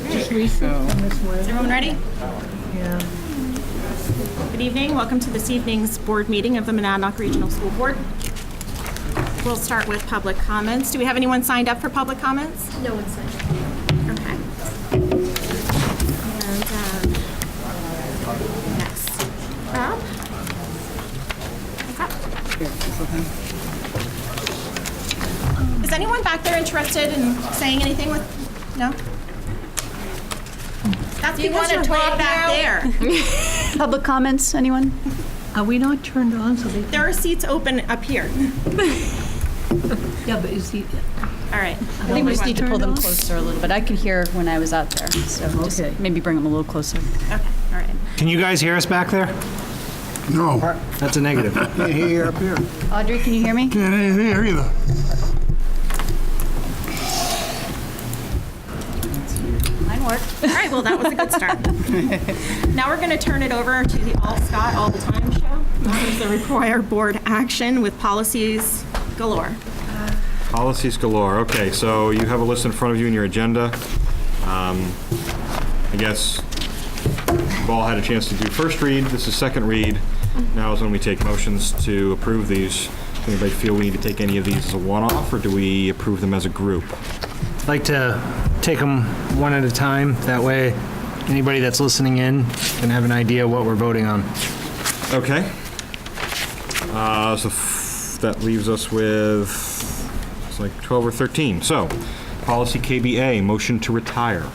Just recent on this Is one. everyone ready? Yeah. Good evening. Welcome to this evening's board meeting of the Monadnock Regional School Board. We'll start with public comments. Do we have anyone signed up for public comments? No one signed. Okay. And next up. What's up? Is anyone back there interested in saying anything with, no? That's because you're way back there. Public comments, anyone? Are we not turned on so they? There are seats open up here. Yeah, but is he? All right. I think we just need to pull them Turned on? closer a little bit. I could hear when I was out there, so just Okay. maybe bring them a little closer. Okay, all right. Can you guys hear us back there? No, That's a negative. can't hear you up here. Audrey, can you hear me? Can't hear here either. Mine worked. All right, well, that was a good start. Now we're going to turn it over to the All Scott All the Time show. That is the required board action with policies galore. Policies galore. Okay, so you have a list in front of you in your agenda. I guess you've all had a chance to do first read. This is second read. Now is when we take motions to approve these. Does anybody feel we need to take any of these as a one-off, or do we approve them as a group? I'd like to take them one at a time. That way, anybody that's listening in can have an idea what we're voting on. Okay. So that leaves us with, it's like 12 or 13. So, policy KBA, motion to retire,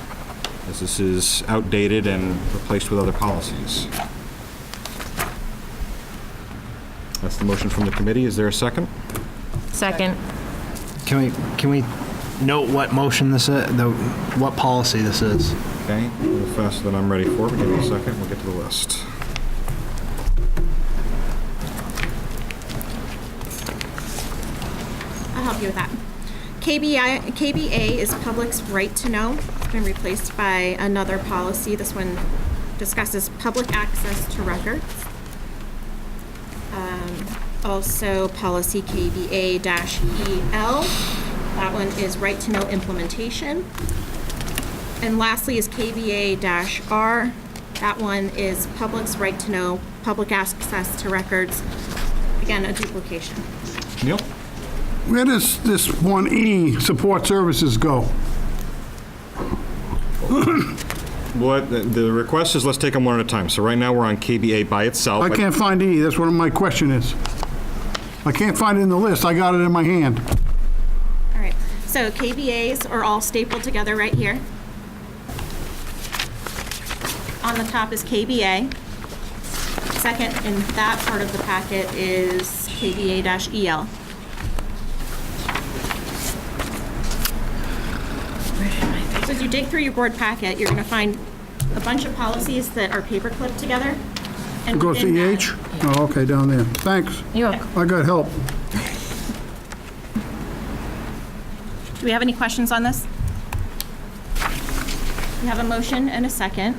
as this is outdated and replaced with other policies. That's the motion from the committee. Is there a second? Second. Can we note what motion this is, what policy this is? Okay, a little faster than I'm ready for, but give me a second, we'll get to the list. I'll help you with that. KBA is public's right to know. It's been replaced by another policy. This one discusses public access to records. Also, policy KBA-EL. That one is right to know implementation. And lastly is KBA-R. That one is public's right to know, public access to records. Again, a duplication. Neil? Where does this 1E, support services, go? What, the request is let's take them one at a time. So right now, we're on KBA by itself. I can't find E, that's what my question is. I can't find it in the list, I got it in my hand. All right, so KBAs are all stapled together right here. On the top is KBA. Second in that part of the packet is KBA-EL. So as you dig through your board packet, you're going to find a bunch of policies that are paper clipped together. And It goes to within that- EH? Oh, okay, down there, thanks. You're welcome. I got help. Do we have any questions on this? We have a motion and a second.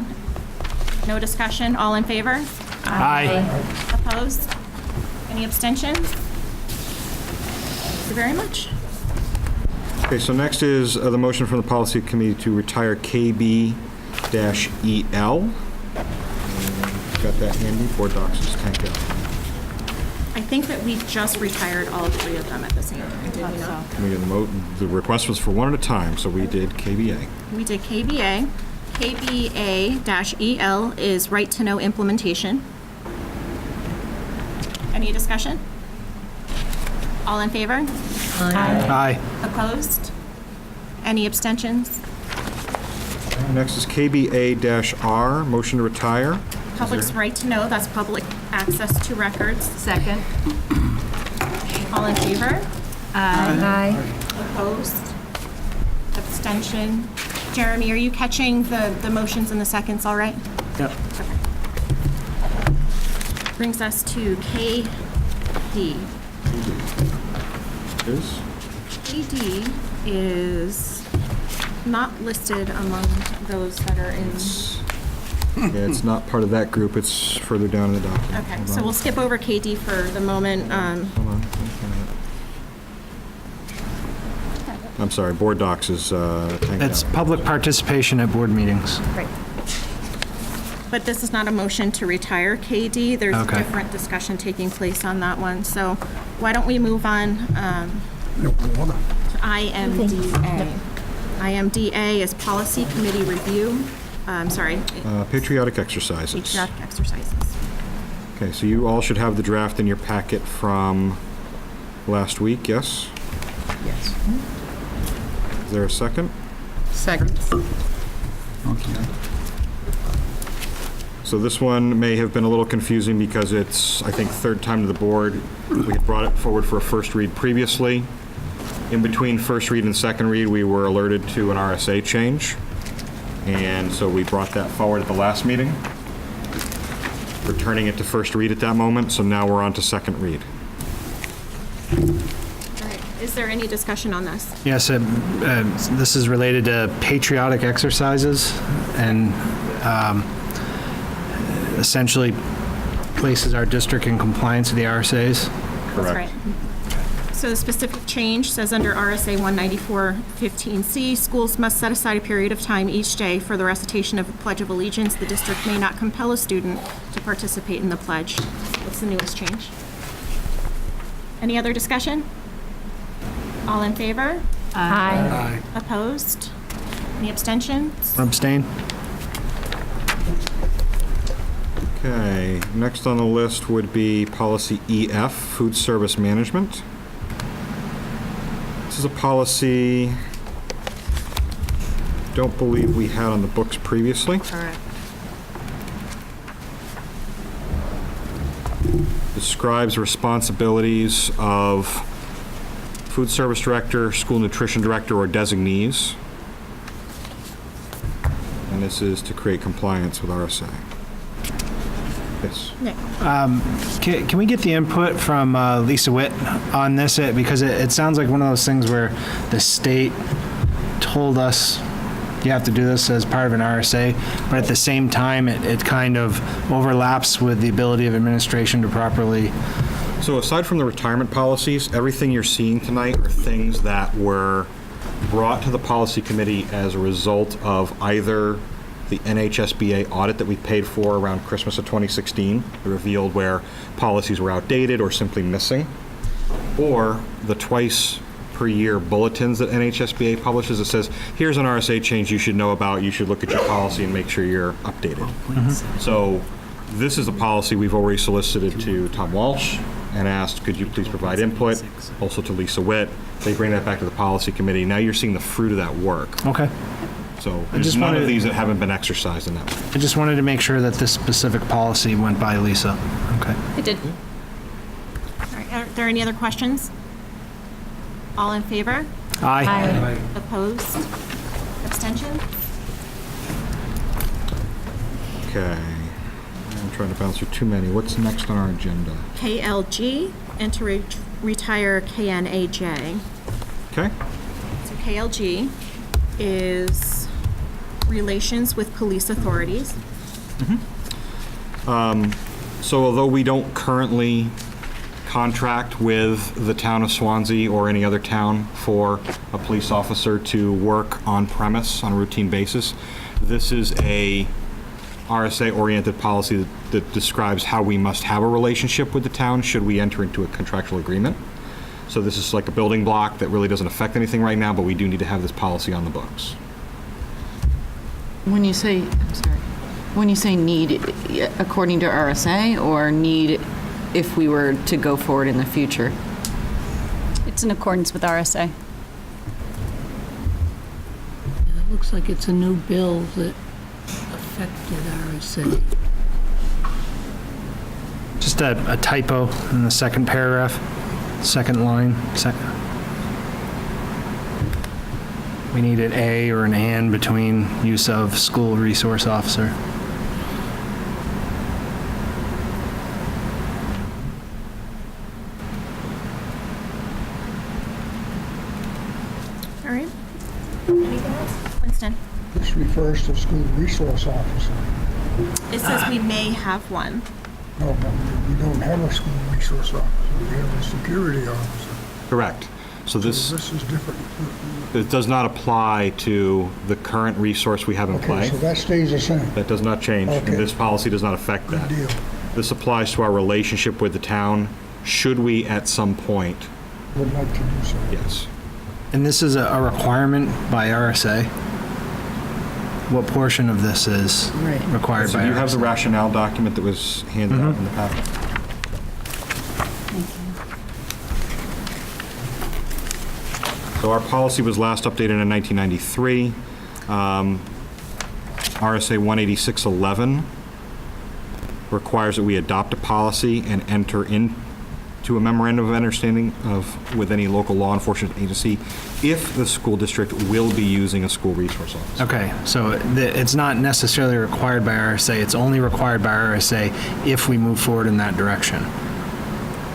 No discussion, all in favor? Aye. Opposed? Any abstentions? Thank you very much. Okay, so next is the motion from the policy committee to retire KB-EL. Got that handy? Board docs is tanked out. I think that we just retired all three of them at the same time, did we not? The request was for one at a time, so we did KBA. We did KBA. KBA-EL is right to know implementation. Any discussion? All in favor? Aye. Opposed? Any abstentions? Next is KBA-R, motion to retire. Public's right to know, that's public access to records. Second. All in favor? Aye. Opposed? Abstention? Jeremy, are you catching the motions and the seconds all right? Yep. Brings us to KD. Is? KD is not listed among those that are in. Yeah, it's not part of that group, it's further down in the document. Okay, Hold so on. we'll skip over KD for the moment. Hold on. I'm sorry, board docs is taken It's out. public participation at board meetings. Right. But this is not a motion to retire KD. There's a Okay. different discussion taking place on that one. So why don't we move on No water. to IMDA. IMDA is Policy Committee Review, Patriotic exercises. patriotic exercises. Okay, so you all should have the draft in your packet from last week, yes? Yes. Is there a second? Second. Okay. So this one may have been a little confusing because it's, I think, third time to the board. We had brought it forward for a first read previously. In between first read and second read, we were alerted to an RSA change. And so we brought that forward at the last meeting, returning it to first read at that moment. So now we're on to second read. All right. Is there any discussion on this? Yes, this is related to patriotic exercises and essentially places our district in compliance with the RSAs. That's right. So the specific change says under RSA 194-15C, schools must set aside a period of time each day for the recitation of the Pledge of Allegiance. The district may not compel a student to participate in the pledge. What's the newest change? Any other discussion? All in favor? Aye. Opposed? Any abstentions? Abstain? Okay, next on the list would be policy EF, food service management. This is a policy don't believe we had on the books previously. Correct. Describes responsibilities of food service director, school nutrition director, or designees. And this is to create compliance with RSA. Yes. Nick? Can we get the input from Lisa Witt on this? Because it sounds like one of those things where the state told us you have to do this as part of an RSA, but at the same time, it kind of overlaps with the ability of administration to properly. So aside from the retirement policies, everything you're seeing tonight are things that were brought to the policy committee as a result of either the NHSBA audit that we paid for around Christmas of 2016, that revealed where policies were outdated or simply missing, or the twice per year bulletins that NHSBA publishes that says, here's an RSA change you should know about, you should look at your policy and make sure you're updated. So this is a policy we've already solicited to Tom Walsh and asked, could you please provide input, also to Lisa Witt. They bring that back to the policy committee. Now you're seeing the fruit of that work. Okay. So there's just none wanted- of these that haven't been exercised in that way. I just wanted to make sure that this specific policy went by Lisa. Okay. It did. All right, are there any other questions? All in favor? Aye. Opposed? Abstention? Okay. I'm trying to bounce through too many. What's next on our agenda? KLG, and to retire KNAJ. Okay. So KLG is relations with police authorities. So although we don't currently contract with the town of Swansea or any other town for a police officer to work on premise on a routine basis, this is a RSA-oriented policy that describes how we must have a relationship with the town should we enter into a contractual agreement. So this is like a building block that really doesn't affect anything right now, but we do need to have this policy on the books. When you say, I'm sorry, when you say need according to RSA or need if we were to go forward in the future? It's in accordance with RSA. It looks like it's a new bill that affected RSA. Just a typo in the second paragraph, second line, We need an A or an and between use of school resource officer. All right. Anything else? Winston? This refers to school resource officer. It says we may have one. No, but we don't have a school resource officer. We have a security officer. Correct. So this, This is different. it does not apply to the current resource we have in Okay, play. so that stays the same. That does not change, and Okay. this policy does not affect that. Good deal. This applies to our relationship with the town, should we at some point, Would like to do so. yes. And this is a requirement by RSA? What portion of this is Right. required So by you have the RSA? rationale document that was handed out in the packet? So our policy was last updated in 1993. RSA 18611 requires that we adopt a policy and enter into a memorandum of understanding with any local law enforcement agency if the school district will be using a school resource officer. Okay, so it's not necessarily required by RSA, it's only required by RSA if we move forward in that direction.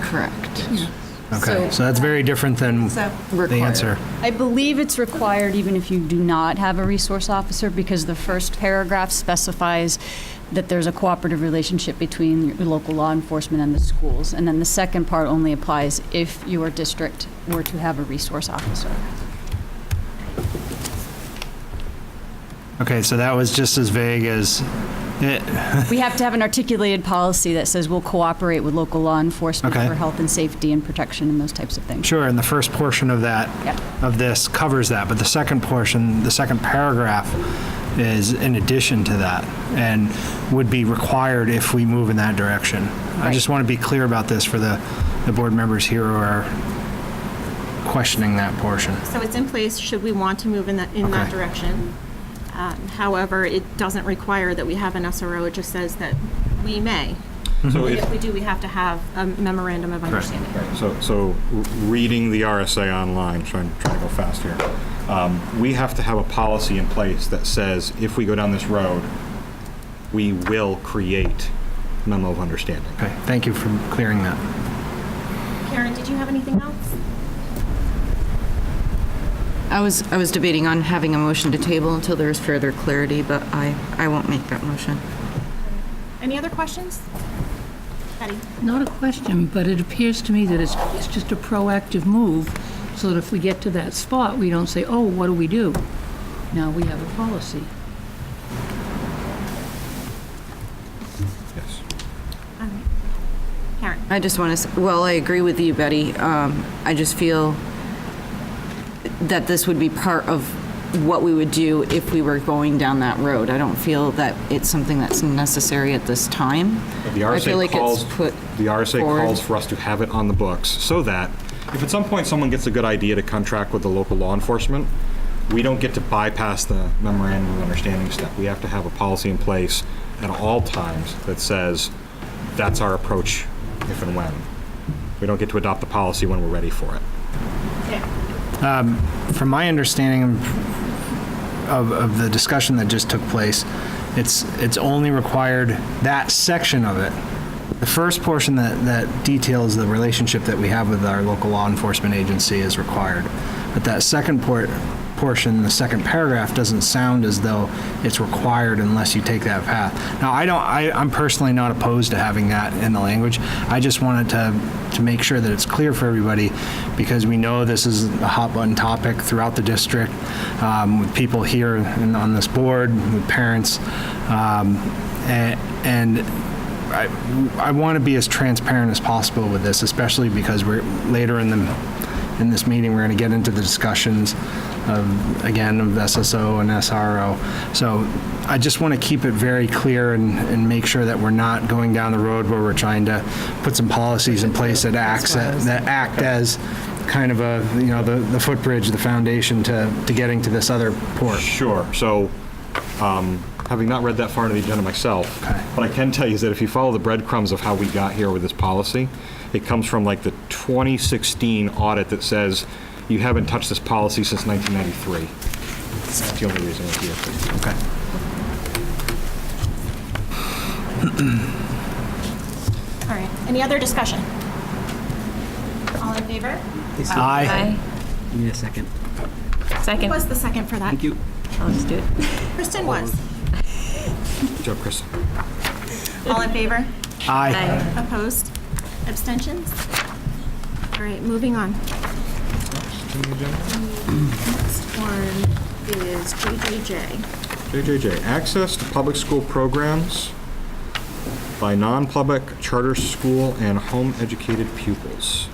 Correct. Okay, so that's very different than the Required. answer. I believe it's required even if you do not have a resource officer, because the first paragraph specifies that there's a cooperative relationship between your local law enforcement and the schools. And then the second part only applies if your district were to have a resource officer. Okay, so that was just as vague as it. We have to have an articulated policy that says we'll cooperate with local law enforcement Okay. for health and safety and protection and those types of things. Sure, and the first portion of that, Yep. of this covers that, but the second portion, the second paragraph is in addition to that and would be required if we move in that direction. I Right. just want to be clear about this for the board members here who are questioning that portion. So it's in place should we want to move in that Okay. direction. However, it doesn't require that we have an SRO, it just says that we may. So If we do, we have to have a memorandum of understanding. So reading the RSA online, trying to go fast here, we have to have a policy in place that says if we go down this road, we will create memo of understanding. Okay, thank you for clearing that. Karen, did you have anything else? I was debating on having a motion to table until there's further clarity, but I won't make that motion. Any other questions? Betty? Not a question, but it appears to me that it's just a proactive move, so that if we get to that spot, we don't say, oh, what do we do? Now we have a policy. Yes. All right. Karen? I just want to, well, I agree with you, Betty. I just feel that this would be part of what we would do if we were going down that road. I don't feel that it's something that's necessary at this time. The I feel RSA like calls, it's put the RSA forward. calls for us to have it on the books so that if at some point someone gets a good idea to contract with the local law enforcement, we don't get to bypass the memorandum of understanding step. We have to have a policy in place at all times that says that's our approach if and when. We don't get to adopt the policy when we're ready for it. From my understanding of the discussion that just took place, it's only required that section of it. The first portion that details the relationship that we have with our local law enforcement agency is required. But that second portion, the second paragraph, doesn't sound as though it's required unless you take that path. Now, I'm personally not opposed to having that in the language. I just wanted to make sure that it's clear for everybody, because we know this is a hot button topic throughout the district, with people here and on this board, with parents, and I want to be as transparent as possible with this, especially because we're later in this meeting, we're going to get into the discussions of SSO and SRO. So I just want to keep it very clear and make sure that we're not going down the road where we're trying to put some policies in place that act as kind of the footbridge, the foundation to getting to this other port. Sure. So, having not read that far into the agenda myself, Okay. what I can tell you is that if you follow the breadcrumbs of how we got here with this policy, it comes from like the 2016 audit that says you haven't touched this policy since 1993. That's the only reason we're here. Okay. All right. Any other discussion? All in favor? Aye. Need a second. Who Second. was the second for that? Thank you. I'll just do it. Kristen was. Good job, Chris. All in favor? Aye. Opposed? Abstentions? All right, moving on. on the agenda? Next one is JJJ. JJJ, access to public school programs by non-public charter school and home-educated pupils.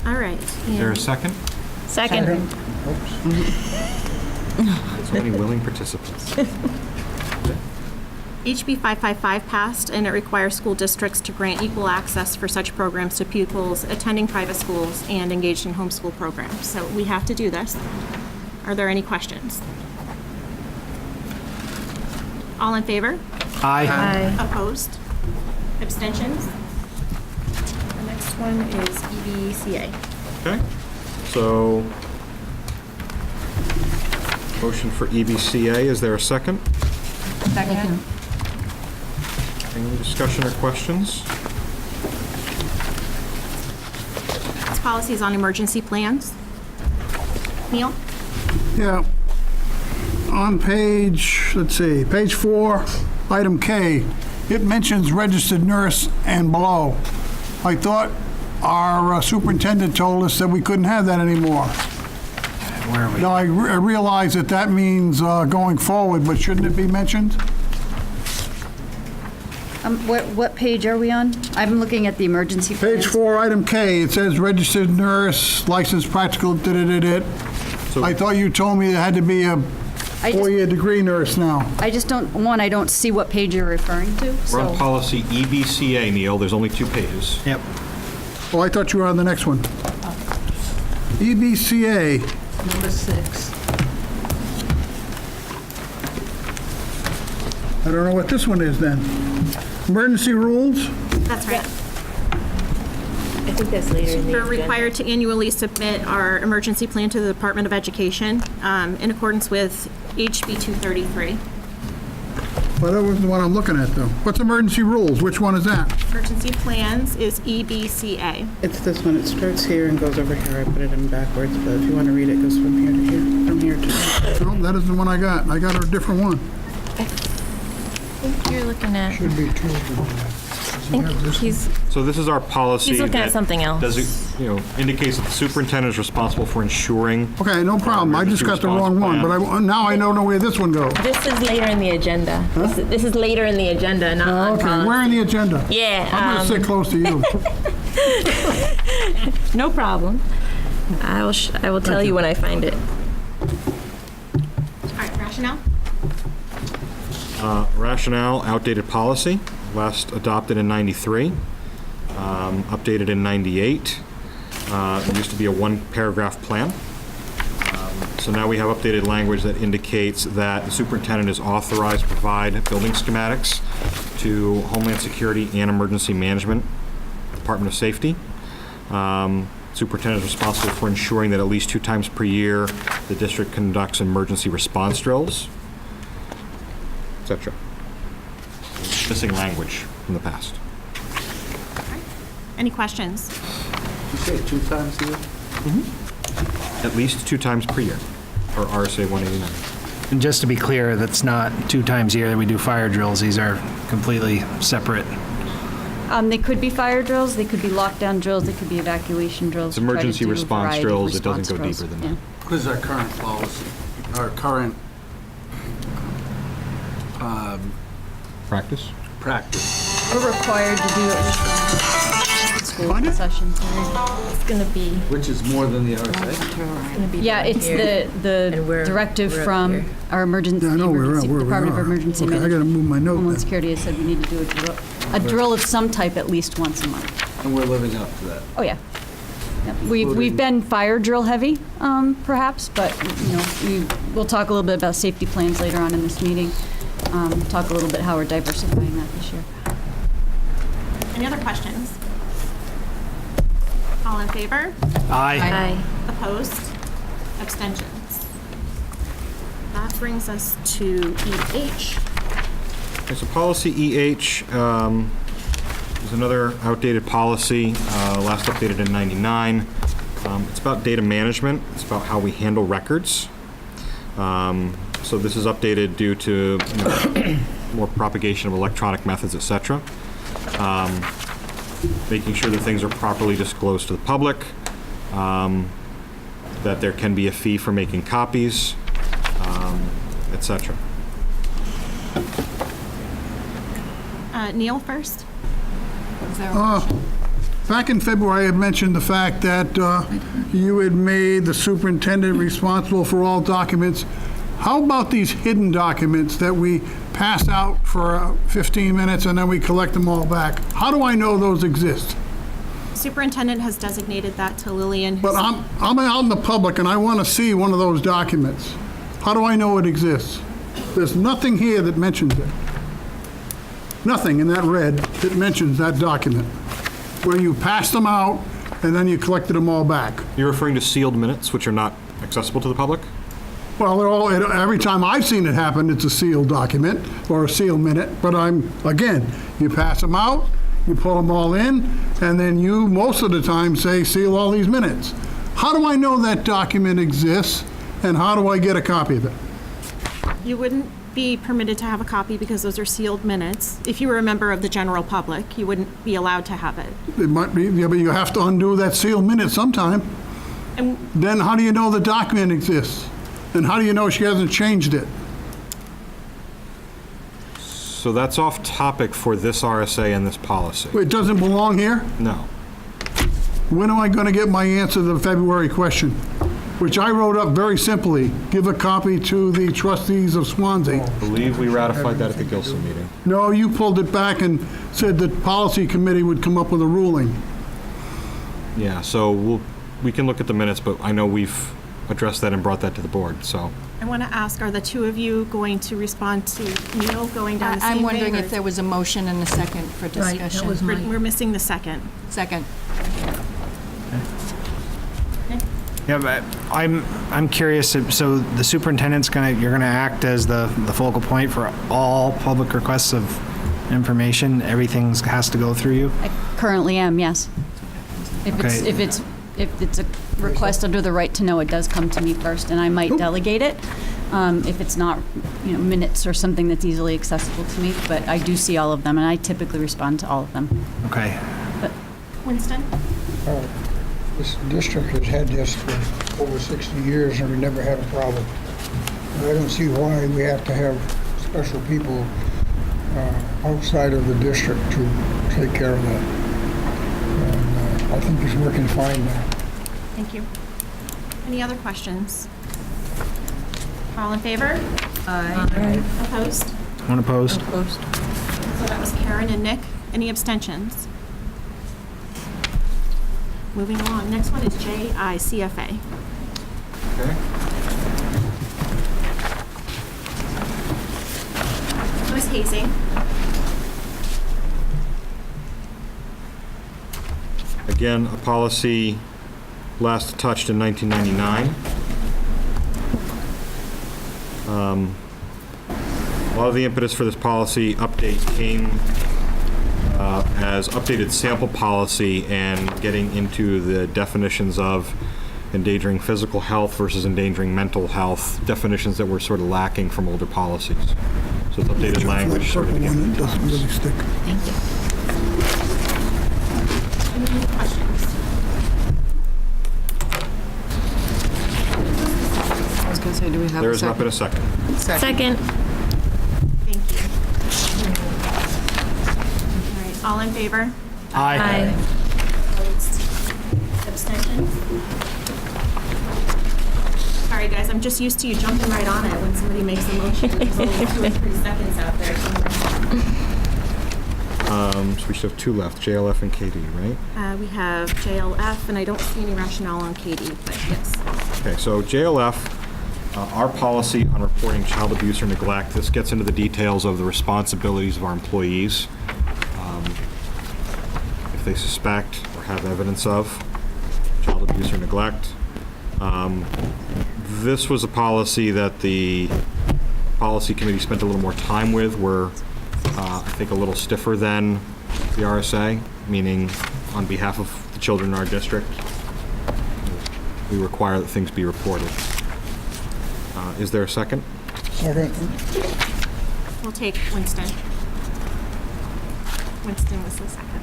All right. Is there a second? Second. So many willing participants. HB 555 passed, and it requires school districts to grant equal access for such programs to pupils attending private schools and engaged in homeschool programs. So we have to do this. Are there any questions? All in favor? Aye. Opposed? Abstentions? The next one is EBCA. Okay, so, motion for EBCA, is there a second? Second. Any discussion or questions? This policy is on emergency plans. Neil? Yeah. On page, let's see, page 4, item K, it mentions registered nurse and below. I thought our superintendent told us that we couldn't have that anymore. Where are we? Now, I realize that that means going forward, but shouldn't it be mentioned? What page are we on? I'm looking at the emergency plans. Page 4, item K, it says registered nurse, licensed practical, da-da-da-da. So- I thought you told me there had to be a I just- 4-year degree nurse now. I just don't, I don't see what page you're referring to, We're on so. policy EBCA, Neil, there's only 2 pages. Yep. Oh, I thought you were on the next one. EBCA, Number 6. I don't know what this one is then. Emergency rules? That's right. I think that's later in the We're agenda. required to annually submit our emergency plan to the Department of Education in accordance with HB 233. Well, that wasn't the one I'm looking at, though. What's emergency rules? Which one is that? Emergency plans is EBCA. It's this one. It starts here and goes over here. I put it in backwards, but if you want to read it, it goes from here to here, from here to here. No, that isn't the one I got. I got a different one. I think you're looking at, Should be two of them. I think he's So this is our policy. He's looking at that something else. Does it, indicates that the superintendent is responsible for ensuring. Okay, no problem. I just got the wrong one, but now I don't know where this one goes. This is later in the agenda. This is later in the agenda, not on Okay, policy. where in the agenda? Yeah. I'm gonna sit close to you. No problem. I will tell you when I find it. All right, rationale? Rationale, outdated policy, last adopted in 93, updated in 98. It used to be a 1-paragraph plan. So now we have updated language that indicates that the superintendent is authorized to provide building schematics to Homeland Security and Emergency Management, Department of Safety. Superintendent is responsible for ensuring that at least 2 times per year, the district conducts emergency response drills, etc. Missing language from the past. Any questions? You say 2 times a year? At least 2 times per year, or RSA 189. And just to be clear, that's not 2 times a year that we do fire drills. These are completely separate. They could be fire drills, they could be lockdown drills, they could be evacuation drills. It's We try to emergency do a response variety of drills. It doesn't response go drills. deeper than Yeah. that. What is our current policy, our current Practice? practice? We're required to do it with school sessions. It's gonna be. Which is more than the RSA? It's gonna be Yeah, down it's here. the And we're directive up from here. our emergency, Yeah, I know where emergency- we Department of are. Emergency Okay, I gotta Management. move my note Homeland then. Security has said we need to do a drill of some type at least once a month. And we're living up to that. Oh, yeah. Yep. We've been fire drill heavy, perhaps, but, we'll talk a little bit about safety plans later on in this meeting. Talk a little bit how we're diversifying that this year. Any other questions? All in favor? Aye. Aye. Opposed? Abstentions? That brings us to EH. Okay, so policy EH is another outdated policy, last updated in 99. It's about data management. It's about how we handle records. So this is updated due to more propagation of electronic methods, et cetera. making sure that things are properly disclosed to the public, that there can be a fee for making copies, etc. Neil first? Back in February, I had mentioned the fact that you had made the superintendent responsible for all documents. How about these hidden documents that we pass out for 15 minutes and then we collect them all back? How do I know those exist? Superintendent has designated that to Lillian. But I'm out in the public and I want to see one of those documents. How do I know it exists? There's nothing here that mentions it. Nothing in that red that mentions that document, where you passed them out and then you collected them all back. You're referring to sealed minutes, which are not accessible to the public? Well, every time I've seen it happen, it's a sealed document or a sealed minute, but again, you pass them out, you pull them all in, and then you, most of the time, say, seal all these minutes. How do I know that document exists, and how do I get a copy of it? You wouldn't be permitted to have a copy because those are sealed minutes. If you were a member of the general public, you wouldn't be allowed to have it. It might be, yeah, but you have to undo that sealed minute sometime. And Then how do you know the document exists? And how do you know she hasn't changed it? So that's off topic for this RSA and this policy. It doesn't belong here? No. When am I going to get my answer to the February question? Which I wrote up very simply, give a copy to the trustees of Swansea. I believe we ratified that at the Gilson meeting. No, you pulled it back and said the policy committee would come up with a ruling. Yeah, so we can look at the minutes, but I know we've addressed that and brought that to the board, so. I want to ask, are the two of you going to respond to Neil going down the same I'm way? wondering or- if there was a motion and a second for Right, that discussion. was We're my, we're missing the second. Second. Yeah, but I'm curious, so the superintendent's you're gonna act as the focal point for all public requests of information? Everything has to go through you? I currently am, yes. Okay. If it's a request under the right to know, it does come to me first, and I might delegate it if it's not, minutes or something that's easily accessible to me. But I do see all of them, and I typically respond to all of them. Okay. Winston? This district has had this for over 60 years and we never had a problem. And I don't see why we have to have special people outside of the district to take care of that. And I think it's working fine now. Thank you. Any other questions? All in favor? Aye. Opposed? Unopposed? Opposed. So that was Karen and Nick. Any abstentions? Moving along. Next one is JICFA. Okay. Ms. Hazing. Again, a policy last touched in 1999. A lot of the impetus for this policy update came as updated sample policy and getting into the definitions of endangering physical health versus endangering mental health, definitions that were sort of lacking from older policies. So it's updated language sort of Purple one, again. it doesn't really stick. thank you. Any questions? I was going to say, do we have There a has not been a second? second. Second. Thank you. All right, all in favor? Aye. Opposed? Abstentions? Sorry, guys, I'm just used to you jumping right on it when somebody makes a motion. There's only 2 or 3 seconds out there somewhere. So we should have 2 left, JLF and KD, right? We have JLF, and I don't see any rationale on Katie, but yes. Okay, so JLF, our policy on reporting child abuse or neglect, this gets into the details of the responsibilities of our employees. If they suspect or have evidence of child abuse or neglect. This was a policy that the policy committee spent a little more time with. We're, I think, a little stiffer than the RSA, meaning on behalf of the children in our district, we require that things be reported. Is there a second? Second, We'll take Winston. Winston was the second.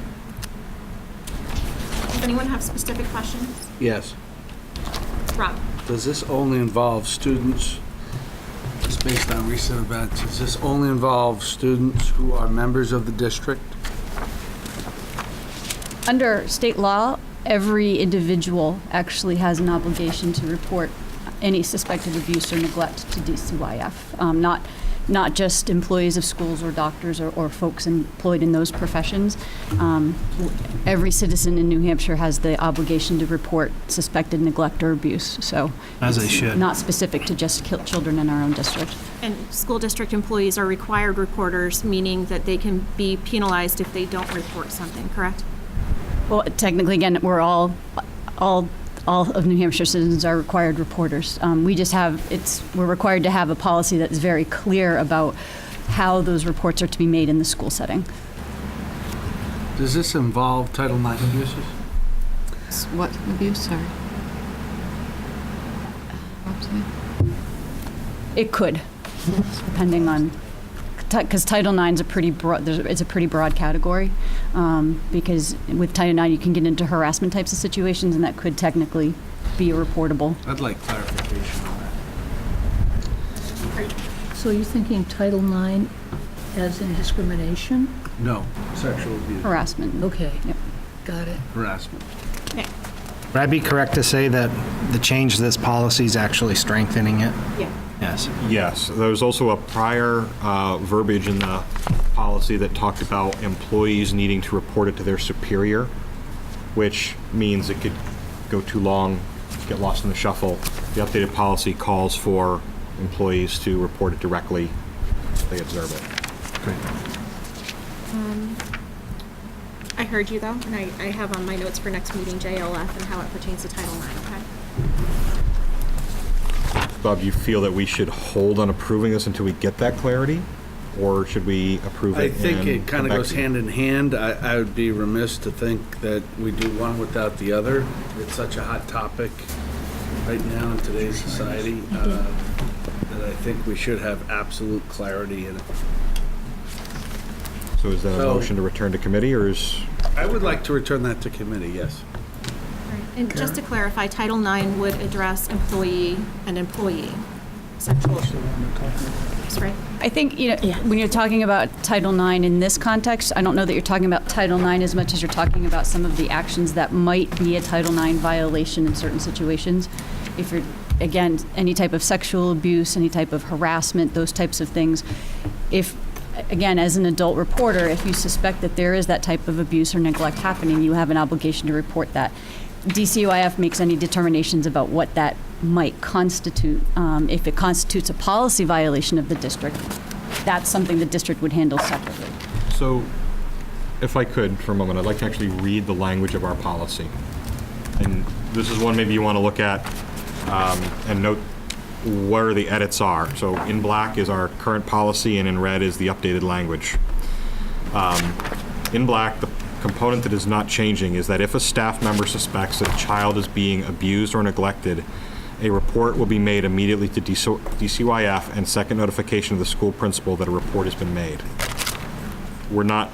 Does anyone have specific questions? Yes. Rob? Does this only involve students, it's based on recent events, does this only involve students who are members of the district? Under state law, every individual actually has an obligation to report any suspected abuse or neglect to DCYF. Not just employees of schools or doctors or folks employed in those professions. Every citizen in New Hampshire has the obligation to report suspected neglect or abuse. So As they it's should. not specific to just children in our own district. And school district employees are required reporters, meaning that they can be penalized if they don't report something, correct? Well, technically, again, we're all of New Hampshire citizens are required reporters. We just we're required to have a policy that's very clear about how those reports are to be made in the school setting. Does this involve Title IX abuses? What abuse, sorry? It could, depending on, because Title IX is a pretty broad, it's a pretty broad category, because with Title IX you can get into harassment types of situations, and that could technically be reportable. I'd like clarification on that. So you're thinking Title IX as in discrimination? No, sexual abuse, Harassment. Okay, Yep. got it. harassment. Would I be correct to say that the change to this policy is actually strengthening it? Yeah. Yes. Yes, there was also a prior verbiage in the policy that talked about employees needing to report it to their superior, which means it could go too long, get lost in the shuffle. The updated policy calls for employees to report it directly if they observe it. I heard you, though, and I have on my notes for next meeting JLF and how it pertains to Title IX, okay? Bob, do you feel that we should hold on approving this until we get that clarity? Or should we approve it? I think and it kind come of back goes to you? hand in hand. I would be remiss to think that we do one without the other. It's such a hot topic right now in today's society that I think we should have absolute clarity in it. So is that a So- motion to return to committee, or is? I would like to return that to committee, yes. And just to clarify, Title IX would address employee and employee sexual abuse, right? I think, when you're talking about Title IX in this context, I don't know that you're talking about Title IX as much as you're talking about some of the actions that might be a Title IX violation in certain situations. If you're, again, any type of sexual abuse, any type of harassment, those types of things, if, again, as an adult reporter, if you suspect that there is that type of abuse or neglect happening, you have an obligation to report that. DCYF makes any determinations about what that might constitute. If it constitutes a policy violation of the district, that's something the district would handle separately. So, if I could, for a moment, I'd like to actually read the language of our policy. And this is one maybe you want to look at and note where the edits are. So in black is our current policy, and in red is the updated language. In black, the component that is not changing is that if a staff member suspects that a child is being abused or neglected, a report will be made immediately to DCYF and second notification of the school principal that a report has been made. We're not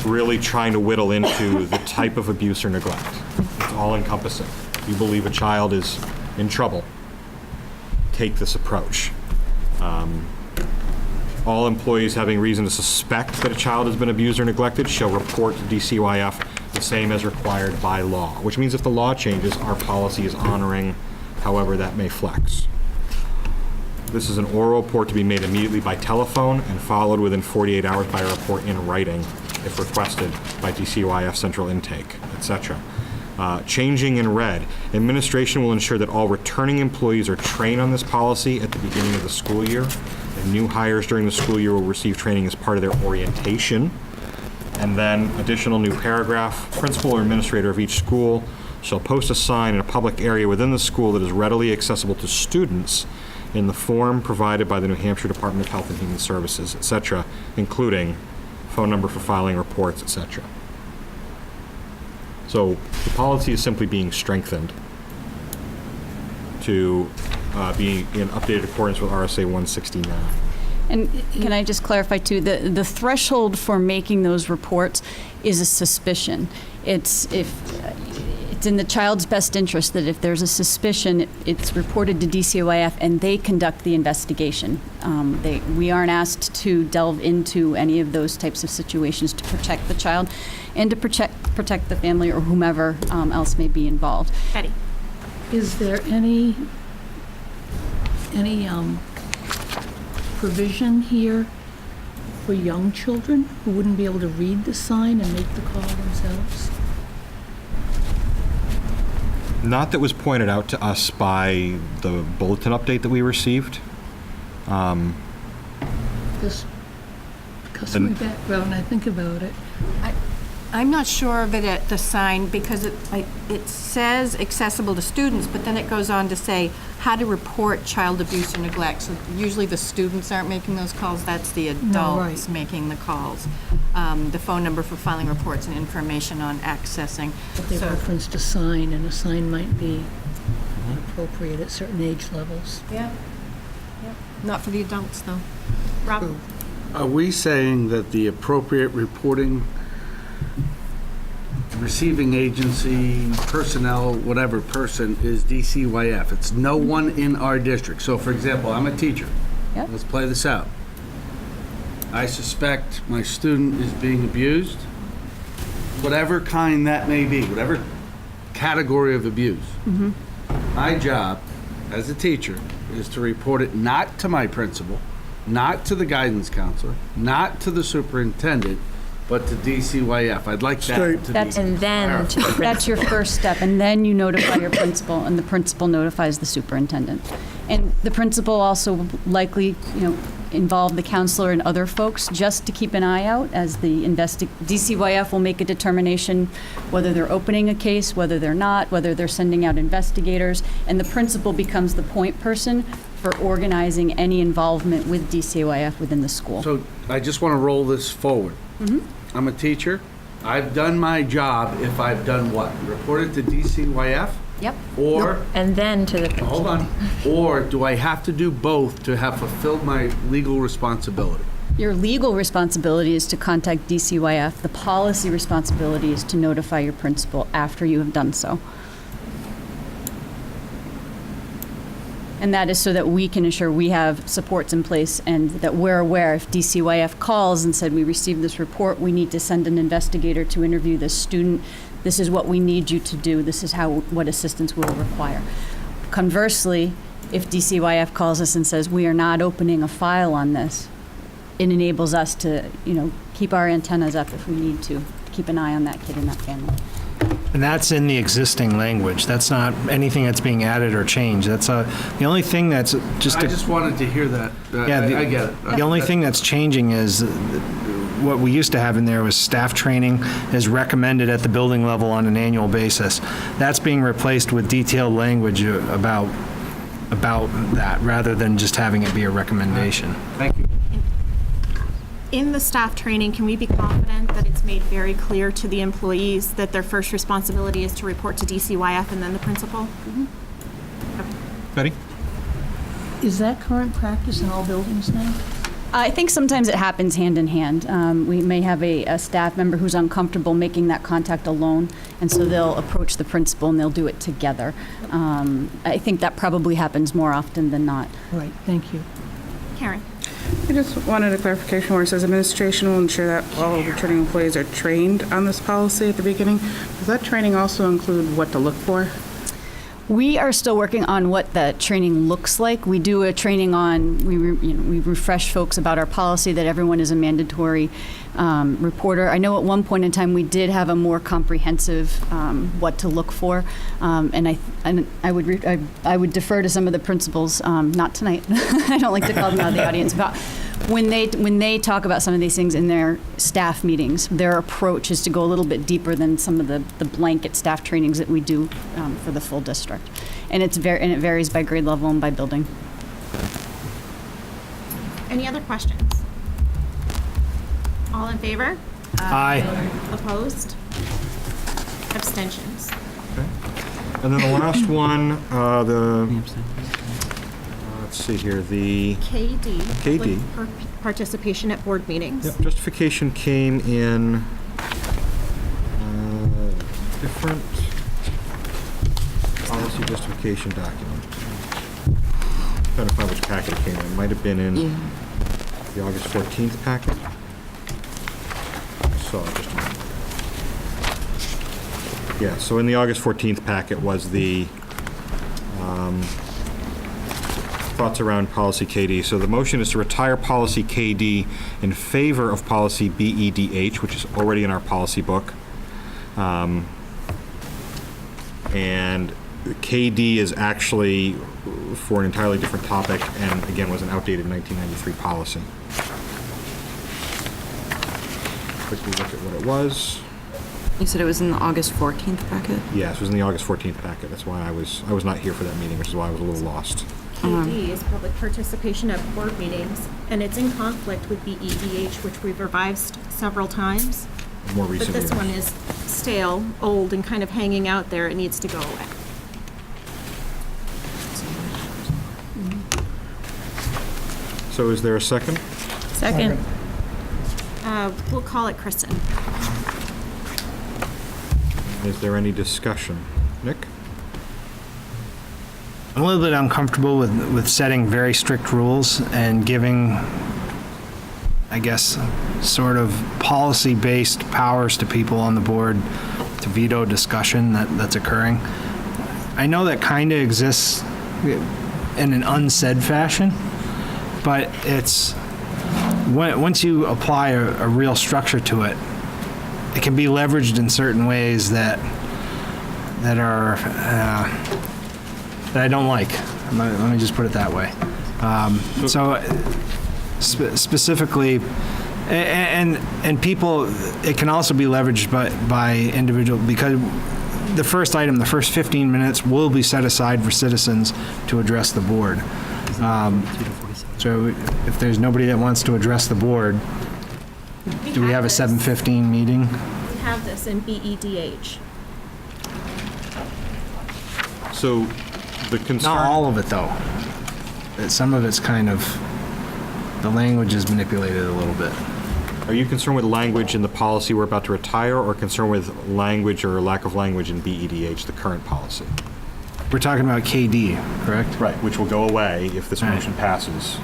really trying to whittle into the type of abuse or neglect. It's all encompassing. If you believe a child is in trouble, take this approach. All employees having reason to suspect that a child has been abused or neglected shall report to DCYF the same as required by law, which means if the law changes, our policy is honoring however that may flex. This is an oral report to be made immediately by telephone and followed within 48 hours by a report in writing if requested by DCYF central intake, etc. Changing in red, administration will ensure that all returning employees are trained on this policy at the beginning of the school year. And new hires during the school year will receive training as part of their orientation. And then additional new paragraph, principal or administrator of each school shall post a sign in a public area within the school that is readily accessible to students in the form provided by the New Hampshire Department of Health and Human Services, etc., including phone number for filing reports, etc. So the policy is simply being strengthened to be in updated accordance with RSA 169. And can I just clarify too, the threshold for making those reports is a suspicion. It's in the child's best interest that if there's a suspicion, it's reported to DCYF and they conduct the investigation. We aren't asked to delve into any of those types of situations to protect the child and to protect the family or whomever else may be involved. Betty? Is there any provision here for young children who wouldn't be able to read the sign and make the call themselves? Not that was pointed out to us by the bulletin update that we received. Just because of my background, I think about it. I'm not sure of it at the sign because it says accessible to students, but then it goes on to say how to report child abuse or neglect. So usually the students aren't making those calls, that's the adults making the calls. The phone number for filing reports and information on accessing. But they referenced a sign, and a sign might be appropriate at certain age levels. Yeah. Not for the adults, though. Rob? Are we saying that the appropriate reporting, receiving agency, personnel, whatever person is DCYF? It's no one in our district. So for example, I'm a teacher. Yep. Let's play this out. I suspect my student is being abused, whatever kind that may be, whatever category of abuse. My job as a teacher is to report it not to my principal, not to the guidance counselor, not to the superintendent, but to DCYF. I'd like that to be And then to the That's your first step, and then you notify your principal, and the principal notifies the superintendent. And the principal also will likely, involve the counselor and other folks just to keep an eye out as the DCYF will make a determination whether they're opening a case, whether they're not, whether they're sending out investigators, and the principal becomes the point person for organizing any involvement with DCYF within the school. So I just want to roll this forward. I'm a teacher. I've done my job if I've done what? Reported to DCYF? Yep. Or, And then to the hold on, or do I have to do both to have fulfilled my legal responsibility? Your legal responsibility is to contact DCYF. The policy responsibility is to notify your principal after you have done so. And that is so that we can ensure we have supports in place and that we're aware if DCYF calls and said, we received this report, we need to send an investigator to interview this student. This is what we need you to do. This is what assistance we'll require. Conversely, if DCYF calls us and says, we are not opening a file on this, it enables us to, keep our antennas up if we need to keep an eye on that kid and that family. And that's in the existing language. That's not anything that's being added or changed. That's the only thing that's just. I just wanted to hear that. I get it. The only thing that's changing is what we used to have in there was staff training is recommended at the building level on an annual basis. That's being replaced with detailed language about that rather than just having it be a recommendation. Thank you. In the staff training, can we be confident that it's made very clear to the employees that their first responsibility is to report to DCYF and then the principal? Betty? Is that current practice in all buildings now? I think sometimes it happens hand in hand. We may have a staff member who's uncomfortable making that contact alone, and so they'll approach the principal and they'll do it together. I think that probably happens more often than not. Right, thank you. Karen? I just wanted a clarification where it says administration will ensure that all returning employees are trained on this policy at the beginning. Does that training also include what to look for? We are still working on what the training looks like. We do a training on, we refresh folks about our policy that everyone is a mandatory reporter. I know at one point in time we did have a more comprehensive what to look for, and I would defer to some of the principals, not tonight. I don't like to call them out of the audience, but when they talk about some of these things in their staff meetings, their approach is to go a little bit deeper than some of the blanket staff trainings that we do for the full district, and it varies by grade level and by building. Any other questions? All in favor? Aye. Opposed? Abstentions? And then the last one, the let's see here, the KD. KD. Public participation at board meetings. Yep, justification came in different policy justification document. Trying to find which packet it came in. It might have been in the August 14th packet. So just a minute. Yeah, so in the August 14th packet was the thoughts around policy KD. So the motion is to retire policy KD in favor of policy BEDH, which is already in our policy book. And KD is actually for an entirely different topic, and again, was an outdated 1993 policy. Quickly look at what it was. You said it was in the August 14th packet? Yes, it was in the August 14th packet. That's why I was not here for that meeting, which is why I was a little lost. KD is public participation at board meetings, and it's in conflict with BEDH, which we've revised several times. More But recently. this one is stale, old, and kind of hanging out there. It needs to go away. So is there a second? Second. We'll call it Kristen. Is there any discussion? Nick? I'm a little bit uncomfortable with setting very strict rules and giving, I guess, sort of policy-based powers to people on the board to veto discussion that's occurring. I know that kind of exists in an unsaid fashion, but it's, once you apply a real structure to it, it can be leveraged in certain ways that are that I don't like. Let me just put it that way. Specifically, and people, it can also be leveraged by individual, because the first item, the first 15 minutes will be set aside for citizens to address the board. So if there's nobody that wants to address the board, do we have a 7:15 meeting? We have this in BEDH. So the concern... Not all of it, though. Some of it's kind of, the language is manipulated a little bit. Are you concerned with language in the policy we're about to retire, or concerned with language or lack of language in BEDH, the current policy? We're talking about KD, correct? Right, which will go away if this motion passes,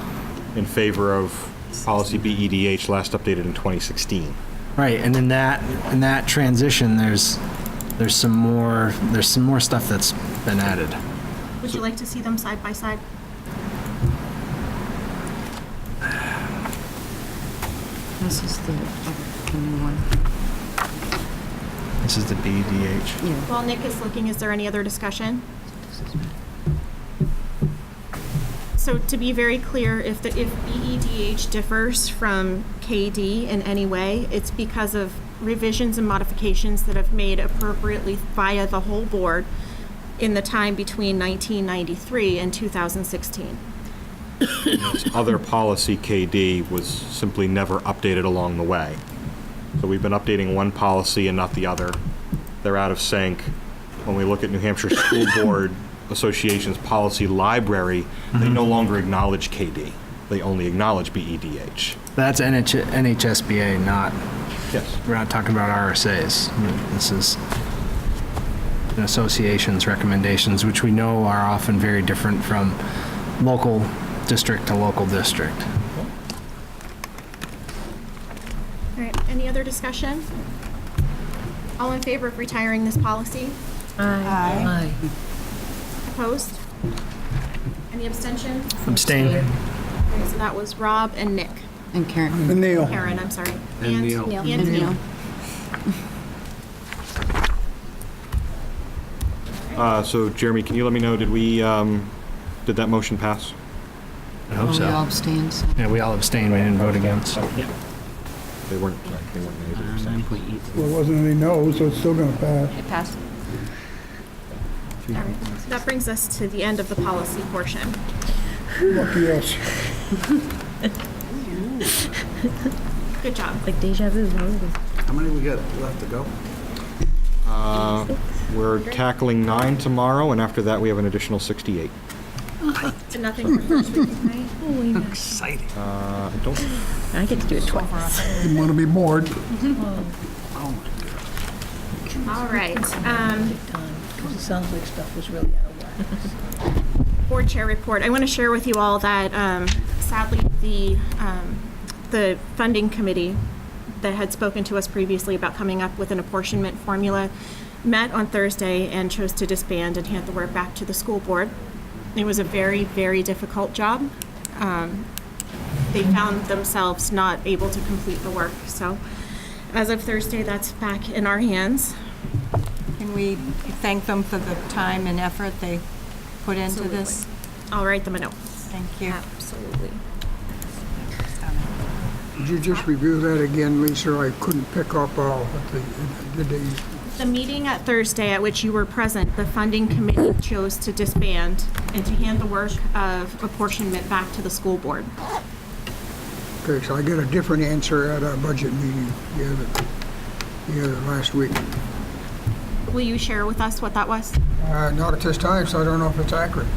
in favor of policy BEDH, last updated in 2016. Right, and in that transition, there's some more stuff that's been added. Would you like to see them side by side? This is the new one. This is the BDH. Yeah. While Nick is looking, is there any other discussion? So to be very clear, if BEDH differs from KD in any way, it's because of revisions and modifications that have made appropriately via the whole board in the time between 1993 and 2016. This other policy, KD, was simply never updated along the way. So we've been updating one policy and not the other. They're out of sync. When we look at New Hampshire School Board Association's policy library, they no longer acknowledge KD. They only acknowledge BEDH. That's NHSBA, not, Yes. we're not talking about RSAs. This is an association's recommendations, which we know are often very different from local district to local district. All right, any other discussion? All in favor of retiring this policy? Aye. Opposed? Any abstentions? Abstain. Okay, so that was Rob and Nick. And Karen. And Neil. Karen, I'm sorry. And Neil. And Neil. So Jeremy, can you let me know, did that motion pass? I hope We all so. abstained, so. Yeah, we all abstained, we didn't vote against. They weren't able to abstain. Well, it wasn't any no, so it's still gonna pass. It passed. All right, so that brings us to the end of the policy portion. Lucky us. Good job. Like deja vu. How many we got left to go? We're tackling 9 tomorrow, and after that, we have an additional 68. Nothing for first reading tonight? Exciting. I don't, I get to do it twice. Didn't want to be bored. All right. Because it sounds like stuff was really out of whack. Board Chair report. I want to share with you all that sadly the funding committee that had spoken to us previously about coming up with an apportionment formula met on Thursday and chose to disband and hand the work back to the school board. It was a very, very difficult job. They found themselves not able to complete the work. So as of Thursday, that's back in our hands. Can we thank them for the time and effort they put into this? I'll write them a note. Thank you. Absolutely. Did you just review that again, Lisa? I couldn't pick up all of the, did they? The meeting at Thursday at which you were present, the funding committee chose to disband and to hand the work of apportionment back to the school board. Okay, so I get a different answer at our budget meeting the other last week. Will you share with us what that was? Not at this time, so I don't know if it's accurate.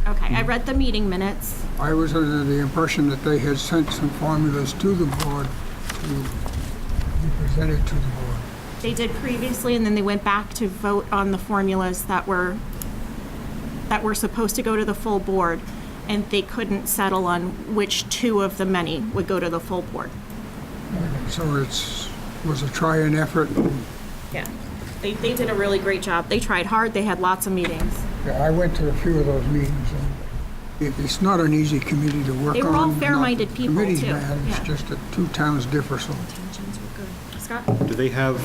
Okay, I read the meeting minutes. I was under the impression that they had sent some formulas to the board to be presented to the board. They did previously, and then they went back to vote on the formulas that were supposed to go to the full board, and they couldn't settle on which two of the many would go to the full board. So was a try-in effort. Yeah. They did a really great job. They tried hard. They had lots of meetings. Yeah, I went to a few of those meetings, and it's not an easy committee to work on. They were all Not- fair-minded the people, committee's too. bad, it's Yeah. just that two towns differ so. Intentions were good. Scott? do they have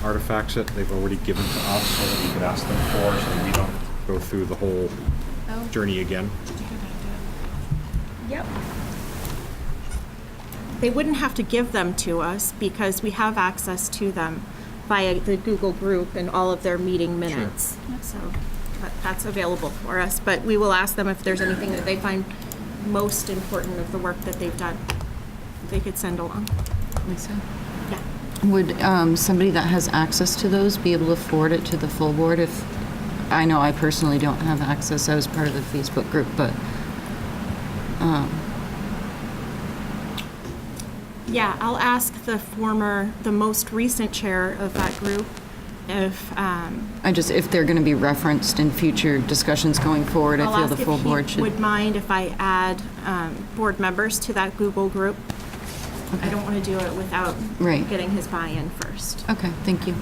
artifacts that they've already given to us so that we could ask them for, so that we don't go through the whole journey again? Yep. They wouldn't have to give them to us because we have access to them via the Google group and all of their meeting minutes. So that's available for us, but we will ask them if there's anything that they find most important of the work that they've done. They could send along. Lisa? Yeah. Would somebody that has access to those be able to forward it to the full board if, I know I personally don't have access, I was part of the Facebook group, but, Yeah, I'll ask the most recent chair of that group if, if they're going to be referenced in future discussions going forward, I I'll feel ask the full board if he should. would mind if I add board members to that Google group. I don't want to do it without Right. getting his buy-in first. Okay, thank you.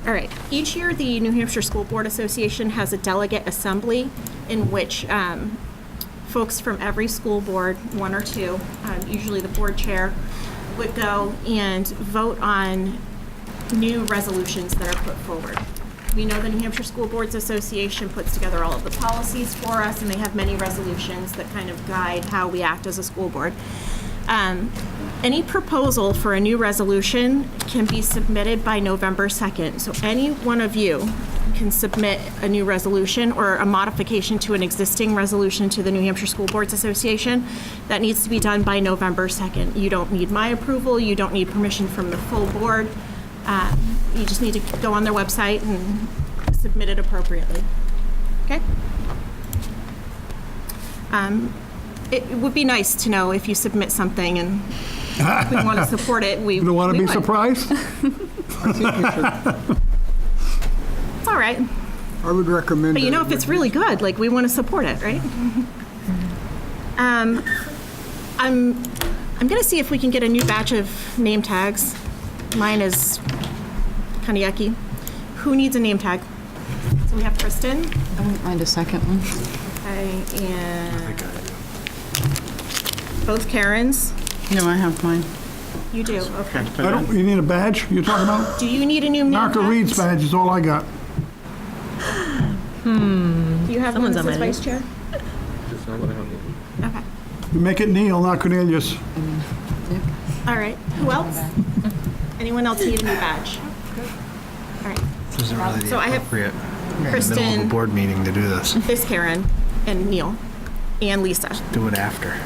All right. Each year, the New Hampshire School Board Association has a delegate assembly in which folks from every school board, one or two, usually the board chair, would go and vote on new resolutions that are put forward. We know the New Hampshire School Boards Association puts together all of the policies for us, and they have many resolutions that kind of guide how we act as a school board. Any proposal for a new resolution can be submitted by November 2nd. So any one of you can submit a new resolution or a modification to an existing resolution to the New Hampshire School Boards Association. That needs to be done by November 2nd. You don't need my approval. You don't need permission from the full board. You just need to go on their website and submit it appropriately. Okay? It would be nice to know if you submit something and we want to support it. You don't want to be would. surprised? It's all right. I would recommend. But you know, that if it's really good, like, we want to support it, right? I'm going to see if we can get a new batch of name tags. Mine is kind of yucky. Who needs a name tag? So we have Kristen. I wouldn't mind a second one. Okay, and both Karens. No, I have mine. You do, okay. You need a badge you're talking about? Do you need a new name tag? Martha Reed's badge is all I got. Do you have one Someone's that on says my vice chair? Okay. You make it Neil, not Cornelius. All right. Who else? Anyone else need a new badge? All right. This isn't really So I have appropriate in the middle of a Kristen, board meeting to do this. this Karen, and Neil, and Lisa. Do it after.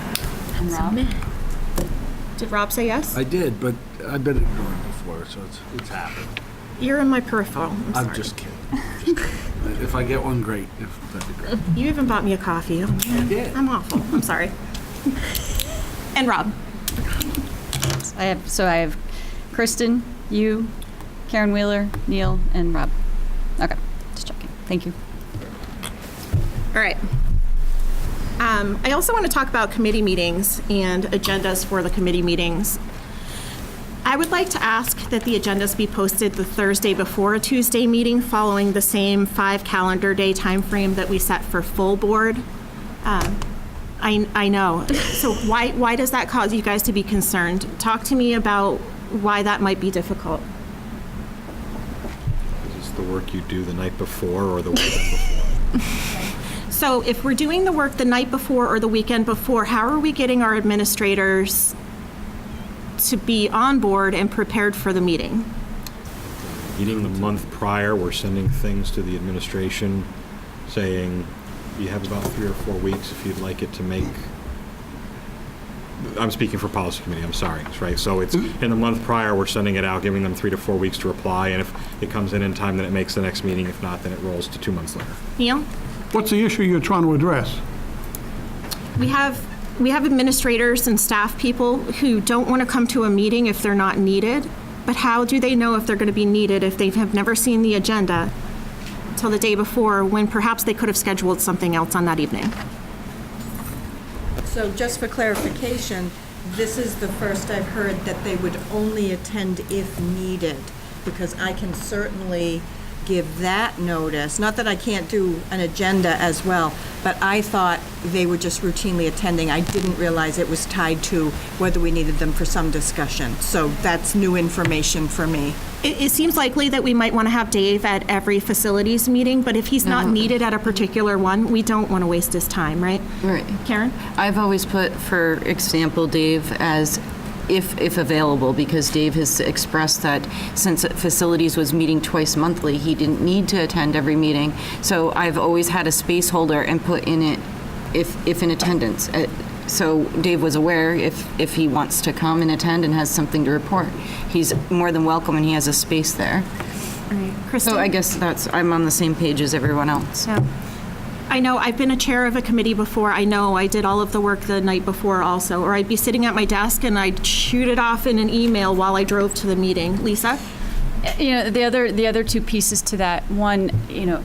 Did Rob say yes? I did, but I've been ignored before, so it's happened. You're in my peripheral. I'm I'm sorry. just kidding. If I get one, great. That'd be great. You even bought me a coffee. Oh, man. did. I'm awful. I'm sorry. And Rob. I have Kristen, you, Karen Wheeler, Neil, and Rob. Okay, just checking. Thank you. All right. I also want to talk about committee meetings and agendas for the committee meetings. I would like to ask that the agendas be posted the Thursday before a Tuesday meeting, following the same 5 calendar day timeframe that we set for full board. I know. So why does that cause you guys to be concerned? Talk to me about why that might be difficult. Is this the work you do the night before or the weekend before? So if we're doing the work the night before or the weekend before, how are we getting our administrators to be on board and prepared for the meeting? Meeting the month prior, we're sending things to the administration saying, you have about 3 or 4 weeks if you'd like it to make, I'm speaking for policy committee, I'm sorry, right? So it's in the month prior, we're sending it out, giving them 3 to 4 weeks to reply, and if it comes in time, then it makes the next meeting. If not, then it rolls to 2 months later. Neil? What's the issue you're trying to address? We have administrators and staff people who don't want to come to a meeting if they're not needed, but how do they know if they're going to be needed if they have never seen the agenda till the day before, when perhaps they could have scheduled something else on that evening? So just for clarification, this is the first I've heard that they would only attend if needed, because I can certainly give that notice. Not that I can't do an agenda as well, but I thought they were just routinely attending. I didn't realize it was tied to whether we needed them for some discussion. So that's new information for me. It seems likely that we might want to have Dave at every facilities meeting, but if he's not needed at a particular one, we don't want to waste his time, right? Right. Karen? I've always put, for example, Dave as if available, because Dave has expressed that since facilities was meeting twice monthly, he didn't need to attend every meeting. So I've always had a space holder and put in it if in attendance. So Dave was aware if he wants to come and attend and has something to report, he's more than welcome, and he has a space there. All right. Kristen? So I guess I'm on the same page as everyone else. Yeah. I know I've been a chair of a committee before. I know I did all of the work the night before also, or I'd be sitting at my desk and I'd shoot it off in an email while I drove to the meeting. Lisa? You know, the other two pieces to that, one, you know,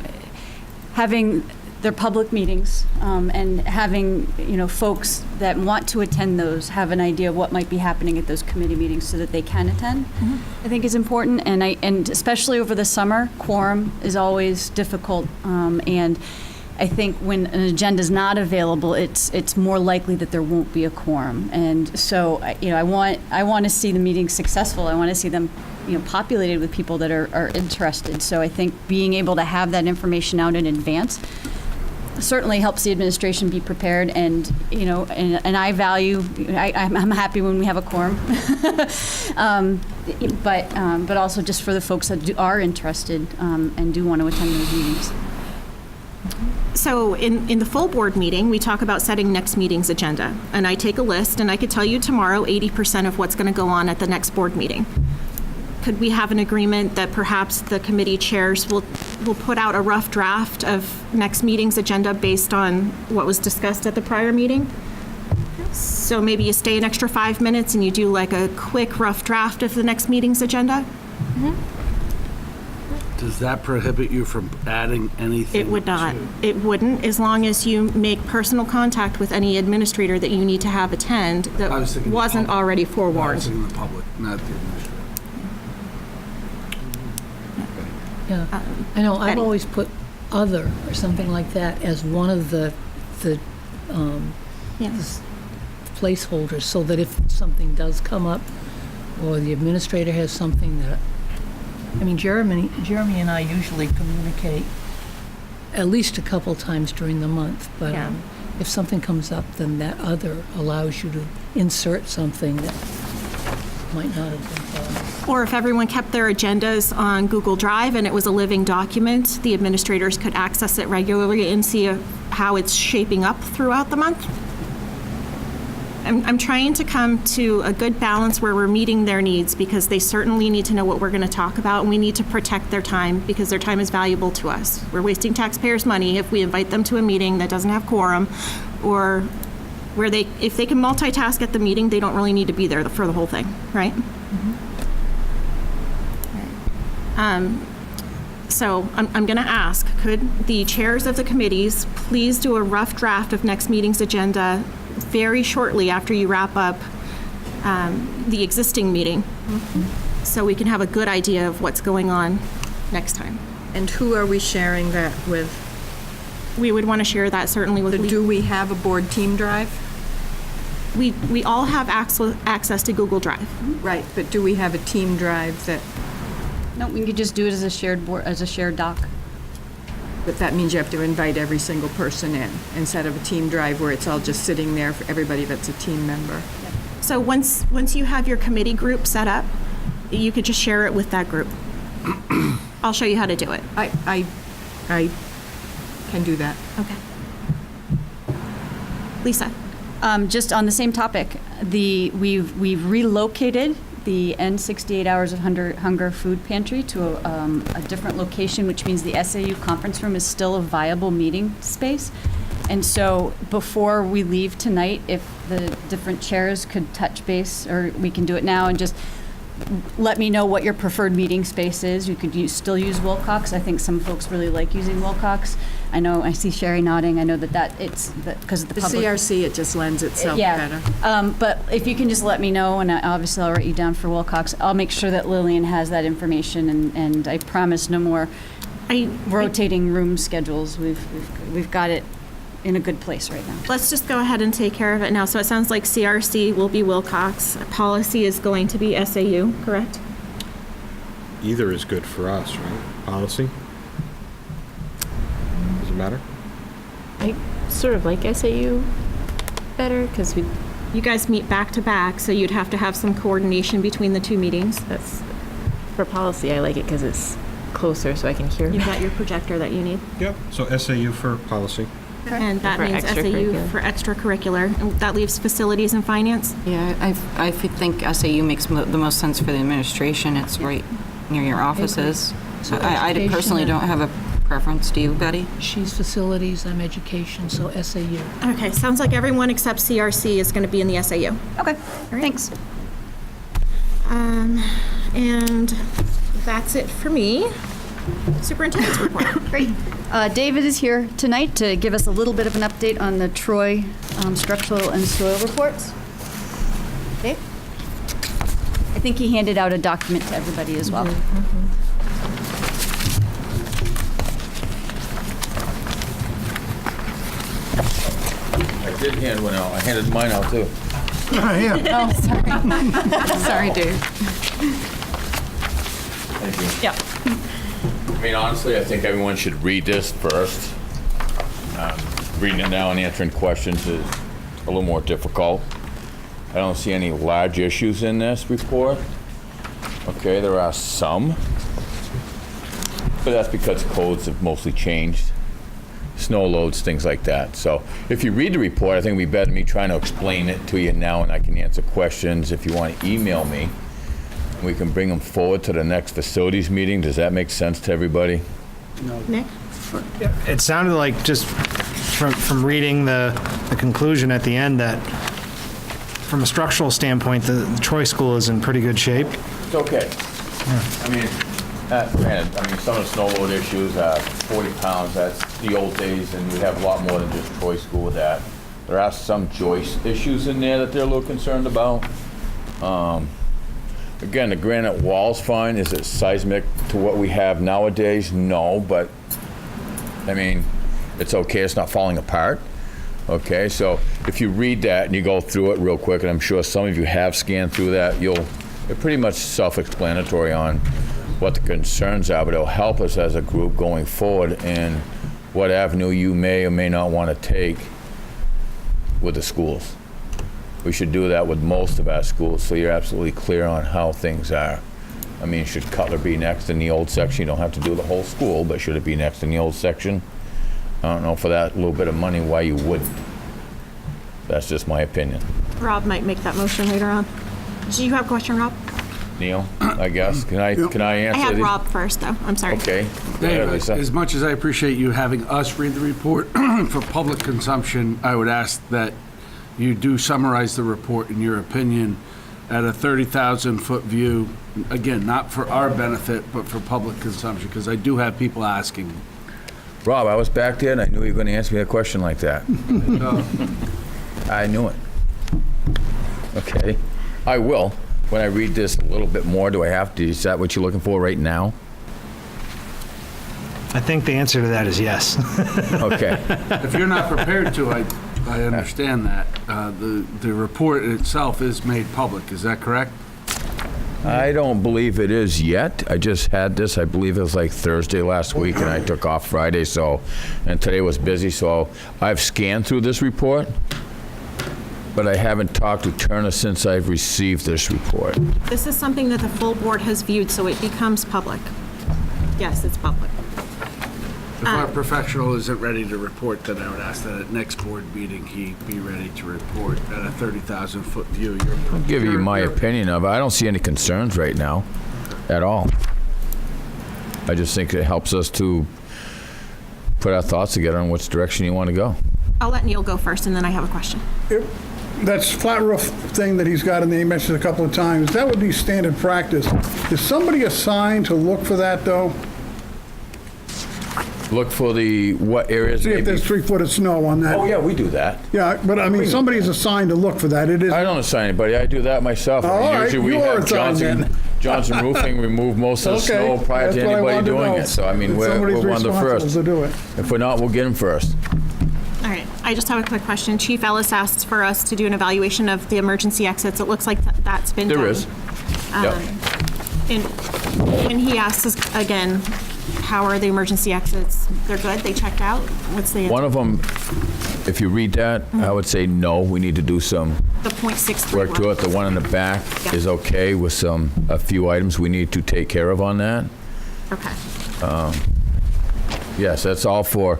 having their public meetings, and having, you know, folks that want to attend those have an idea of what might be happening at those committee meetings so that they can attend, I think is important. And especially over the summer, quorum is always difficult, and I think when an agenda is not available, it's more likely that there won't be a quorum. And so, you know, I want to see the meetings successful. I want to see them, you know, populated with people that are interested. So I think being able to have that information out in advance certainly helps the administration be prepared. And, you know, and I value, I'm happy when we have a quorum, but also just for the folks that are interested and do want to attend those meetings. So in the full board meeting, we talk about setting next meeting's agenda. And I take a list, and I could tell you tomorrow 80% of what's going to go on at the next board meeting. Could we have an agreement that perhaps the committee chairs will put out a rough draft of next meeting's agenda based on what was discussed at the prior meeting? So maybe you stay an extra 5 minutes and you do like a quick rough draft of the next meeting's agenda? Does that prohibit you from adding anything? It would not. It wouldn't, as long as you make personal contact with any administrator that you need to have attend that wasn't already I was forewarned. thinking the public, not the administrator. Yeah, I know, I've Betty. always put other or something like that as one of the Yes. placeholders, so that if something does come up, or the administrator has something that, I mean, Jeremy and I usually communicate at least a couple times during the month, but Yeah. if something comes up, then that other allows you to insert something that might not have been thought. Or if everyone kept their agendas on Google Drive and it was a living document, the administrators could access it regularly and see how it's shaping up throughout the month. I'm trying to come to a good balance where we're meeting their needs, because they certainly need to know what we're going to talk about, and we need to protect their time because their time is valuable to us. We're wasting taxpayers' money if we invite them to a meeting that doesn't have quorum, or where if they can multitask at the meeting, they don't really need to be there for the whole thing, right? So I'm going to ask, could the chairs of the committees please do a rough draft of next meeting's agenda very shortly after you wrap up the existing meeting, so we can have a good idea of what's going on next time? And who are we sharing that with? We would want to share that certainly with. Do we have a board team drive? We all have access to Google Drive. Right, but do we have a team drive that, No, we could just do it as a shared board, as a shared doc. but that means you have to invite every single person in, instead of a team drive where it's all just sitting there for everybody that's a team member? So once you have your committee group set up, you could just share it with that group. I'll show you how to do it. I can do that. Okay. Lisa? Just on the same topic, we've relocated the End 68 Hours of Hunger Food Pantry to a different location, which means the SAU conference room is still a viable meeting space. And so before we leave tonight, if the different chairs could touch base, or we can do it now, and just let me know what your preferred meeting space is. You could still use Wilcox. I think some folks really like using Wilcox. I see Sherry nodding. I know it's because the public. CRC, it just lends itself better. But if you can just let me know, and obviously I'll write you down for Wilcox, I'll make sure that Lillian has that information, and I promise no more rotating room schedules. We've got it in a good place right now. Let's just go ahead and take care of it now. So it sounds like CRC will be Wilcox. Policy is going to be SAU, correct? Either is good for us, right? Policy? Does it matter? I sort of like SAU better because You guys meet back to back, so you'd have to have some coordination between the two meetings. that's, for policy, I like it because it's closer so I can hear. You've got your projector that you need. Yep. So SAU for policy. And that For means SAU extracurricular. for extracurricular. And that leaves facilities and finance. Yeah, I think SAU makes the most sense for the administration. It's right near your offices. So I education personally and- don't have a preference. Do you, Betty? She's facilities, I'm education, so SAU. Okay, sounds like everyone except CRC is going to be in the SAU. Okay, thanks. And that's it for me. Superintendent's report. Great. David is here tonight to give us a little bit of an update on the Troy structural and soil reports. Dave? I think he handed out a document to everybody as well. I did hand one out. I handed mine out, too. Yeah. Oh, sorry. Sorry, Dave. Thank you. Yeah. I mean, honestly, I think everyone should read this first. Reading it now and answering questions is a little more difficult. I don't see any large issues in this report. Okay, there are some, but that's because codes have mostly changed. Snow loads, things like that. So if you read the report, I think it'd be better than me trying to explain it to you now, and I can answer questions. If you want to email me, we can bring them forward to the next facilities meeting. Does that make sense to everybody? Nick? It sounded like, just from reading the conclusion at the end, that from a structural standpoint, the Troy School is in pretty good shape. It's okay. I mean, granted, some of the snow load issues are 40 pounds. That's the old days, and we have a lot more than just Troy School with that. There are some joist issues in there that they're a little concerned about. Again, the granite wall's fine. Is it seismic to what we have nowadays? No, but, it's okay. It's not falling apart. Okay, so if you read that and you go through it real quick, and I'm sure some of you have scanned through that, it's pretty much self-explanatory on what the concerns are, but it'll help us as a group going forward in what avenue you may or may not want to take with the schools. We should do that with most of our schools, so you're absolutely clear on how things are. Should Cutler be next in the old section? You don't have to do the whole school, but should it be next in the old section? I don't know, for that little bit of money, why you wouldn't. That's just my opinion. Rob might make that motion later on. Do you have a question, Rob? Neil, I guess. Can I I answer had these? Rob first, though. I'm sorry. Okay. Go ahead, Dave, Lisa. as much as I appreciate you having us read the report for public consumption, I would ask that you do summarize the report in your opinion at a 30,000-foot view, again, not for our benefit, but for public consumption, because I do have people asking. Rob, I was back there and I knew you were going to answer me a question like that. I knew it. Okay. I will. When I read this a little bit more, do I have to? Is that what you're looking for right now? I think the answer to that is yes. Okay. If you're not prepared to, I understand that. The report itself is made public, is that correct? I don't believe it is yet. I just had this, I believe it was like Thursday last week, and I took off Friday, and today was busy, so I've scanned through this report, but I haven't talked to Turner since I've received this report. This is something that the full board has viewed, so it becomes public. Yes, it's public. If our professional isn't ready to report, then I would ask that at next board meeting, he be ready to report at a 30,000-foot view. I'll give you my opinion of it. I don't see any concerns right now at all. I just think it helps us to put our thoughts together on which direction you want to go. I'll let Neil go first, and then I have a question. That's flat roof thing that he's got in there, he mentioned a couple of times, that would be standard practice. Is somebody assigned to look for that, though? Look for what areas See if maybe. there's 3 foot of snow on that. Oh, yeah, we do that. Yeah, but I mean, somebody's assigned to look for that. It is. I don't assign anybody. I do that myself. All right, Usually we you're have assigned then. Johnson Roofing remove most of the Okay, snow prior that's to what I anybody wanted to doing know. it. So, I mean, If we're somebody's one of the responsible first. to do it. If we're not, we'll get them first. All right, I just have a quick question. Chief Ellis asked for us to do an evaluation of the emergency exits. It looks like that's been done. There is. Yep. And when he asks us again, how are the emergency exits? They're good? They checked out? What's the answer? One of them, if you read that, I would say no, we need to do some The .63 work to it. The one in the back Yeah. is okay with a few items we need to take care of on that. Okay. Yes, that's all for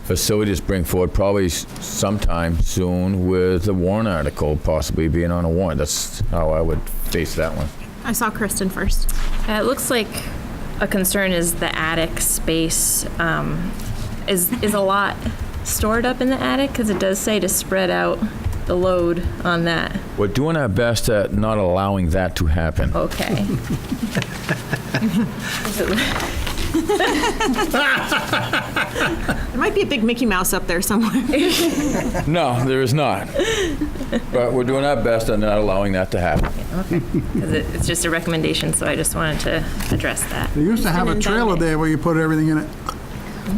facilities bring forward probably sometime soon with the warrant article possibly being on a warrant. That's how I would face that one. I saw Kristen first. It looks like a concern is the attic space. Is a lot stored up in the attic? Because it does say to spread out the load on that. We're doing our best at not allowing that to happen. Okay. There might be a big Mickey Mouse up there somewhere. No, there is not. But we're doing our best at not allowing that to happen. Okay. Because it's just a recommendation, so I just wanted to address that. They used to have a Winston and trailer Dunday. there where you put everything in it.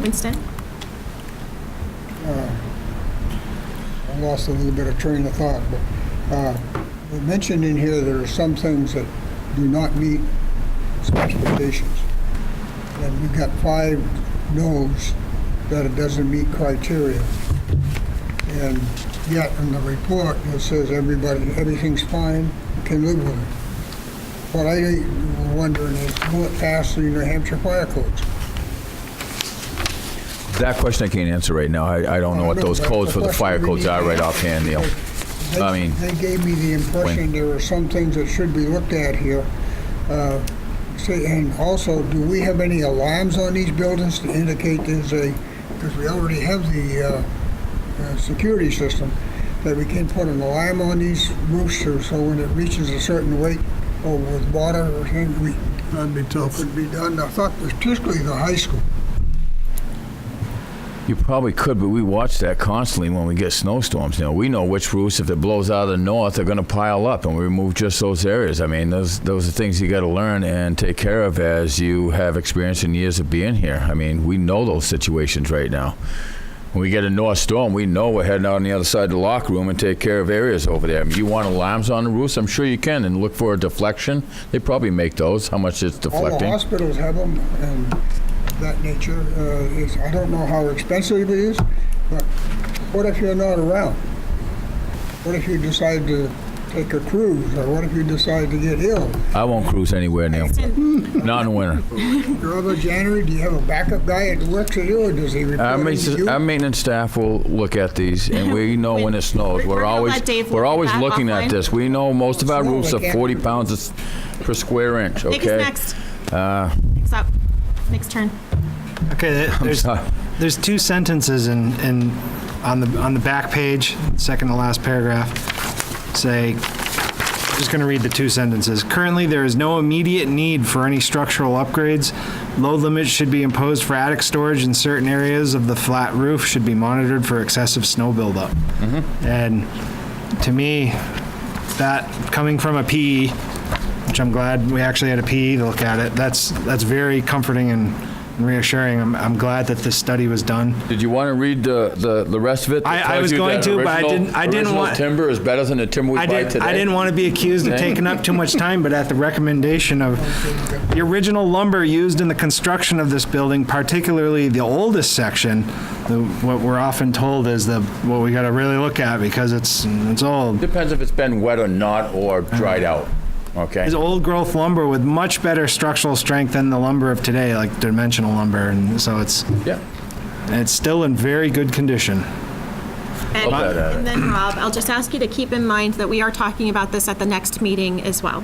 Winston? I lost a little bit of train of thought, but we mentioned in here there are some things that do not meet specifications. And we've got 5 no's that it doesn't meet criteria. And yet in the report, it says everything's fine, you can live with it. What I wondering is, will it pass the New Hampshire fire codes? That question I can't answer right now. I don't know what those codes for the fire codes are right offhand, Neil. I mean, They gave me the impression there are some things that should be looked at here. And also, do we have any alarms on these buildings to indicate there's because we already have the security system, that we can put an alarm on these roofs so when it reaches a certain weight or with water or anything, That'd be tough. could be done. I thought particularly the high school. you probably could, but we watch that constantly when we get snowstorms. You know, we know which roofs, if it blows out of the north, are going to pile up, and we remove just those areas. I mean, those are things you got to learn and take care of as you have experience in years of being here. I mean, we know those situations right now. When we get a north storm, we know we're heading out on the other side of the locker room and take care of areas over there. I mean, you want alarms on the roofs? I'm sure you can, and look for a deflection. They probably make those, how much it's All the deflecting. hospitals have them and that nature. I don't know how expensive it is, but what if you're not around? What if you decide to take a cruise, or what if you decide to get ill? I won't cruise anywhere near, not in the winter. Your other janitor, do you have a backup guy that works with you, or does he report into you? Our maintenance staff will look at these, and we know when it snows. We're gonna let Dave We're look at always that looking offline. at this. We know most of our Snow, roofs I are can't- 40 pounds per square inch, Nick is okay? next. Nick's up. Nick's turn. Okay, sorry. there's two sentences on the back page, second to last paragraph, say, just going to read the two sentences. Currently, there is no immediate need for any structural upgrades. Load limits should be imposed for attic storage in certain areas of the flat roof should be monitored for excessive snow buildup. And to me, that coming from a PE, which I'm glad we actually had a PE to look at it, that's very comforting and reassuring. I'm glad that this study was done. Did you want to read the rest of it? that I tells was you going that to, but I original- didn't original want- timber is better than the timber we buy today? I didn't want to be accused of Okay. taking up too much time, but at the recommendation of the original lumber used in the construction of this building, particularly the oldest section, what we're often told is what we got to really look at because it's old. Depends if it's been wet or not, or dried out, okay? Is old growth lumber with much better structural strength than the lumber of today, like dimensional lumber, and so it's still in very good condition. And, Love that. and then, Rob, I'll just ask you to keep in mind that we are talking about this at the next meeting as well.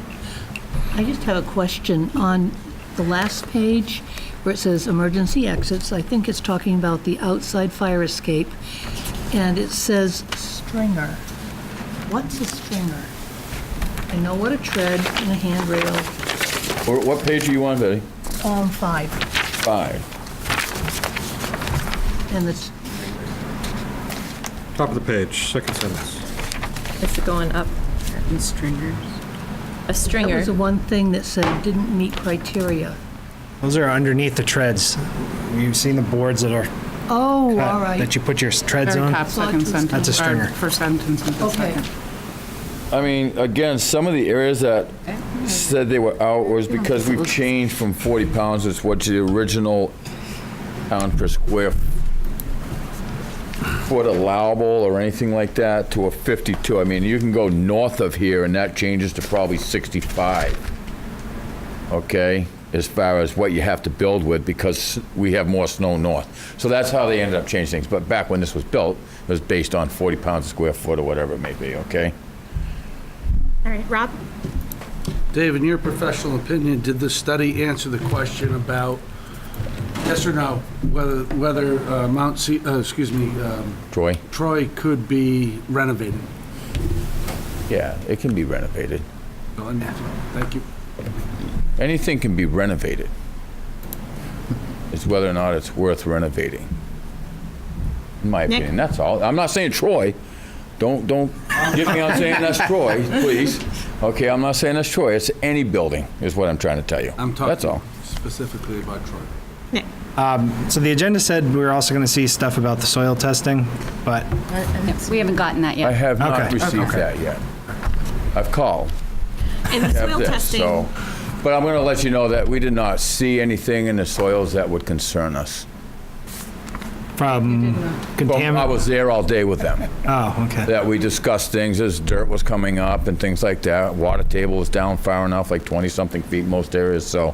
I just have a question on the last page where it says emergency exits. I think it's talking about the outside fire escape, and it says stringer. What's a stringer? I know what a tread and a handrail. What page are you on, Betty? 5. 5. And it's, Top of the page, second sentence. It's going up. And stringers. A that stringer. was the one thing that said didn't meet criteria. Those are underneath the treads. You've seen the boards that are Oh, cut, all right. that you put your treads Very on? top, second That's a sentence. or stringer. First sentence and the Okay. second. I mean, again, some of the areas that said they were out was because we've changed from 40 pounds, is what the original pound per square foot allowable or anything like that, to a 52. I mean, you can go north of here and that changes to probably 65. Okay? As far as what you have to build with, because we have more snow north. So that's how they ended up changing things. But back when this was built, it was based on 40 pounds a square foot or whatever it may be, okay? All right, Rob? Dave, in your professional opinion, did the study answer the question about, yes or no, whether Troy? Troy could be renovated? Yeah, it can be renovated. Thank you. Anything can be renovated. It's whether or not it's worth renovating. In my Nick? opinion, that's all. I'm not saying Troy. Don't get me on saying that's Troy, please. Okay, I'm not saying that's Troy. It's any building, is what I'm trying to tell you. I'm That's all. talking specifically about Troy. Nick? So the agenda said we were also going to see stuff about the soil testing, but We haven't gotten that I yet. have not Okay. received Okay. that yet. I've called. And the Have soil this, testing, so. But I'm going to let you know that we did not see anything in the soils that would concern us. from Well, I contaminant. was there all day with them. Oh, okay. That we discussed things as dirt was coming up and things like that. Water table was down far enough, like 20-something feet in most areas, so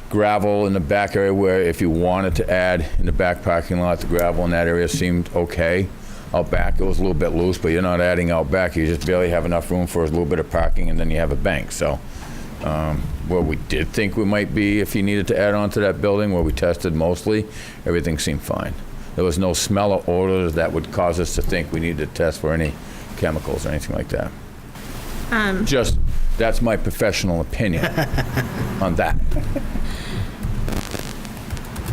gravel in the back area where if you wanted to add in the back parking lot, the gravel in that area seemed okay. Out back, it was a little bit loose, but you're not adding out back. You just barely have enough room for a little bit of parking, and then you have a bank, so. Where we did think we might be, if you needed to add on to that building, where we tested mostly, everything seemed fine. There was no smell or odors that would cause us to think we needed to test for any chemicals or anything like that. Just, that's my professional opinion on that.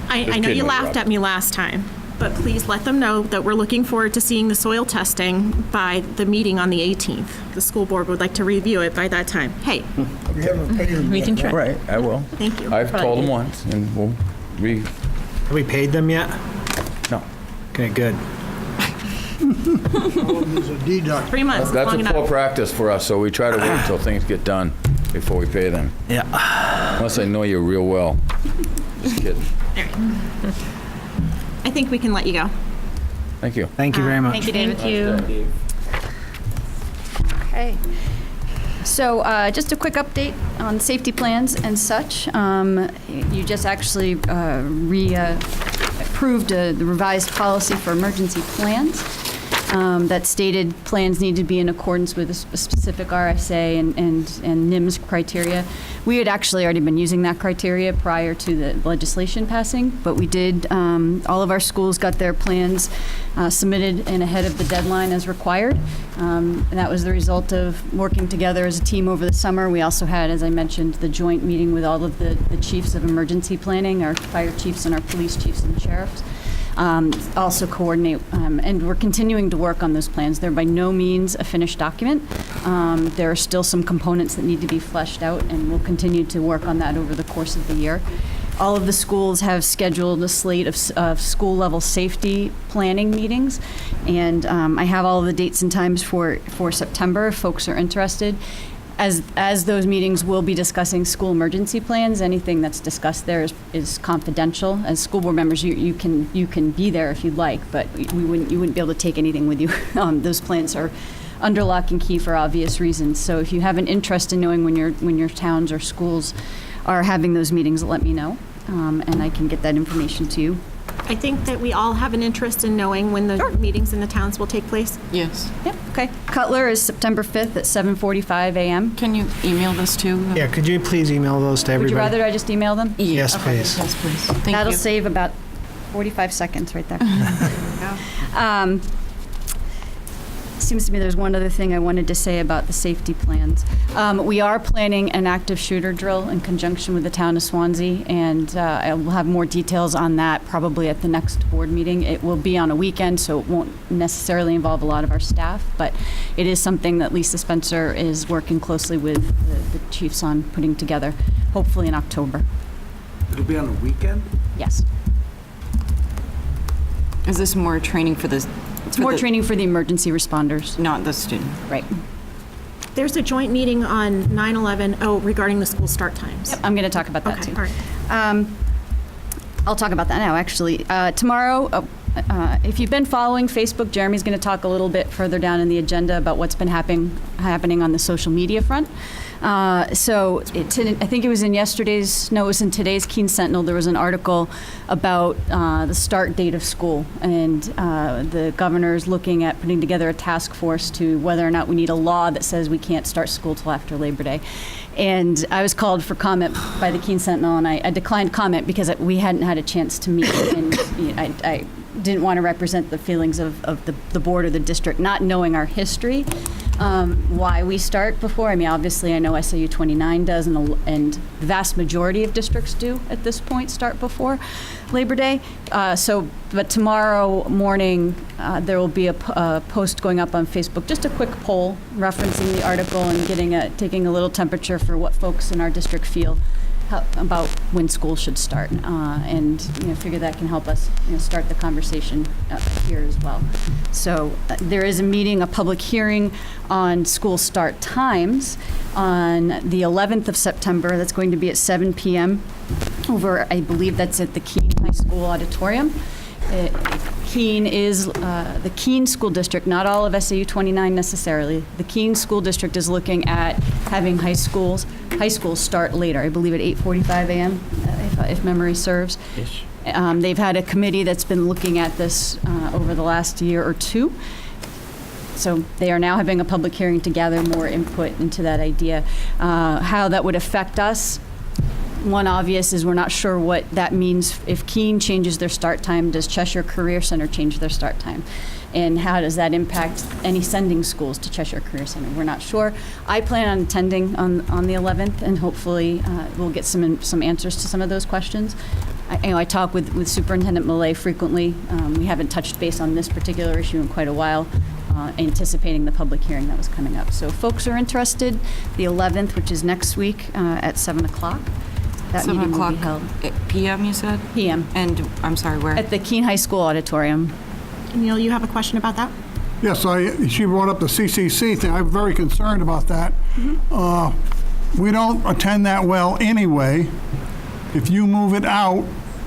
I know kidding you with you, laughed Rob. at me last time, but please let them know that we're looking forward to seeing the soil testing by the meeting on the 18th. The school board would like to review it by that time. Hey, We haven't paid him We yet, can right? try. Right, I will. thank you. I've told them once, and we'll Have we paid them yet? no. Okay, good. There's a deduct. 3 months, is That's long a enough. poor practice for us, so we try to wait until things get done before we pay them. Yeah. Unless I know you real well. Just kidding. I think we can let you go. Thank you. Thank you very much. Thank you, David. Thank you. Okay. So just a quick update on safety plans and such. You just actually approved the revised policy for emergency plans that stated plans need to be in accordance with a specific RSA and NIMS criteria. We had actually already been using that criteria prior to the legislation passing, but we did, all of our schools got their plans submitted and ahead of the deadline as required. And that was the result of working together as a team over the summer. We also had, as I mentioned, the joint meeting with all of the chiefs of emergency planning, our fire chiefs and our police chiefs and sheriffs. Also coordinate, and we're continuing to work on those plans. They're by no means a finished document. There are still some components that need to be fleshed out, and we'll continue to work on that over the course of the year. All of the schools have scheduled a slate of school-level safety planning meetings, and I have all of the dates and times for September if folks are interested. As those meetings will be discussing school emergency plans, anything that's discussed there is confidential. As school board members, you can be there if you'd like, but you wouldn't be able to take anything with you. Those plans are under lock and key for obvious reasons. So if you have an interest in knowing when your towns or schools are having those meetings, let me know, and I can get that information to you. I think that we all have an interest in knowing when the meetings in the towns will take place. Yes. Yep, okay. Cutler is September 5th at 7:45 a.m. Can you email this too? Yeah, could you please email those to everybody? Would you rather I just email them? Yes, please. Yes, please. Thank That'll you. save about 45 seconds right there. Seems to me there's one other thing I wanted to say about the safety plans. We are planning an active shooter drill in conjunction with the town of Swansea, and I will have more details on that probably at the next board meeting. It will be on a weekend, so it won't necessarily involve a lot of our staff, but it is something that Lisa Spencer is working closely with the chiefs on putting together, hopefully in October. It'll be on a weekend? Yes. Is this more training for the? It's more training for the emergency responders. Not the student. Right. There's a joint meeting on 9/11, regarding the school start times. Yep, I'm going to talk about that Okay, too. all right. I'll talk about that now, actually. Tomorrow, if you've been following Facebook, Jeremy's going to talk a little bit further down in the agenda about what's been happening on the social media front. I think it was in today's Keene Sentinel, there was an article about the start date of school, and the governor's looking at putting together a task force to whether or not we need a law that says we can't start school till after Labor Day. And I was called for comment by the Keene Sentinel, and I declined comment because we hadn't had a chance to meet, and I didn't want to represent the feelings of the board or the district, not knowing our history. Why we start before. I mean, obviously, I know SAU 29 does, and the vast majority of districts do at this point start before Labor Day. But tomorrow morning, there will be a post going up on Facebook, just a quick poll referencing the article and taking a little temperature for what folks in our district feel about when school should start, and figure that can help us start the conversation here as well. So there is a public hearing on school start times on the 11th of September. That's going to be at 7 p.m. over, I believe that's at the Keene High School auditorium. Keene is the Keene School District, not all of SAU 29 necessarily. The Keene School District is looking at having high schools start later, I believe at 8:45 a.m., if memory serves. Yes. They've had a committee that's been looking at this over the last year or two. So they are now having a public hearing to gather more input into that idea. How that would affect us, one obvious is we're not sure what that means. If Keene changes their start time, does Cheshire Career Center change their start time? And how does that impact any sending schools to Cheshire Career Center? We're not sure. I plan on attending on the 11th, and hopefully we'll get some answers to some of those questions. I talk with Superintendent Millay frequently. We haven't touched base on this particular issue in quite a while, anticipating the public hearing that was coming up. So if folks are interested, the 11th, which is next week at 7 o'clock. That 7 meeting will o'clock be held. p.m. you said? p.m. And I'm sorry, where? At the Keene High School auditorium. Neil, you have a question about that? Yes, she brought up the CCC thing. I'm very concerned about that. Mm-hmm. We don't attend that well anyway. If you move it out,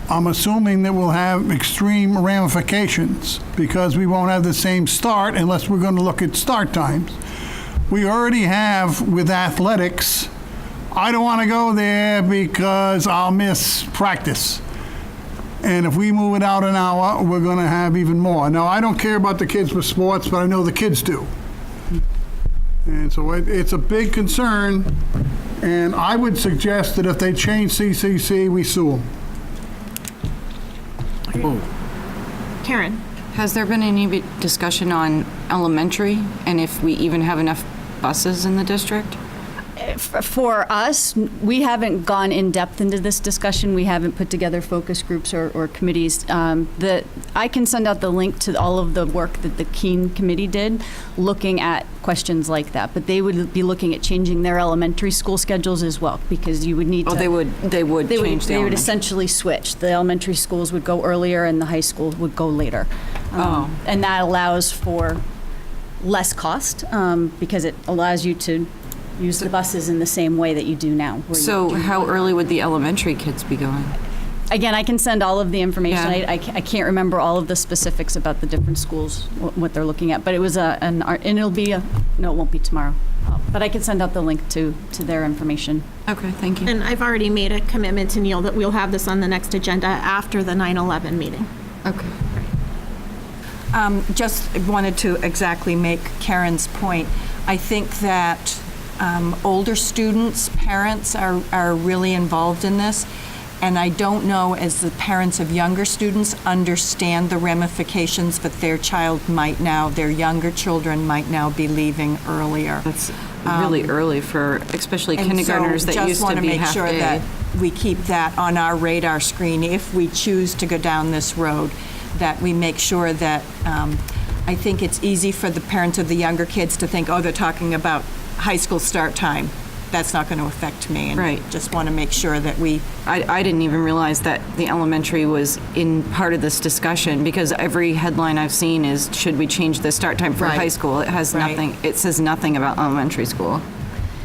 I'm assuming that we'll have extreme ramifications because we won't have the same start unless we're going to look at start times. we already have with athletics, I don't want to go there because I'll miss practice. And if we move it out an hour, we're going to have even more. Now, I don't care about the kids with sports, but I know the kids do. And so it's a big concern, and I would suggest that if they change CCC, we sue them. Karen? Has there been any discussion on elementary and if we even have enough buses in the district? For us, we haven't gone in depth into this discussion. We haven't put together focus groups or committees. I can send out the link to all of the work that the Keene Committee did, looking at questions like that. But they would be looking at changing their elementary school schedules as well, because you would need to. Oh, they would change the elementary. They would essentially switch. The elementary schools would go earlier, and the high school would go later. And that allows for less cost because it allows you to use the buses in the same way that you do now. So how early would the elementary kids be going? Again, I can send all of the information. Yeah. I can't remember all of the specifics about the different schools, what they're looking at, but it was and it'll be no, it won't be tomorrow. But I can send out the link to their information. Okay, thank you. And I've already made a commitment to Neil that we'll have this on the next agenda after the 9/11 meeting. Okay. Just wanted to exactly make Karen's point. I think that older students, parents are really involved in this. And I don't know, as the parents of younger students, understand the ramifications that their younger children might now be leaving earlier. That's really early for, especially kindergartners that used to be half day. And so just want to make sure that we keep that on our radar screen if we choose to go down this road, that we make sure that, I think it's easy for the parents of the younger kids to think, oh, they're talking about high school start time. That's not going to affect me. And Right. just want to make sure that we... I didn't even realize that the elementary was in part of this discussion, because every headline I've seen is, should we change the start time for Right. high school? It has Right. nothing, it says nothing about elementary school.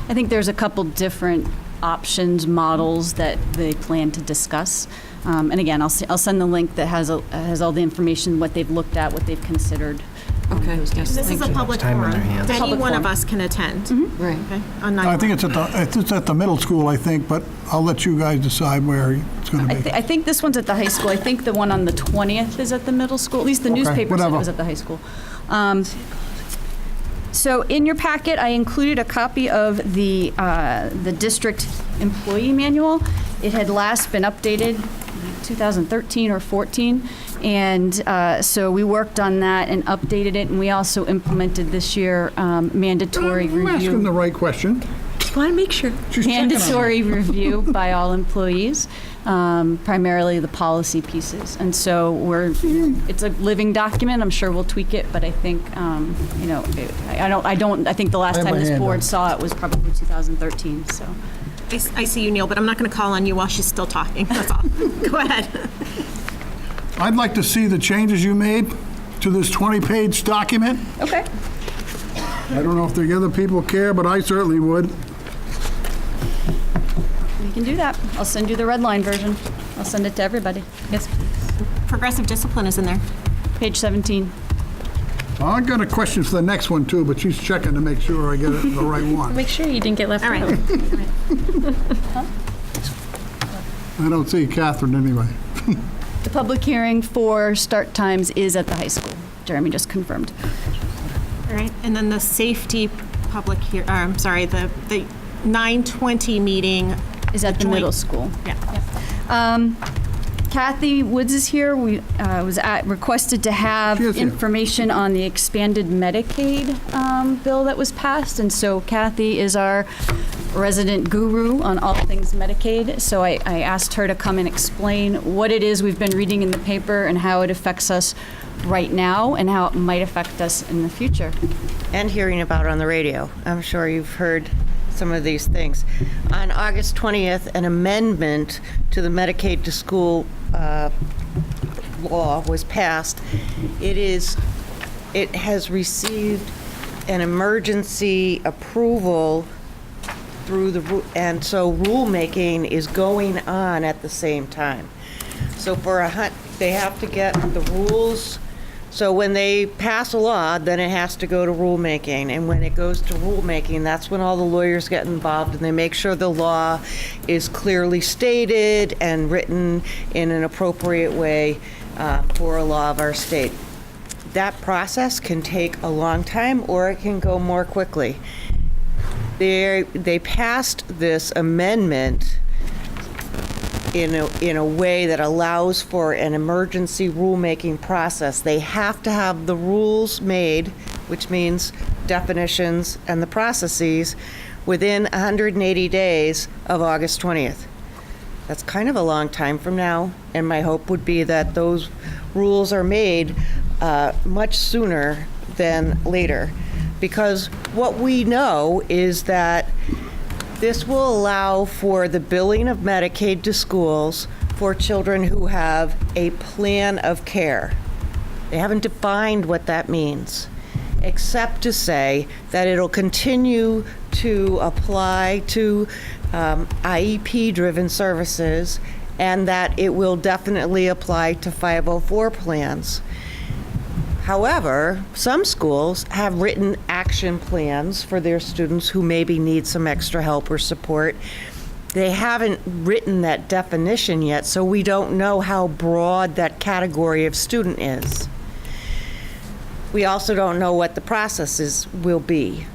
I think there's a couple different options, models that they plan to discuss. And again, I'll send the link that has all the information, what they've looked at, what they've considered. Okay, yes, This is thank a you. public Time on forum. their hands. Any Public one of forum. us can attend. Right. Okay, on I 9/11. think it's at the middle school, I think, but I'll let you guys decide where it's going to be. I think this one's at the high school. I think the one on the 20th is at the middle school. At least the Okay, newspaper said it whatever. was at the high school. So in your packet, I included a copy of the district employee manual. It had last been updated 2013 or 14, and so we worked on that and updated it, and we also implemented this year mandatory I'm asking review. the right question. Want to make sure. She's checking on me. Mandatory review by all employees, primarily the policy pieces. And so it's a living document. I'm sure we'll tweak it, but I think, I think the last I have time my this hand board up. saw it was probably 2013, so. I see you, Neil, but I'm not going to call on you while she's still talking. That's all. Go ahead. I'd like to see the changes you made to this 20-page document. Okay. I don't know if the other people care, but I certainly would. We can do that. I'll send you the red line version. I'll send it to everybody. Yes, Progressive discipline is in there. page 17. Well, I got a question for the next one, too, but she's checking to make sure I get it the right one. Make sure you didn't get left All out. right. I don't see Catherine anyway. The public hearing for start times is at the high school. Jeremy just confirmed. All right, and then the safety public here, the 9:20 meeting. Is at the joint- middle school. Yeah. Kathy Woods is here. We requested to have She is here. information on the expanded Medicaid bill that was passed, and so Kathy is our resident guru on all things Medicaid. So I asked her to come and explain what it is we've been reading in the paper and how it affects us right now and how it might affect us in the future. And hearing about it on the radio. I'm sure you've heard some of these things. On August 20th, an amendment to the Medicaid to School law was passed. It has received an emergency approval through and so rulemaking is going on at the same time. So they have to get the rules So when they pass a law, then it has to go to rulemaking. And when it goes to rulemaking, that's when all the lawyers get involved and they make sure the law is clearly stated and written in an appropriate way for a law of our state. That process can take a long time or it can go more quickly. They passed this amendment in a way that allows for an emergency rulemaking process. They have to have the rules made, which means definitions and the processes, within 180 days of August 20th. That's kind of a long time from now, and my hope would be that those rules are made much sooner than later. Because what we know is that this will allow for the billing of Medicaid to schools for children who have a plan of care. They haven't defined what that means, except to say that it'll continue to apply to IEP-driven services and that it will definitely apply to 504 plans. However, some schools have written action plans for their students who maybe need some extra help or support. They haven't written that definition yet, so we don't know how broad that category of student is. We also don't know what the processes will be.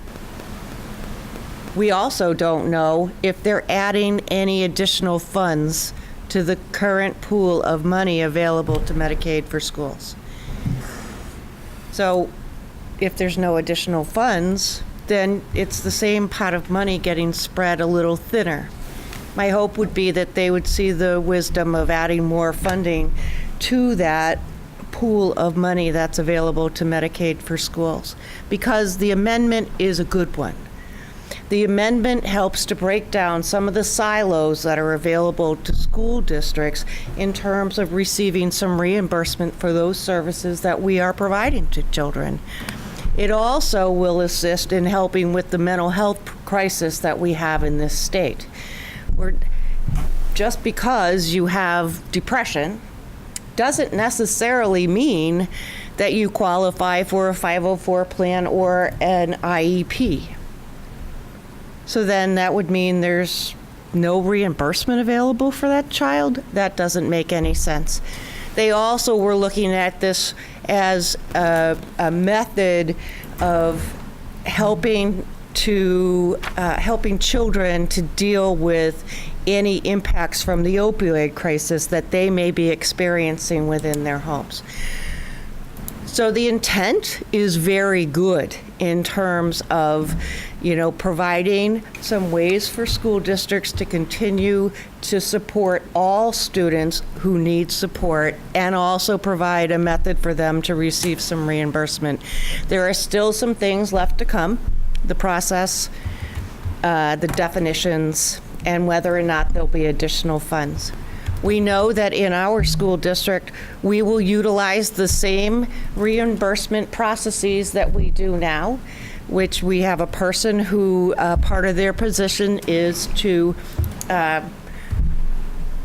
We also don't know if they're adding any additional funds to the current pool of money available to Medicaid for schools. So if there's no additional funds, then it's the same pot of money getting spread a little thinner. My hope would be that they would see the wisdom of adding more funding to that pool of money that's available to Medicaid for schools, because the amendment is a good one. The amendment helps to break down some of the silos that are available to school districts in terms of receiving some reimbursement for those services that we are providing to children. It also will assist in helping with the mental health crisis that we have in this state. Just because you have depression doesn't necessarily mean that you qualify for a 504 plan or an IEP. So then that would mean there's no reimbursement available for that child? That doesn't make any sense. They also were looking at this as a method of helping children to deal with any impacts from the opioid crisis that they may be experiencing within their homes. So the intent is very good in terms of, providing some ways for school districts to continue to support all students who need support and also provide a method for them to receive some reimbursement. There are still some things left to come, the process, the definitions, and whether or not there'll be additional funds. We know that in our school district, we will utilize the same reimbursement processes that we do now, which we have a person who, part of their position is to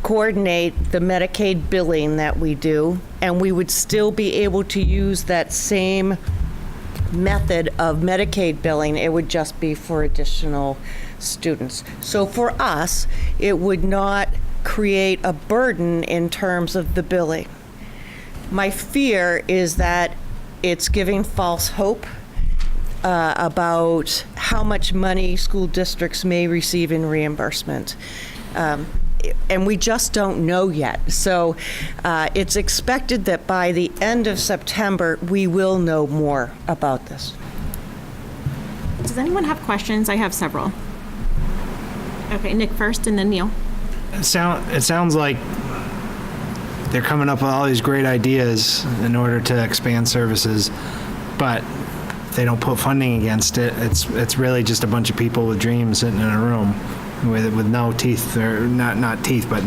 coordinate the Medicaid billing that we do, and we would still be able to use that same method of Medicaid billing. It would just be for additional students. So for us, it would not create a burden in terms of the billing. My fear is that it's giving false hope about how much money school districts may receive in reimbursement. And we just don't know yet. So it's expected that by the end of September, we will know more about this. Does anyone have questions? I have several. Okay, Nick first and then Neil. It sounds like they're coming up with all these great ideas in order to expand services, but if they don't put funding against it, it's really just a bunch of people with dreams sitting in a room with no teeth, or not teeth, but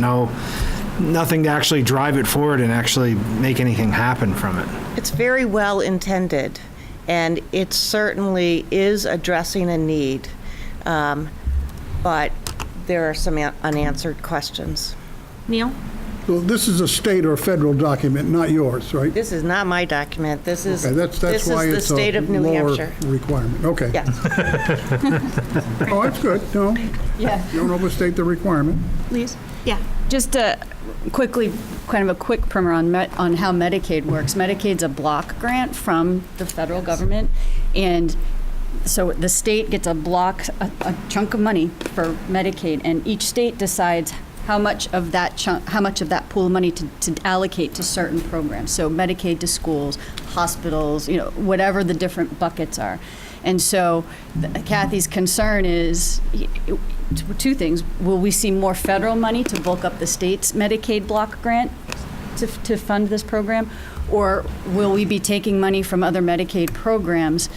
nothing to actually drive it forward and actually make anything happen from it. It's very well intended, and it certainly is addressing a need, but there are some unanswered questions. Neil? So this is a state or federal document, not yours, right? This is not my document. This is, Okay, this that's is why the it's a state of New lower Hampshire. requirement. Okay. Yes. Oh, that's good. No, Yeah. you don't overstate the requirement. Please. Yeah. Just quickly, kind of a quick primer on on how Medicaid works. Medicaid's a block grant from the federal government, and so the state gets a chunk of money for Medicaid, and each state decides how much of that pool of money to allocate to certain programs. So Medicaid to schools, hospitals, whatever the different buckets are. And so Kathy's concern is two things. Will we see more federal money to bulk up the state's Medicaid block grant to fund this program? Or will we be taking money from other Medicaid programs?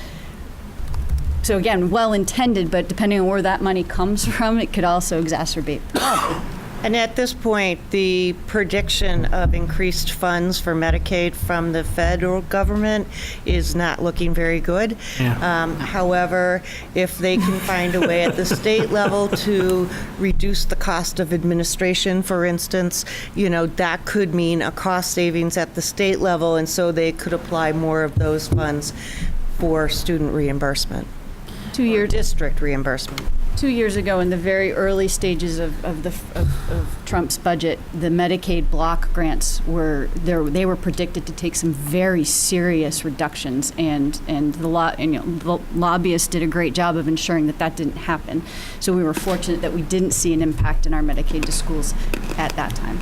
So again, well-intended, but depending on where that money comes from, it could also exacerbate the problem. And at this point, the prediction of increased funds for Medicaid from the federal government is not looking very good. However, if they can find a way at the state level to reduce the cost of administration, for instance, that could mean a cost savings at the state level, and so they could apply more of those funds for student reimbursement. 2 years. District reimbursement. 2 years ago, in the very early stages of Trump's budget, the Medicaid block grants they were predicted to take some very serious reductions, and the lobbyists did a great job of ensuring that didn't happen. So we were fortunate that we didn't see an impact in our Medicaid to schools at that time.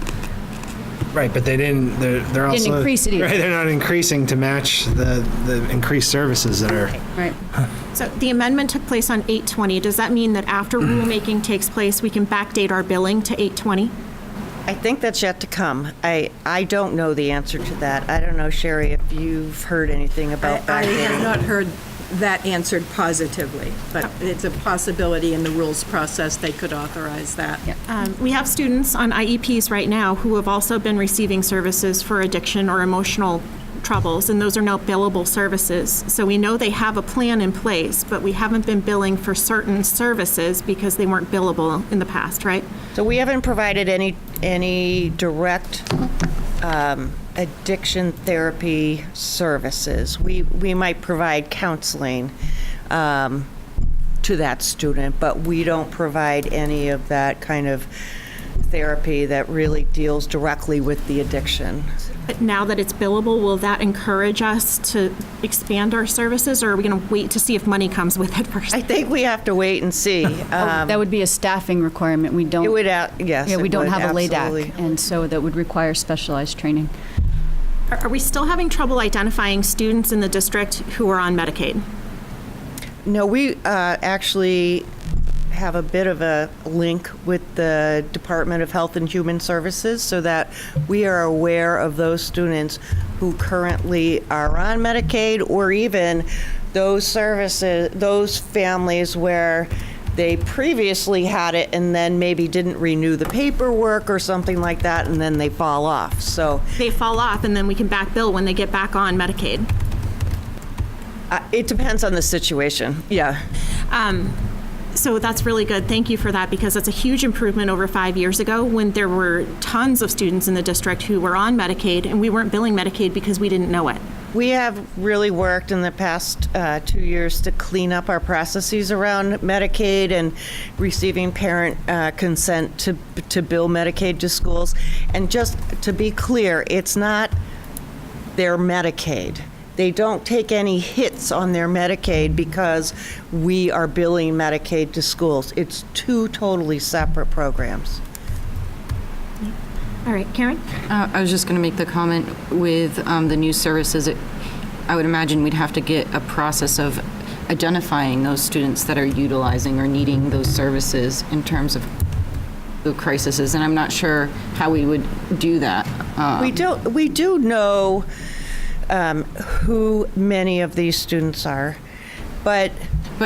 Right, but they didn't. They're also Didn't increase it either. Right, they're not increasing to match the increased services that are. Right. So the amendment took place on 8/20. Does that mean that after rulemaking takes place, we can backdate our billing to 8/20? I think that's yet to come. I don't know the answer to that. I don't know, Sherry, if you've heard anything about I backdating. have not heard that answered positively, but it's a possibility in the rules process they could authorize that. We have students on IEPs right now who have also been receiving services for addiction or emotional troubles, and those are now billable services. So we know they have a plan in place, but we haven't been billing for certain services because they weren't billable in the past, right? So we haven't provided any direct addiction therapy services. We might provide counseling to that student, but we don't provide any of that kind of therapy that really deals directly with the addiction. But now that it's billable, will that encourage us to expand our services, or are we going to wait to see if money comes with it first? I think we have to wait and see. That would be a staffing requirement. We don't. It would, yes. Yeah, we it don't would, have a absolutely. LADAC, and so that would require specialized training. Are we still having trouble identifying students in the district who are on Medicaid? No, we actually have a bit of a link with the Department of Health and Human Services so that we are aware of those students who currently are on Medicaid, or even those families where they previously had it and then maybe didn't renew the paperwork or something like that, and then they fall off. So They fall off, and then we can back bill when they get back on Medicaid. it depends on the situation. Yeah. So that's really good. Thank you for that, because that's a huge improvement over 5 years ago when there were tons of students in the district who were on Medicaid, and we weren't billing Medicaid because we didn't know it. We have really worked in the past 2 years to clean up our processes around Medicaid and receiving parent consent to bill Medicaid to schools. And just to be clear, it's not their Medicaid. They don't take any hits on their Medicaid because we are billing Medicaid to schools. It's two totally separate programs. All right, Karen? I was just going to make the comment with the new services. I would imagine we'd have to get a process of identifying those students that are utilizing or needing those services in terms of the crises, and I'm not sure how we would do that. We do know who many of these students are, but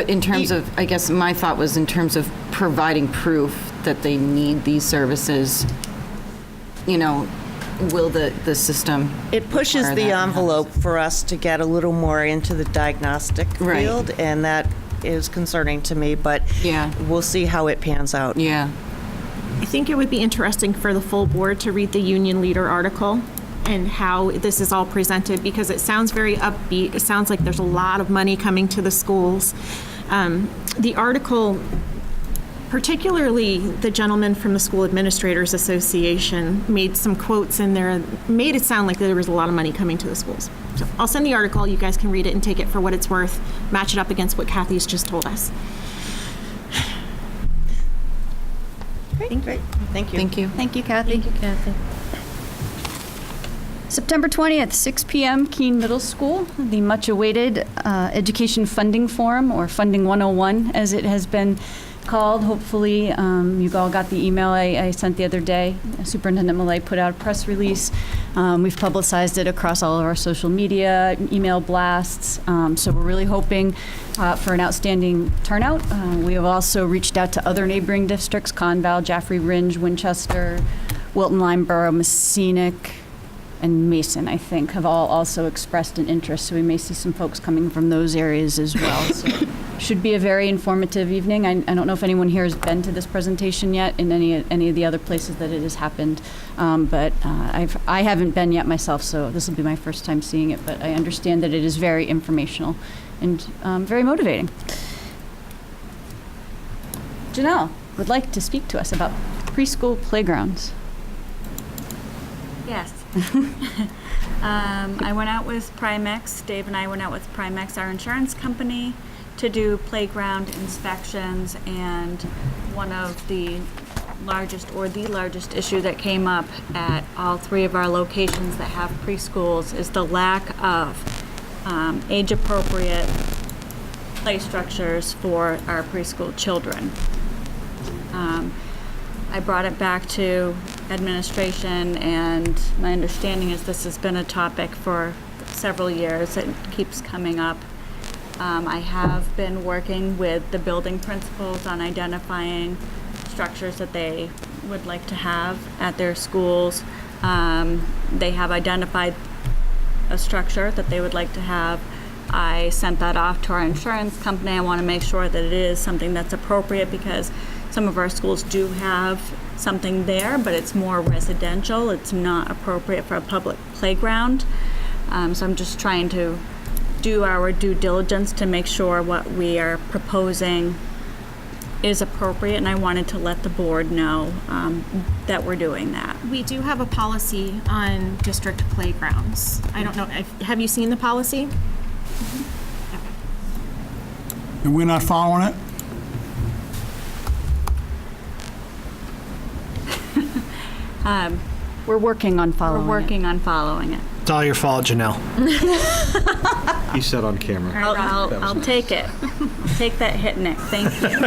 in terms of, I guess my thought was in terms of providing proof that they need these services, will the system... It pushes the envelope for us to get a little more into the diagnostic field, and that is concerning to me, but yeah, we'll see how it pans out. Yeah. I think it would be interesting for the full board to read the union leader article and how this is all presented, because it sounds very upbeat. It sounds like there's a lot of money coming to the schools. The article, particularly the gentleman from the School Administrators Association, made some quotes in there, made it sound like there was a lot of money coming to the schools. So I'll send the article. You guys can read it and take it for what it's worth, match it up against what Kathy's just told us. Great. Thank you. Thank you. Thank you, Kathy. Thank you, Kathy. September 20th, 6 p.m., Keene Middle School, the much-awaited Education Funding Forum, or Funding 101, as it has been called. Hopefully, you all got the email I sent the other day. Superintendent Millay put out a press release. We've publicized it across all of our social media, email blasts. So we're really hoping for an outstanding turnout. We have also reached out to other neighboring districts, Conval, Jaffrey, Ringe, Winchester, Wilton, Limeboro, Messinic, and Mason, I think, have all also expressed an interest. So we may see some folks coming from those areas as well. So should be a very informative evening. I don't know if anyone here has been to this presentation yet in any of the other places that it has happened, but I haven't been yet myself, so this will be my first time seeing it. But I understand that it is very informational and very motivating. Janelle would like to speak to us about preschool playgrounds. Yes. I went out with Primex, Dave and I went out with Primex, our insurance company, to do playground inspections, and one of the largest, or the largest issue that came up at all three of our locations that have preschools is the lack of age-appropriate play structures for our preschool children. I brought it back to administration, and my understanding is this has been a topic for several years. It keeps coming up. I have been working with the building principals on identifying structures that they would like to have at their schools. They have identified a structure that they would like to have. I sent that off to our insurance company. I want to make sure that it is something that's appropriate, because some of our schools do have something there, but it's more residential. It's not appropriate for a public playground. So I'm just trying to do our due diligence to make sure what we are proposing is appropriate, and I wanted to let the board know that we're doing that. We do have a policy on district playgrounds. I don't know, have you seen the policy? And we're not following it? We're working on following We're working on following it. It's all your fault, Janelle. He said on camera. I'll take it. I'll take that hit, Nick. Thank you.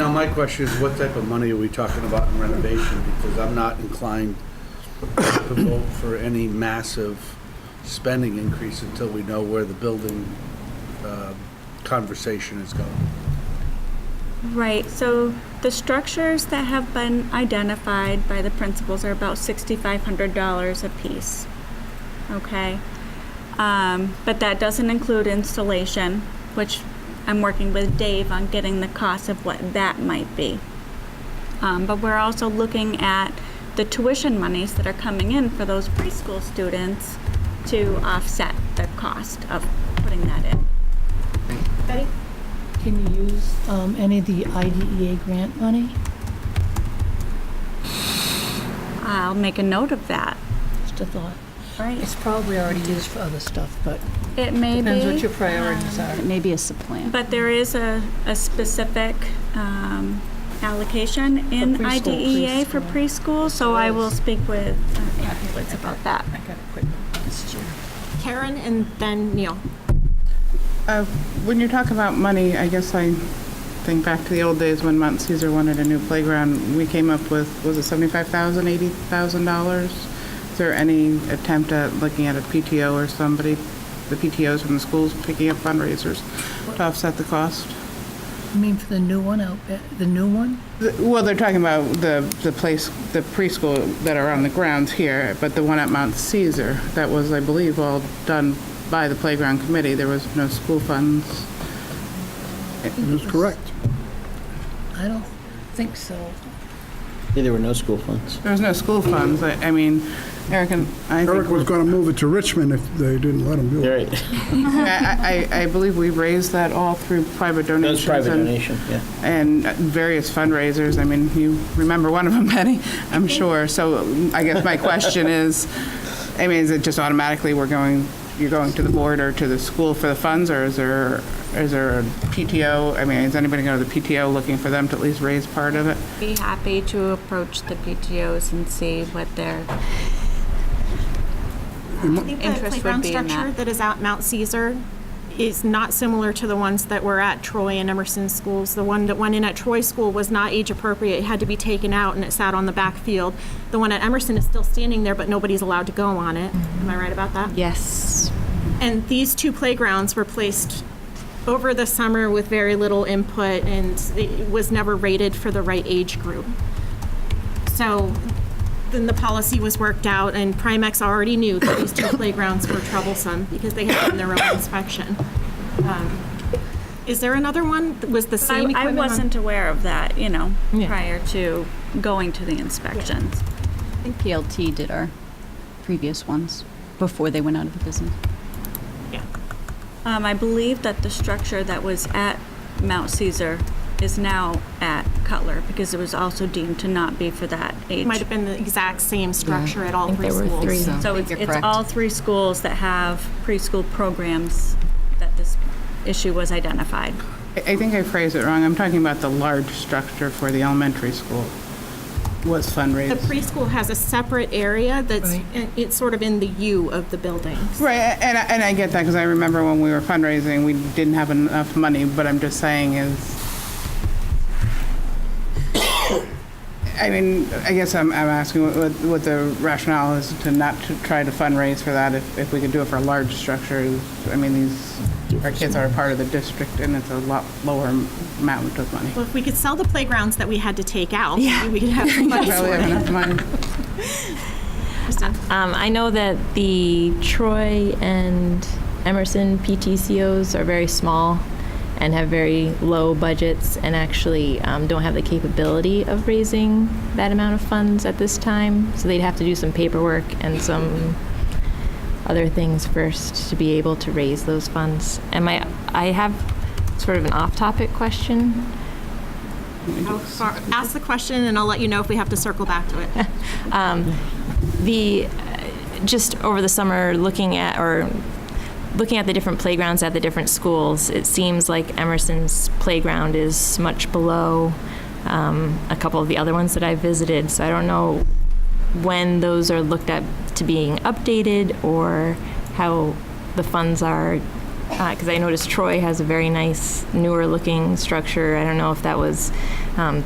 My question is, what type of money are we talking about in renovation? Because I'm not inclined to vote for any massive spending increase until we know where the building conversation is going. Right, so the structures that have been identified by the principals are about $6,500 a piece, okay? But that doesn't include installation, which I'm working with Dave on getting the cost of what that might be. But we're also looking at the tuition monies that are coming in for those preschool students to offset the cost of putting that in. Betty? Can you use any of the IDEA grant money? I'll make a note of that. Just a thought. Right. It's probably already used for other stuff, but It may depends be. what your priorities are. It may be a supplant. But there is a specific allocation in For preschool, IDEA for preschool, so I will speak with Kathy Woods about that. I got a quick question. Karen and then Neil. When you're talking about money, I guess I think back to the old days when Mount Caesar wanted a new playground. We came up with, was it $75,000, $80,000? Is there any attempt at looking at a PTO or somebody, the PTOs from the schools picking up fundraisers to offset the cost? You mean for the new one out there, the new one? Well, they're talking about the preschool that are on the grounds here, but the one at Mount Caesar, that was, I believe, all done by the playground committee. There was no school funds. That is correct. I don't think so. Yeah, there were no school funds. There was no school funds. I mean, Eric and I Eric think, was going to move it to Richmond if they didn't let him do You're it. right. I believe we raised that all through private That was donations. private and- donation, yeah. And various fundraisers. I mean, you remember one of them, Betty, I'm sure. So I guess my question is, I mean, is it just automatically you're going to the board or to the school for the funds, or is there a PTO? I mean, is anybody going to the PTO looking for them to at least raise part of it? Be happy to approach the PTOs and see what their I think the interest would playground be in structure that. that is at Mount Caesar is not similar to the ones that were at Troy and Emerson schools. The one that went in at Troy School was not age appropriate. It had to be taken out and it sat on the back field. The one at Emerson is still standing there, but nobody's allowed to go on it. Am I right about that? Yes. And these two playgrounds were placed over the summer with very little input, and it was never rated for the right age group. So then the policy was worked out, and Primex already knew that these two playgrounds were troublesome because they had done their own inspection. Is there another one that was the same I equipment on- wasn't aware of that, Yeah. prior to going to the inspections. I think PLT did our previous ones before they went out of business. I believe that the structure that was at Mount Caesar is now at Cutler because it was also deemed to not be for that age. It might have been the exact same structure at all think three there were schools. three. So it's all three schools that have preschool programs that this issue was identified. I think I phrased it wrong. I'm talking about the large structure for the elementary school was The fundraised. preschool has a separate area that's, Right. it's sort of in the U of the buildings. Right, and I get that because I remember when we were fundraising, we didn't have enough money, but I'm just saying is, I mean, I guess I'm asking what the rationale is to not to try to fundraise for that if we could do it for large structures. I mean, our kids are a part of the district and it's a lot lower amount of money. Well, if we could sell the playgrounds that we had to take out, maybe we could have some money Probably for have it. enough money. Kristen? I know that the Troy and Emerson PTCOs are very small and have very low budgets and actually don't have the capability of raising that amount of funds at this time. So they'd have to do some paperwork and some other things first to be able to raise those funds. And I have sort of an off-topic question. Ask the question and I'll let you know if we have to circle back to it. Just over the summer, looking at the different playgrounds at the different schools, it seems like Emerson's playground is much below a couple of the other ones that I've visited. So I don't know when those are looked at to being updated or how the funds are, because I noticed Troy has a very nice newer looking structure. I don't know if that was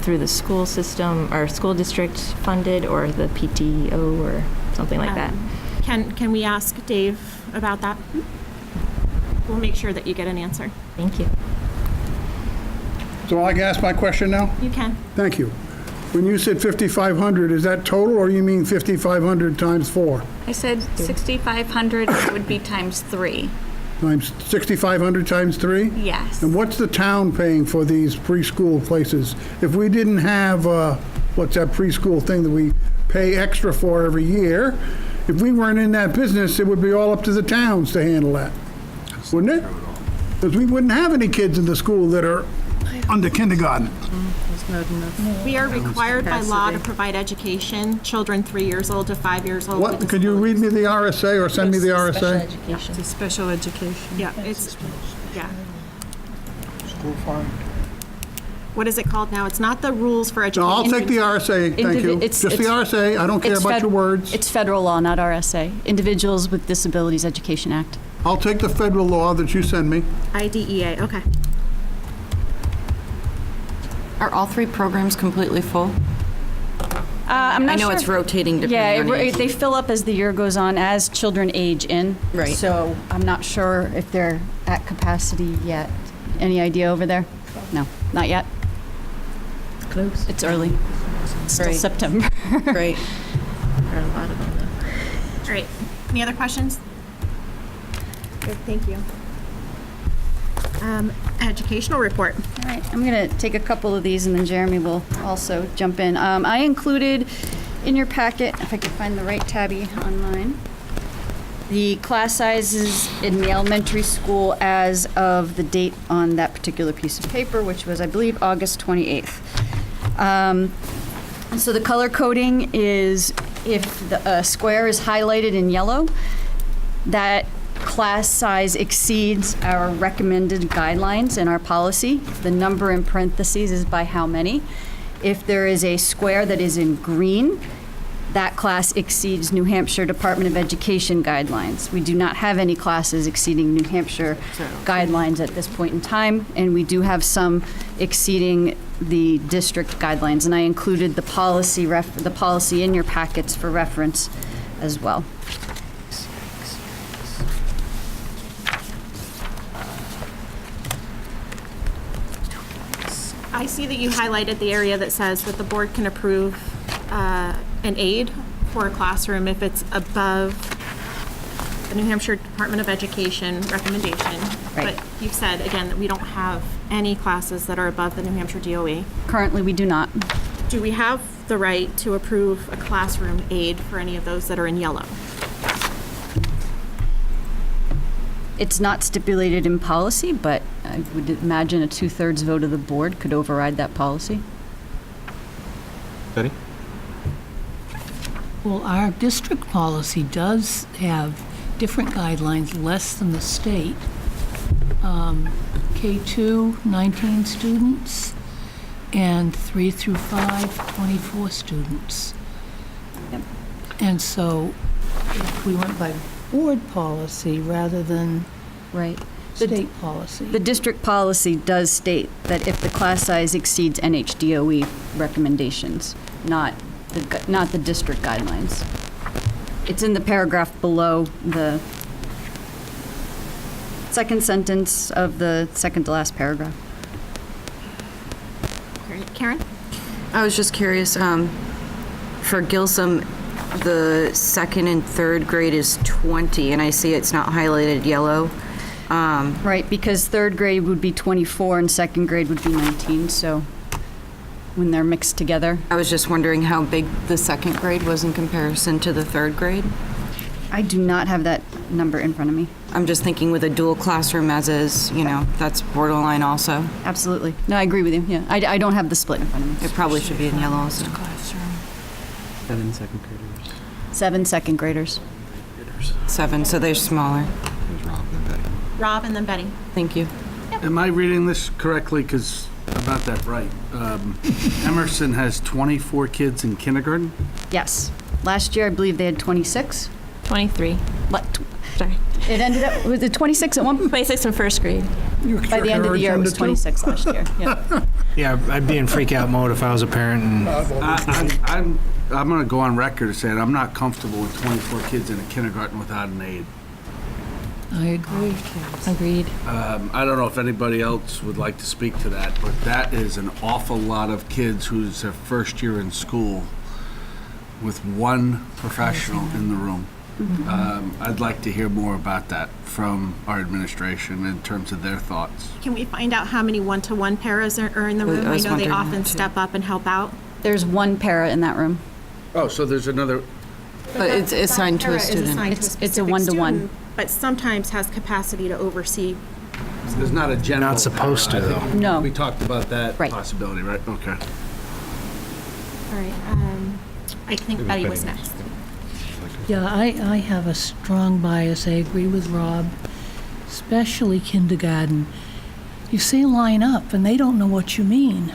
through the school system or school district funded or the PTO or something like that. Can we ask Dave about that? We'll make sure that you get an answer. Thank you. So I can ask my question now? You can. Thank you. When you said 5,500, is that total, or you mean 5,500 times 4? I said 6,500 would be times 3. Times 6,500 times 3? Yes. And what's the town paying for these preschool places? If we didn't have, what's that preschool thing that we pay extra for every year, if we weren't in that business, it would be all up to the towns to handle that, wouldn't it? Because we wouldn't have any kids in the school that are under kindergarten. We are required by law to provide education, children 3 years old to 5 years old. What, could you read me the RSA or send me the RSA? It's a special education. Yeah, it's, yeah. School fund. What is it called now? It's not the rules for No, education. I'll take the RSA, thank you. It's- Just the it's- RSA, I don't care It's about your words. It's federal law, not RSA. Individuals with Disabilities Education Act. I'll take the federal law that you send me. IDEA, okay. Are all three programs completely full? I'm not I know sure it's if- rotating depending Yeah, on age. they fill up as the year goes on, as children age in. Right. So I'm not sure if they're at capacity yet. Any idea over there? No, not yet. Close. It's early. It's still Right. September. Right. There are a lot of them, though. All right. Any other questions? Good, thank you. Educational report. All right, I'm going to take a couple of these, and then Jeremy will also jump in. I included in your packet, if I can find the right tabby online, the class sizes in the elementary school as of the date on that particular piece of paper, which was, I believe, August 28th. So the color coding is if the square is highlighted in yellow, that class size exceeds our recommended guidelines in our policy. The number in parentheses is by how many. If there is a square that is in green, that class exceeds New Hampshire Department of Education guidelines. We do not have any classes exceeding New Hampshire guidelines at this point in time, and we do have some exceeding the district guidelines. And I included the policy in your packets for reference as well. I see that you highlighted the area that says that the board can approve an aid for a classroom if it's above the New Hampshire Department of Education recommendation. Right. But you've said, again, that we don't have any classes that are above the New Hampshire DOE. Currently, we do not. Do we have the right to approve a classroom aid for any of those that are in yellow? It's not stipulated in policy, but I would imagine a 2/3 vote of the board could override that policy. Betty? Well, our district policy does have different guidelines, less than the state. K2, 19 students, and 3 through 5, 24 students. Yep. And so if we went by board policy rather than Right. state policy. The district policy does state that if the class size exceeds NHDOE recommendations, not the district guidelines. It's in the paragraph below the second sentence of the second to last paragraph. Great. Karen? I was just curious, for Gilsum, the second and third grade is 20, and I see it's not highlighted yellow. Right, because third grade would be 24 and second grade would be 19, so when they're mixed together. I was just wondering how big the second grade was in comparison to the third grade. I do not have that number in front of me. I'm just thinking with a dual classroom as is, that's borderline also. Absolutely. No, I agree with you, yeah. I don't have the split in front of me. It probably should be in yellow also. 7 second graders. 7 second graders. 7, so they're smaller. Rob and then Betty. Thank you. Am I reading this correctly? Because I'm not that right. Emerson has 24 kids in kindergarten? Yes. Last year, I believe they had 26. 23. Sorry. It ended up, was it 26 at one point? 26 in first grade. By the end of the year, it was 26 last year, yeah. Yeah, I'd be in freak out mode if I was a parent and I'm going to go on record saying I'm not comfortable with 24 kids in a kindergarten without an aide. I agree. Agreed. I don't know if anybody else would like to speak to that, but that is an awful lot of kids who's their first year in school with one professional in the room. I'd like to hear more about that from our administration in terms of their thoughts. Can we find out how many one-to-one paras are in the room? I I was know they wondering often that, too. step up and help out. There's one para in that room. Oh, so there's another, But it's assigned to a Para is student. assigned to a It's a specific one-to-one. student, but sometimes has capacity to oversee. there's not a general. Not supposed to, para. I think though. No. We talked about that Right. possibility, right? Okay. All right, I think Betty was next. Yeah, I have a strong bias. I agree with Rob, especially kindergarten. You say line up, and they don't know what you mean.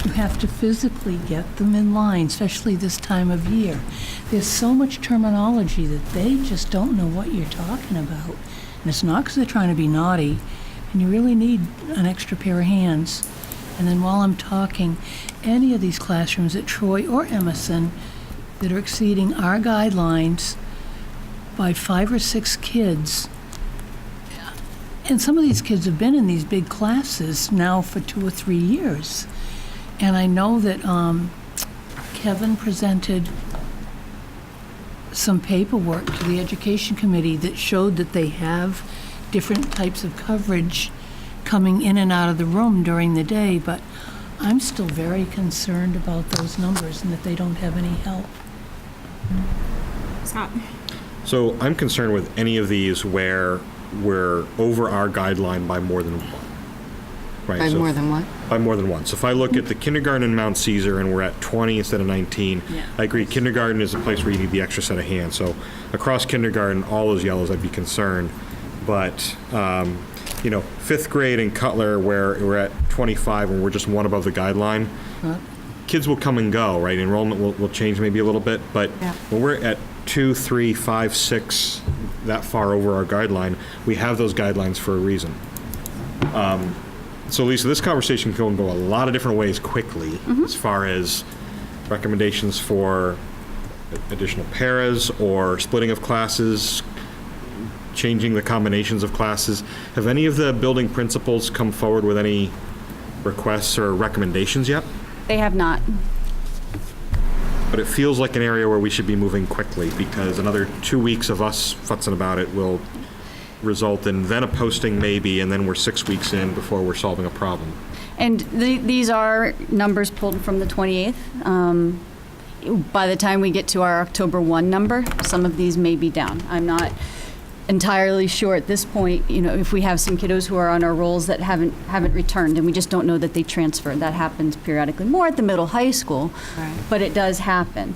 You have to physically get them in line, especially this time of year. There's so much terminology that they just don't know what you're talking about. And it's not because they're trying to be naughty, and you really need an extra pair of hands. And then while I'm talking, any of these classrooms at Troy or Emerson that are exceeding our guidelines by 5 or 6 kids, and some of these kids have been in these big classes now for 2 or 3 years. And I know that Kevin presented some paperwork to the education committee that showed that they have different types of coverage coming in and out of the room during the day, but I'm still very concerned about those numbers and that they don't have any help. Scott? So I'm concerned with any of these where we're over our guideline by more than one. Right, By so more than what? By more than one. So if I look at the kindergarten in Mount Caesar and we're at 20 instead of 19, I agree, kindergarten is a place where you need the extra set of hands. So across kindergarten, all those yellows, I'd be concerned. But, you know, 5th grade in Cutler, where we're at 25 and we're just one above the guideline, kids will come and go, right? Enrollment will change maybe a little bit, but when we're at 2, 3, 5, 6, that far over our guideline, we have those guidelines for a reason. So Lisa, this conversation can go a lot of different ways quickly as far as recommendations for additional paras or splitting of classes, changing the combinations of classes. Have any of the building principals come forward with any requests or recommendations yet? They have not. But it feels like an area where we should be moving quickly, because another 2 weeks of us futzing about it will result in then a posting maybe, and then we're 6 weeks in before we're solving a problem. And these are numbers pulled from the 28th. By the time we get to our October 1 number, some of these may be down. I'm not entirely sure at this point, you know, if we have some kiddos who are on our rolls that haven't returned, and we just don't know that they transferred. That happens periodically, more at the middle high school, but it does happen.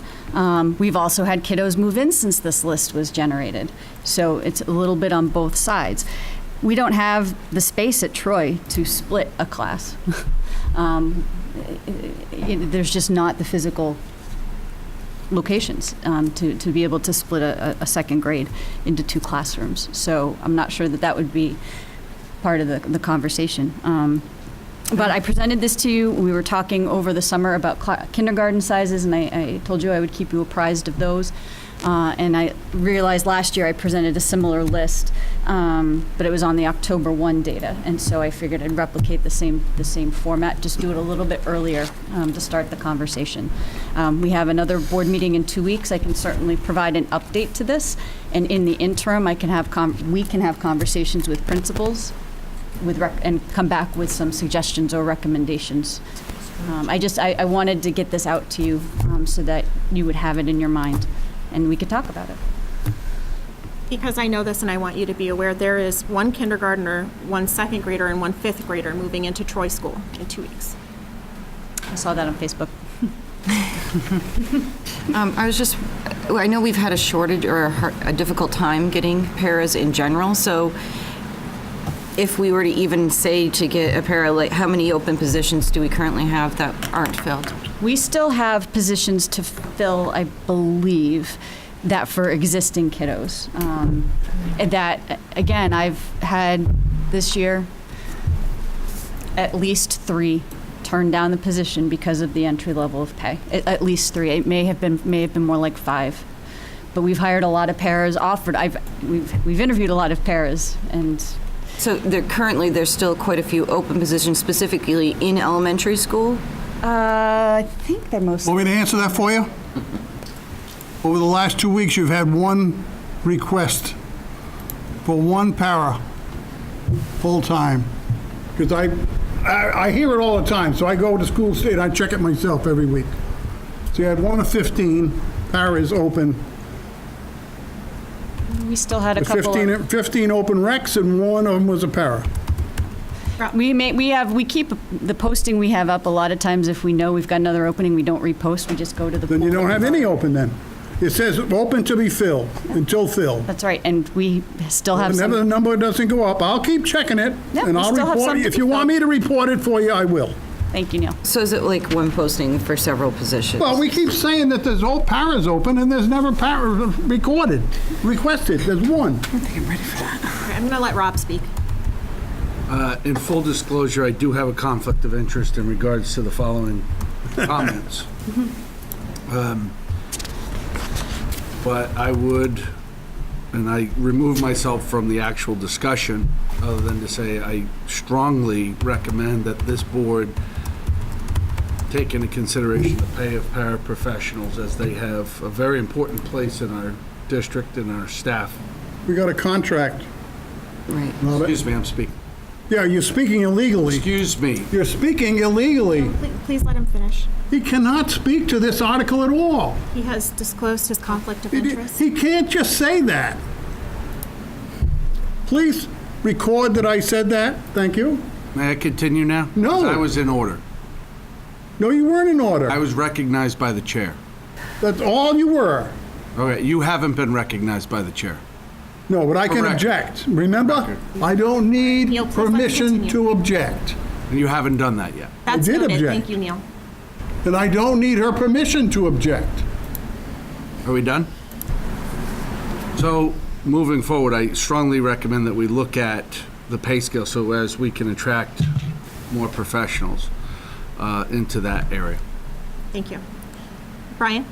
We've also had kiddos move in since this list was generated, so it's a little bit on both sides. We don't have the space at Troy to split a class. There's just not the physical locations to be able to split a second grade into 2 classrooms. So I'm not sure that would be part of the conversation. But I presented this to you. We were talking over the summer about kindergarten sizes, and I told you I would keep you apprised of those. And I realized last year I presented a similar list, but it was on the October 1 data, and so I figured I'd replicate the same format, just do it a little bit earlier to start the conversation. We have another board meeting in 2 weeks. I can certainly provide an update to this, and in the interim, we can have conversations with principals, and come back with some suggestions or recommendations. I wanted to get this out to you so that you would have it in your mind, and we could talk about it. Because I know this and I want you to be aware, there is 1 kindergartner, 1 second grader, and 1 5th grader moving into Troy School in 2 weeks. I saw that on Facebook. I know we've had a shortage or a difficult time getting paras in general, so if we were to even say to get a para, like, how many open positions do we currently have that aren't filled? We still have positions to fill, I believe, that for existing kiddos. And that, again, I've had this year at least 3 turn down the position because of the entry level of pay. At least 3. It may have been more like 5. But we've hired a lot of paras, we've interviewed a lot of paras, and so there's still quite a few open positions specifically in elementary school? I think they're mostly. Want me to answer that for you? Over the last 2 weeks, you've had 1 request for 1 para full-time. Because I hear it all the time, so I go to school state, I check it myself every week. So you had 1 of 15 paras open. We still had a couple 15 open recs, and 1 of them was a para. We keep the posting we have up. A lot of times, if we know we've got another opening, we don't repost. We just go to the. Then you don't have any open then. It says open to be filled, until filled. That's right, and we still have Whenever the number doesn't go up, I'll keep checking it, and I'll report it. If you want me to report it for you, I will. Thank you, Neil. So is it like 1 posting for several positions? Well, we keep saying that there's all paras open, and there's never para requested. There's 1. I think I'm ready for that. Okay, I'm going to let Rob speak. In full disclosure, I do have a conflict of interest in regards to the following comments. But I would, and I remove myself from the actual discussion, other than to say I strongly recommend that this board take into consideration the pay of paraprofessionals, as they have a very important place in our district and our staff. We got a contract. Right. Excuse me, I'm speaking. Yeah, you're speaking illegally. Excuse me. You're speaking illegally. Please let him finish. He cannot speak to this article at all. He has disclosed his conflict of interest. He can't just say that. Please record that I said that. Thank you. May I continue now? No. I was in order. No, you weren't in order. I was recognized by the chair. That's all you were. Okay, you haven't been recognized by the chair. No, but I can Correct. object. Remember? I don't need Neil, please let me permission continue. to object. And you haven't done that yet. That's did noted. object. Thank you, Neil. And I don't need her permission to object. Are we done? So, moving forward, I strongly recommend that we look at the pay scale so as we can attract more professionals into that area. Thank you. Brian?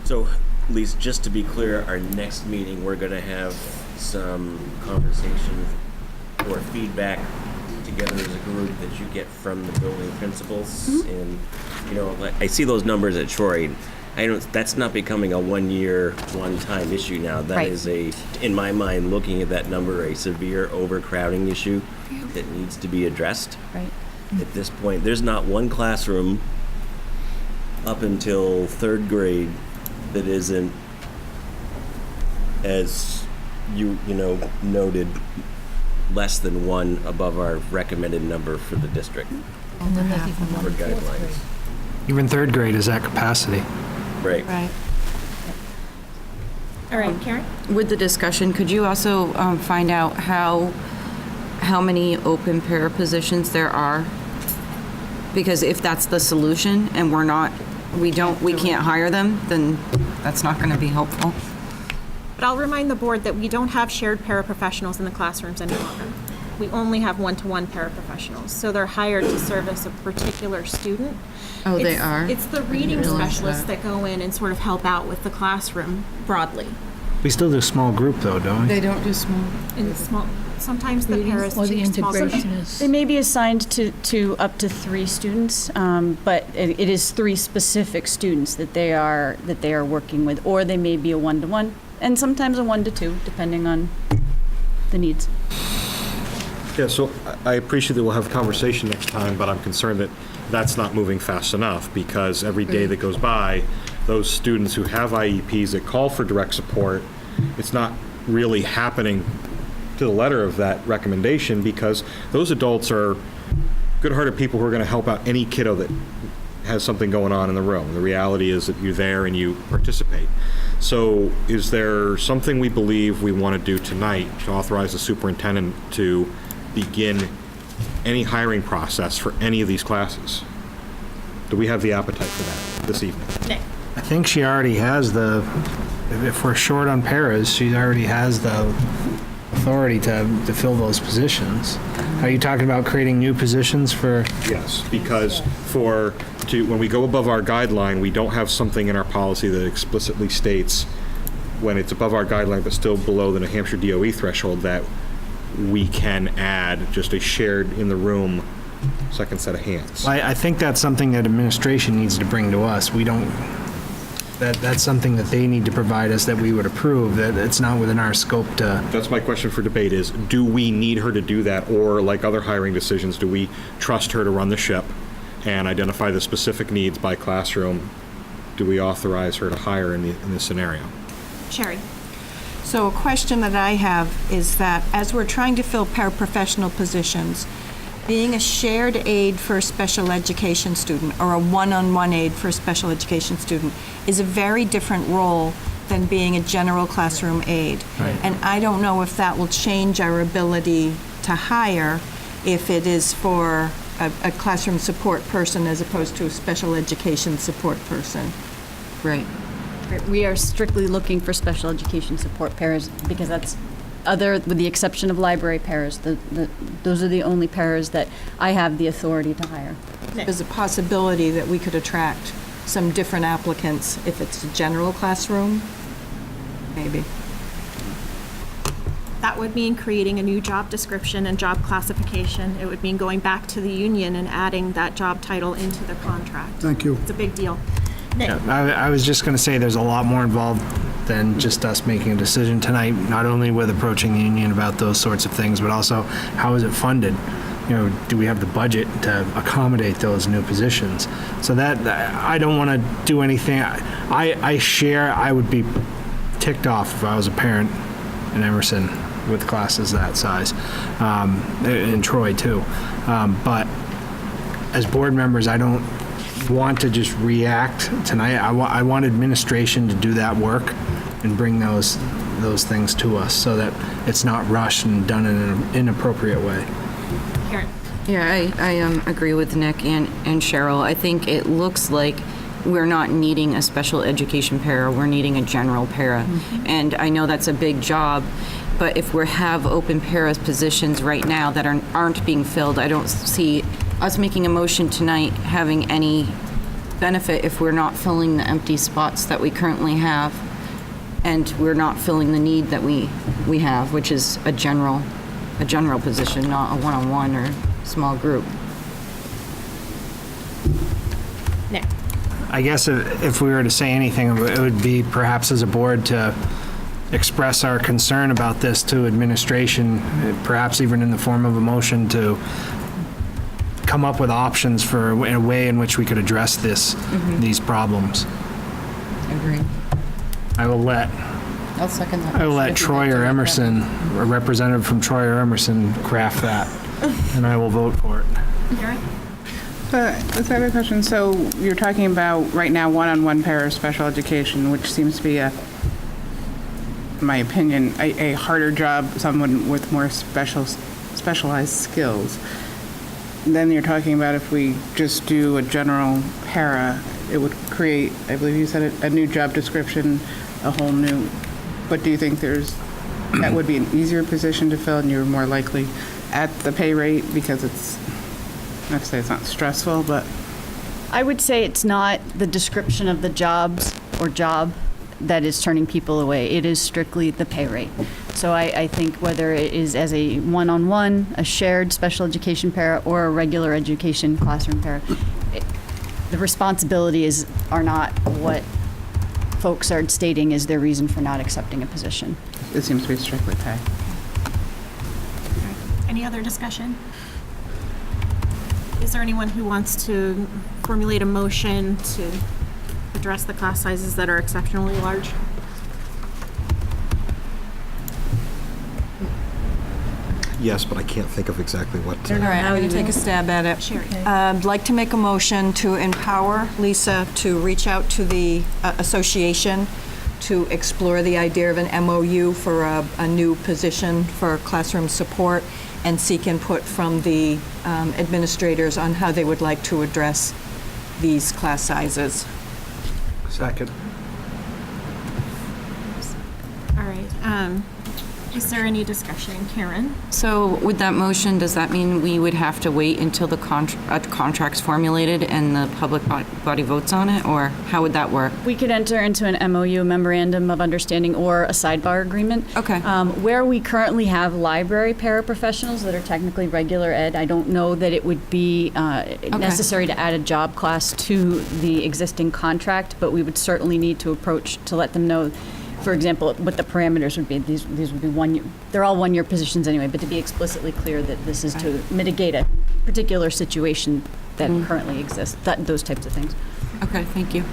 So, Lisa, just to be clear, our next meeting, we're going to have some conversation or feedback together as a group that you get from the building principals. And, you know, like, I see those numbers at Troy. That's not becoming a one-year, one-time issue now. That Right. is in my mind, looking at that number, a severe overcrowding issue that needs to be addressed. Right. At this point, there's not one classroom up until third grade that isn't, as you noted, less than one above our recommended number for the district And then there's even for one in fourth grade. guidelines. Even third grade is at capacity. Right. Right. All right, Karen? With the discussion, could you also find out how many open para positions there are? Because if that's the solution and we can't hire them, then that's not going to be helpful. But I'll remind the board that we don't have shared paraprofessionals in the classrooms any longer. We only have one-to-one paraprofessionals, so they're hired to service a particular student. Oh, they It's- are? It's the reading specialists that go in and sort of help out with the classroom broadly. We still do small group though, don't we? They don't do small. In small, sometimes the Reading paras or the teach small groups. integration is. They may be assigned to up to 3 students, but it is 3 specific students that they are working with, or they may be a 1-to-1, and sometimes a 1-to-2, depending on the needs. Yeah, so I appreciate that we'll have a conversation next time, but I'm concerned that that's not moving fast enough, because every day that goes by, those students who have IEPs that call for direct support, it's not really happening to the letter of that recommendation, because those adults are good-hearted people who are going to help out any kiddo that has something going on in the room. The reality is that you're there and you participate. So is there something we believe we want to do tonight to authorize the superintendent to begin any hiring process for any of these classes? Do we have the appetite for that this evening? Nick? I think she already has if we're short on paras, she already has the authority to fill those positions. Are you talking about creating new positions for? Yes, because when we go above our guideline, we don't have something in our policy that explicitly states when it's above our guideline but still below the New Hampshire DOE threshold that we can add just a shared in the room second set of hands. I think that's something that administration needs to bring to us. We don't, that's something that they need to provide us that we would approve, that it's not within our scope to. That's my question for debate is, do we need her to do that, or like other hiring decisions, do we trust her to run the ship and identify the specific needs by classroom? Do we authorize her to hire in this scenario? Sherry? So a question that I have is that as we're trying to fill paraprofessional positions, being a shared aid for a special education student or a one-on-one aid for a special education student is a very different role than being a general classroom aid. Right. And I don't know if that will change our ability to hire if it is for a classroom support person as opposed to a special education support person. Right. We are strictly looking for special education support paras because that's with the exception of library paras, those are the only paras that I have the authority to hire. There's a possibility that we could attract some different applicants if it's a general classroom, maybe. That would mean creating a new job description and job classification. It would mean going back to the union and adding that job title into the contract. Thank you. It's a big deal. Nick? I was just going to say there's a lot more involved than just us making a decision tonight, not only with approaching the union about those sorts of things, but also how is it funded? You know, do we have the budget to accommodate those new positions? So that, I don't want to do anything. I would be ticked off if I was a parent in Emerson with classes that size, in Troy too. But as board members, I don't want to just react tonight. I want administration to do that work and bring those things to us so that it's not rushed and done in an inappropriate way. Karen? Yeah, I agree with Nick and Cheryl. I think it looks like we're not needing a special education para, we're needing a general para. And I know that's a big job, but if we have open para positions right now that aren't being filled, I don't see us making a motion tonight having any benefit if we're not filling the empty spots that we currently have, and we're not filling the need that we have, which is a general position, not a one-on-one or small group. Nick? I guess if we were to say anything, it would be perhaps as a board to express our concern about this to administration, perhaps even in the form of a motion to come up with options for a way in which we could address these problems. Agreed. I'll second that. I will let Troy or Emerson, a representative from Troy or Emerson, craft that, and I will vote for it. Karen? Let's have a question. So you're talking about right now one-on-one para special education, which seems to be in my opinion, a harder job, someone with more specialized skills. Then you're talking about if we just do a general para, it would create, I believe you said it, a new job description, a whole new, but do you think that would be an easier position to fill and you're more likely at the pay rate because it's, not to say it's not stressful, but. I would say it's not the description of the jobs or job that is turning people away. It is strictly the pay rate. So I think whether it is as a one-on-one, a shared special education para, or a regular education classroom para, the responsibilities are not what folks are stating is their reason for not accepting a position. It seems to be strictly pay. Any other discussion? Is there anyone who wants to formulate a motion to address the class sizes that are exceptionally large? Yes, but I can't think of exactly what. All right, I'm going to take a stab at it. Sherry. I'd like to make a motion to empower Lisa to reach out to the association to explore the idea of an MOU for a new position for classroom support and seek input from the administrators on how they would like to address these class sizes. Second. All right. Is there any discussion? Karen? So with that motion, does that mean we would have to wait until the contract's formulated and the public body votes on it, or how would that work? We could enter into an MOU, memorandum of understanding, or a sidebar agreement. Okay. Where we currently have library paraprofessionals that are technically regular ed, I don't know that it would be necessary to add a job class to the existing contract, but we would certainly need to approach to let them know, for example, what the parameters would be. These would be 1 year. They're all 1 year positions anyway, but to be explicitly clear that this is to mitigate a particular situation that currently exists, those types of things. Okay, thank you.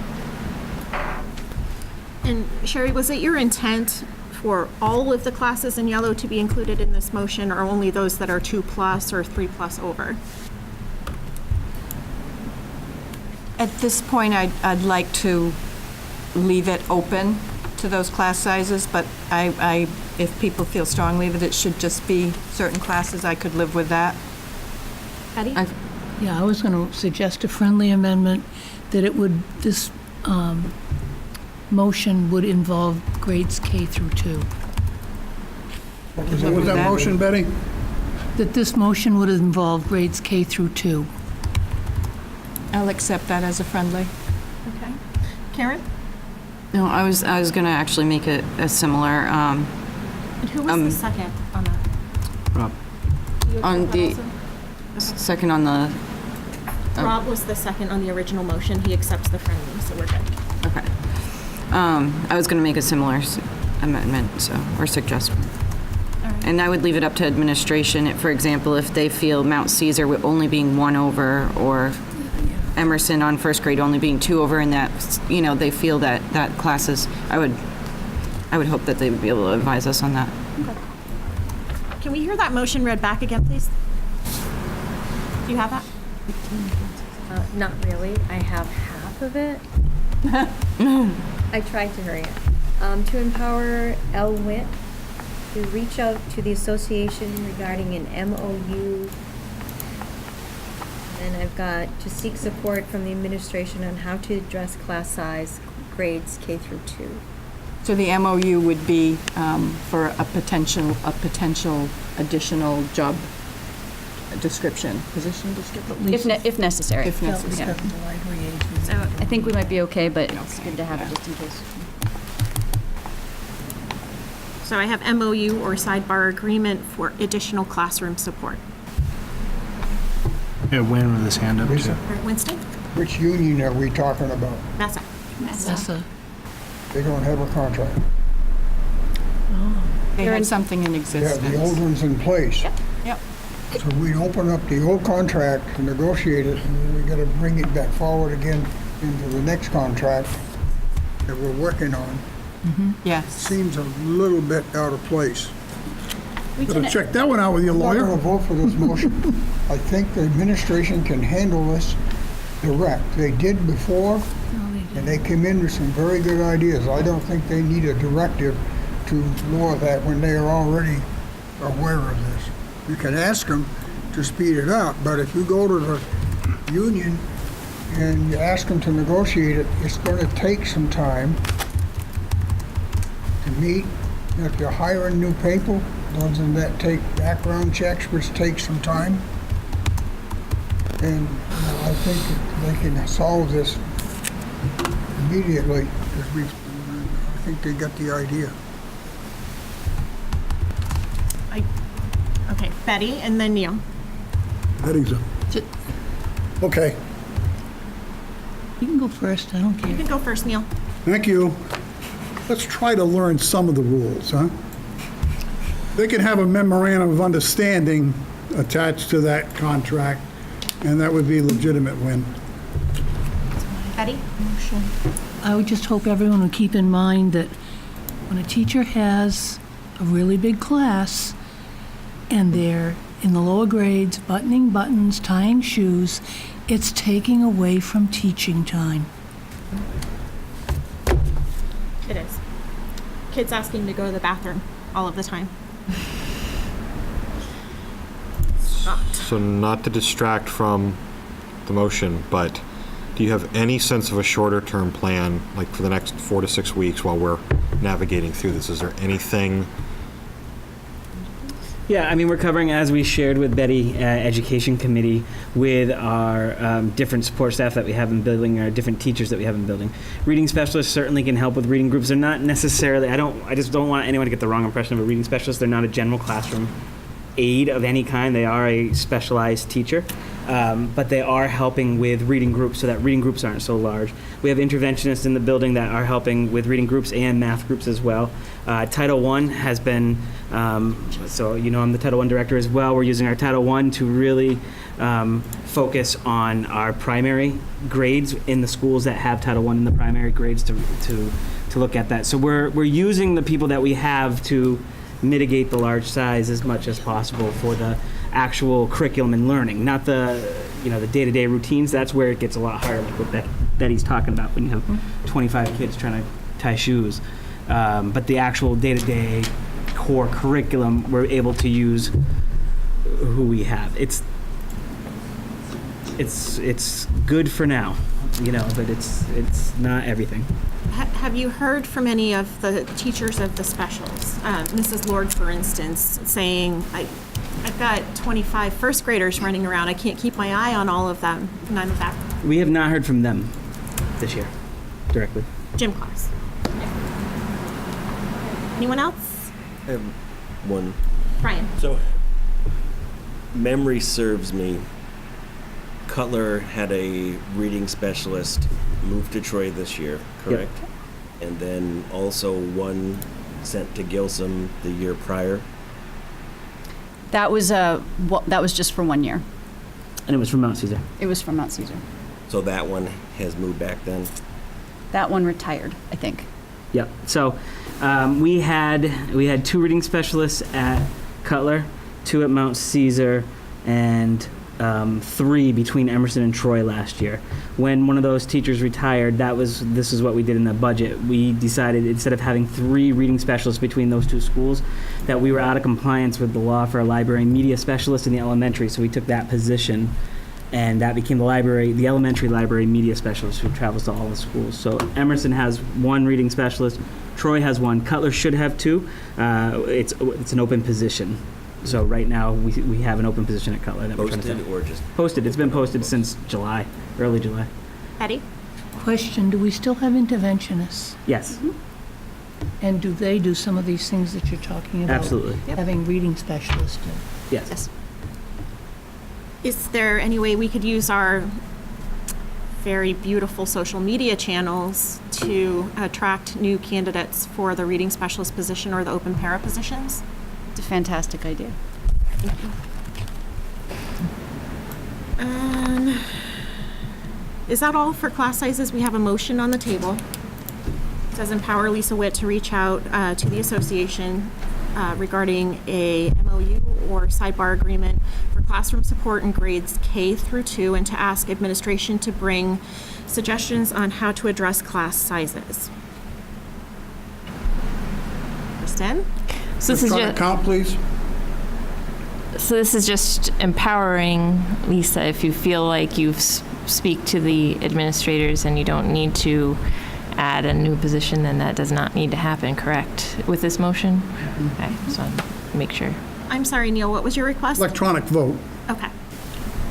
And Sherry, was it your intent for all of the classes in yellow to be included in this motion, or only those that are 2+ or 3+ over? At this point, I'd like to leave it open to those class sizes, but if people feel strongly that it should just be certain classes, I could live with that. Patty? Yeah, I was going to suggest a friendly amendment that this motion would involve grades K through 2. What was that motion, Betty? That this motion would involve grades K through 2. I'll accept that as a friendly. Okay. Karen? No, I was going to actually make it a similar. And who was the second on that? Rob. You On accept the that also? second on the. Rob was the second on the original motion. He accepts the friendly, so we're good. Okay. I was going to make a similar amendment, or suggestion. And I would leave it up to administration. For example, if they feel Mount Caesar with only being 1 over, or Emerson on first grade only being 2 over, and that, they feel that classes, I would hope that they would be able to advise us on that. Can we hear that motion read back again, please? Do you have that? Not really. I have half of it. I tried to hurry it. To empower L. Witt to reach out to the association regarding an MOU. And I've got to seek support from the administration on how to address class size grades K through 2. So the MOU would be for a potential additional job description, position description? If necessary. If necessary. So I think we might be okay, but it's good to have it just in case. So I have MOU or sidebar agreement for additional classroom support. Yeah, Wayne with his hand up too. Winston? Which union are we talking about? Massa. They don't have a contract. They had something in They existence. have the old ones in place. Yep. So we open up the old contract to negotiate it, and then we gotta bring it back forward again into the next contract that we're working on. Yes. Seems a little bit out of place. Better check that one out with your I'm not lawyer. gonna vote for this motion. I think the administration can handle this direct. They did before, and they came in with some very good ideas. I don't think they need a directive to lower that when they are already aware of this. You can ask them to speed it up, but if you go to the union and you ask them to negotiate it, it's gonna take some time to meet. If you're hiring new people, doesn't that take background checks, which takes some time? And I think that they can solve this immediately, because I think they got the idea. Okay, Betty and then Neil. Betty's up. Okay, You can go first, I don't You care. can go first, Neil. thank you. Let's try to learn some of the rules, huh? They can have a memorandum of understanding attached to that contract, and that would be a legitimate win. Betty? I would just hope everyone would keep in mind that when a teacher has a really big class and they're in the lower grades buttoning buttons, tying shoes, it's taking away from teaching time. It is. Kids asking to go to the bathroom all of the time. So not to distract from the motion, but do you have any sense of a shorter-term plan, like for the next 4 to 6 weeks while we're navigating through this? Is there anything? Yeah, I mean, we're covering, as we shared with Betty, Education Committee, with our different support staff that we have in building, our different teachers that we have in building. Reading specialists certainly can help with reading groups. They're not necessarily, I just don't want anyone to get the wrong impression of a reading specialist. They're not a general classroom aid of any kind. They are a specialized teacher. But they are helping with reading groups so that reading groups aren't so large. We have interventionists in the building that are helping with reading groups and math groups as well. Title I has been, so I'm the Title I director as well. We're using our Title I to really focus on our primary grades in the schools that have Title I in the primary grades to look at that. So we're using the people that we have to mitigate the large size as much as possible for the actual curriculum and learning, not the day-to-day routines. That's where it gets a lot harder, like what Betty's talking about when you have 25 kids trying to tie shoes. But the actual day-to-day core curriculum, we're able to use who we have. It's good for now, but it's not everything. Have you heard from any of the teachers of the specials? Mrs. Lord, for instance, saying, I've got 25 first graders running around. I can't keep my eye on all of them, and I'm back. We have not heard from them this year directly. Gym class. Anyone else? I have one. Brian. So, memory serves me. Cutler had a reading specialist move to Troy this year, correct? Yep. and then also one sent to Gilsum the year prior. That was just for 1 year. And it was from Mount Caesar. It was from Mount Caesar. So that one has moved back then? That one retired, I think. Yep. So we had 2 reading specialists at Cutler, 2 at Mount Caesar, and 3 between Emerson and Troy last year. When one of those teachers retired, this is what we did in the budget. We decided instead of having 3 reading specialists between those 2 schools, that we were out of compliance with the law for a library and media specialist in the elementary. So we took that position, and that became the elementary library media specialist who travels to all the schools. So Emerson has 1 reading specialist, Troy has 1, Cutler should have 2. It's an open position. So right now, we have an open position at Cutler that we're trying to Posted fill. or just? Posted. It's been posted since July, early July. Betty? Question, do we still have interventionists? Yes, And do they do some of these things that you're talking about? absolutely. Having reading specialists do? Yes. Is there any way we could use our very beautiful social media channels to attract new candidates for the reading specialist position or the open para positions? It's a fantastic idea. Is that all for class sizes? We have a motion on the table. It says empower Lisa Witt to reach out to the association regarding a MOU or sidebar agreement for classroom support in grades K through 2 and to ask administration to bring suggestions on how to address class sizes. Kristen? So this is Electronic count, please. So this is just empowering Lisa. If you feel like you speak to the administrators and you don't need to add a new position, then that does not need to happen, correct, with this motion? Okay, just want to make sure. I'm sorry, Neil, what was your request? Electronic vote. Okay,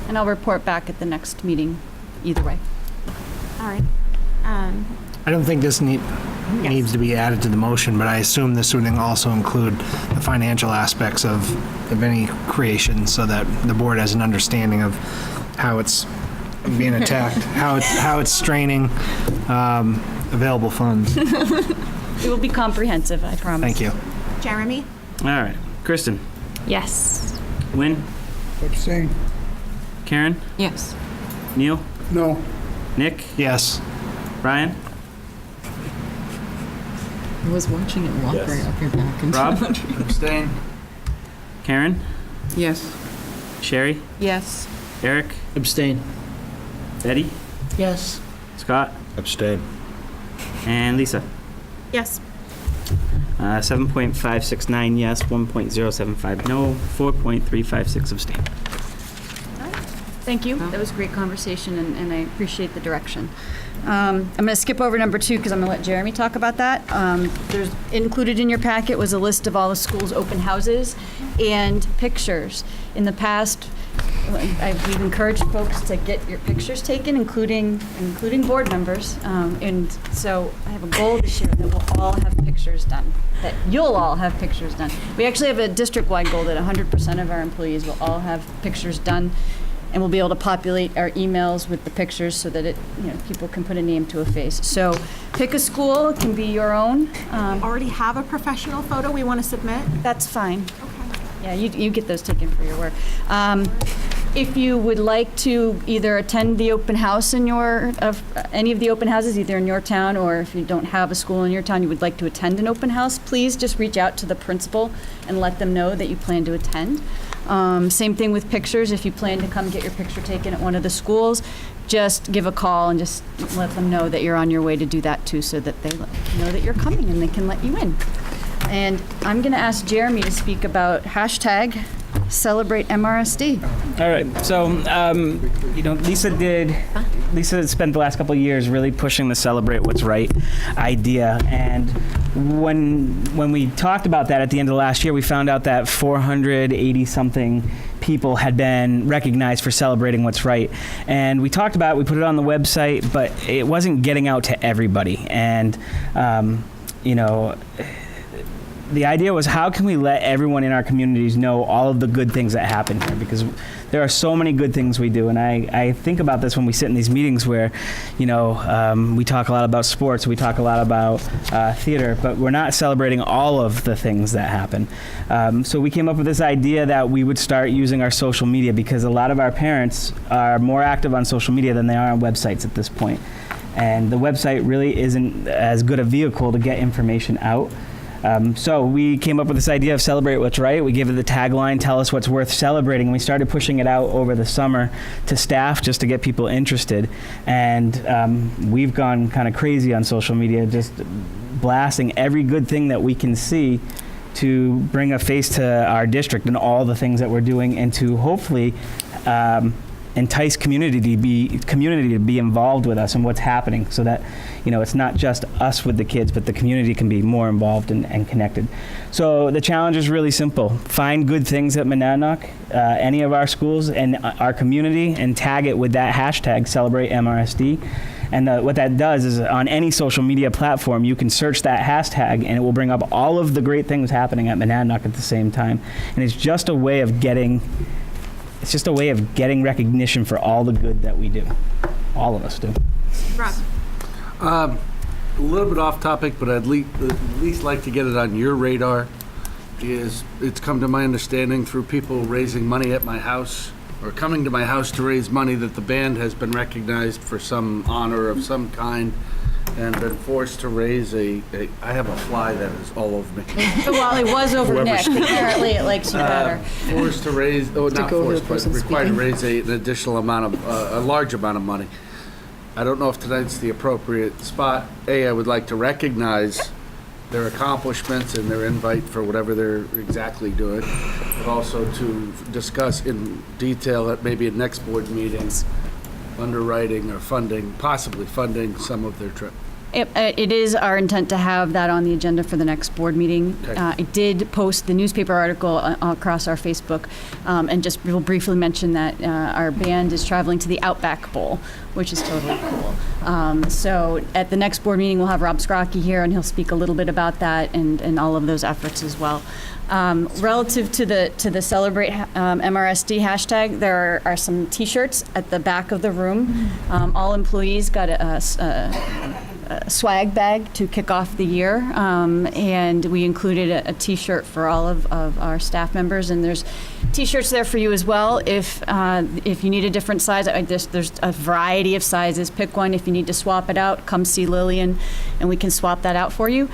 And I'll report back at the next meeting, either way. all right. I don't think this needs to be added to the motion, but I assume this would also include the financial aspects of any creation so that the board has an understanding of how it's being attacked, how it's straining available funds. It will be comprehensive, I promise. Thank you. Jeremy? All right. Kristen? Yes. Wynn? Abstain. Karen? Yes. Neil? No. Nick? Yes. Brian? I was watching it walk Yes. right up your back. And Rob? Abstain. Karen? Yes. Sherry? Yes. Eric? Abstain. Betty? Yes. Scott? Abstain. And Lisa? Yes. 7.569 yes, 1.075 no, 4.356 abstain. Thank you. That was a great conversation, and I appreciate the direction. I'm going to skip over number 2 because I'm going to let Jeremy talk about that. There's included in your packet was a list of all the schools' open houses and pictures. In the past, we've encouraged folks to get your pictures taken, including board members. And so I have a goal this year that we'll all have pictures done, that you'll all have pictures done. We actually have a district-wide goal that 100% of our employees will all have pictures done. And we'll be able to populate our emails with the pictures so that people can put a name to a face. So pick a school, it can be your own. Already have a professional photo we want to submit? That's fine. Okay. Yeah, you get those taken for your work. If you would like to either attend the open house in any of the open houses, either in your town, or if you don't have a school in your town, you would like to attend an open house, please just reach out to the principal and let them know that you plan to attend. Same thing with pictures. If you plan to come get your picture taken at one of the schools, just give a call and just let them know that you're on your way to do that too, so that they know that you're coming and they can let you in. And I'm going to ask Jeremy to speak about hashtag Celebrate MRSD. All right. So, Lisa spent the last couple of years really pushing the Celebrate What's Right idea. And when we talked about that at the end of last year, we found out that 480-something people had been recognized for celebrating what's right. And we talked about it, we put it on the website, but it wasn't getting out to everybody. And, the idea was, how can we let everyone in our communities know all of the good things that happen here? Because there are so many good things we do. And I think about this when we sit in these meetings where, we talk a lot about sports, we talk a lot about theater, but we're not celebrating all of the things that happen. So we came up with this idea that we would start using our social media, because a lot of our parents are more active on social media than they are on websites at this point. And the website really isn't as good a vehicle to get information out. So we came up with this idea of celebrate what's right. We gave it the tagline, tell us what's worth celebrating. And we started pushing it out over the summer to staff just to get people interested. And we've gone kind of crazy on social media, just blasting every good thing that we can see to bring a face to our district and all the things that we're doing, and to hopefully entice community to be involved with us and what's happening, so that it's not just us with the kids, but the community can be more involved and connected. So the challenge is really simple: find good things at Monadnock, any of our schools and our community, and tag it with that hashtag Celebrate MRSD. And what that does is, on any social media platform, you can search that hashtag and it will bring up all of the great things happening at Monadnock at the same time. And it's just a way of getting recognition for all the good that we do. All of us do. Rob. A little bit off topic, but I'd at least like to get it on your radar. It's come to my understanding through people raising money at my house, or coming to my house to raise money, that the band has been recognized for some honor of some kind, and been forced to raise I have a fly that is all over me. Well, it was over Nick. Apparently, it likes you better. Forced to raise, not forced, but required to raise an additional amount of, a large amount of money. I don't know if tonight's the appropriate spot. I would like to recognize their accomplishments and their invite for whatever they're exactly doing, but also to discuss in detail at maybe a next board meetings, underwriting or possibly funding some of their trip. It is our intent to have that on the agenda for the next board meeting. Okay. I did post the newspaper article across our Facebook, and just will briefly mention that our band is traveling to the Outback Bowl, which is totally cool. So at the next board meeting, we'll have Rob Scrocky here, and he'll speak a little bit about that and all of those efforts as well. Relative to the Celebrate MRSD hashtag, there are some T-shirts at the back of the room. All employees got a swag bag to kick off the year, and we included a T-shirt for all of our staff members, and there's T-shirts there for you as well. If you need a different size, there's a variety of sizes. Pick one. If you need to swap it out, come see Lillian, and we can swap that out for you.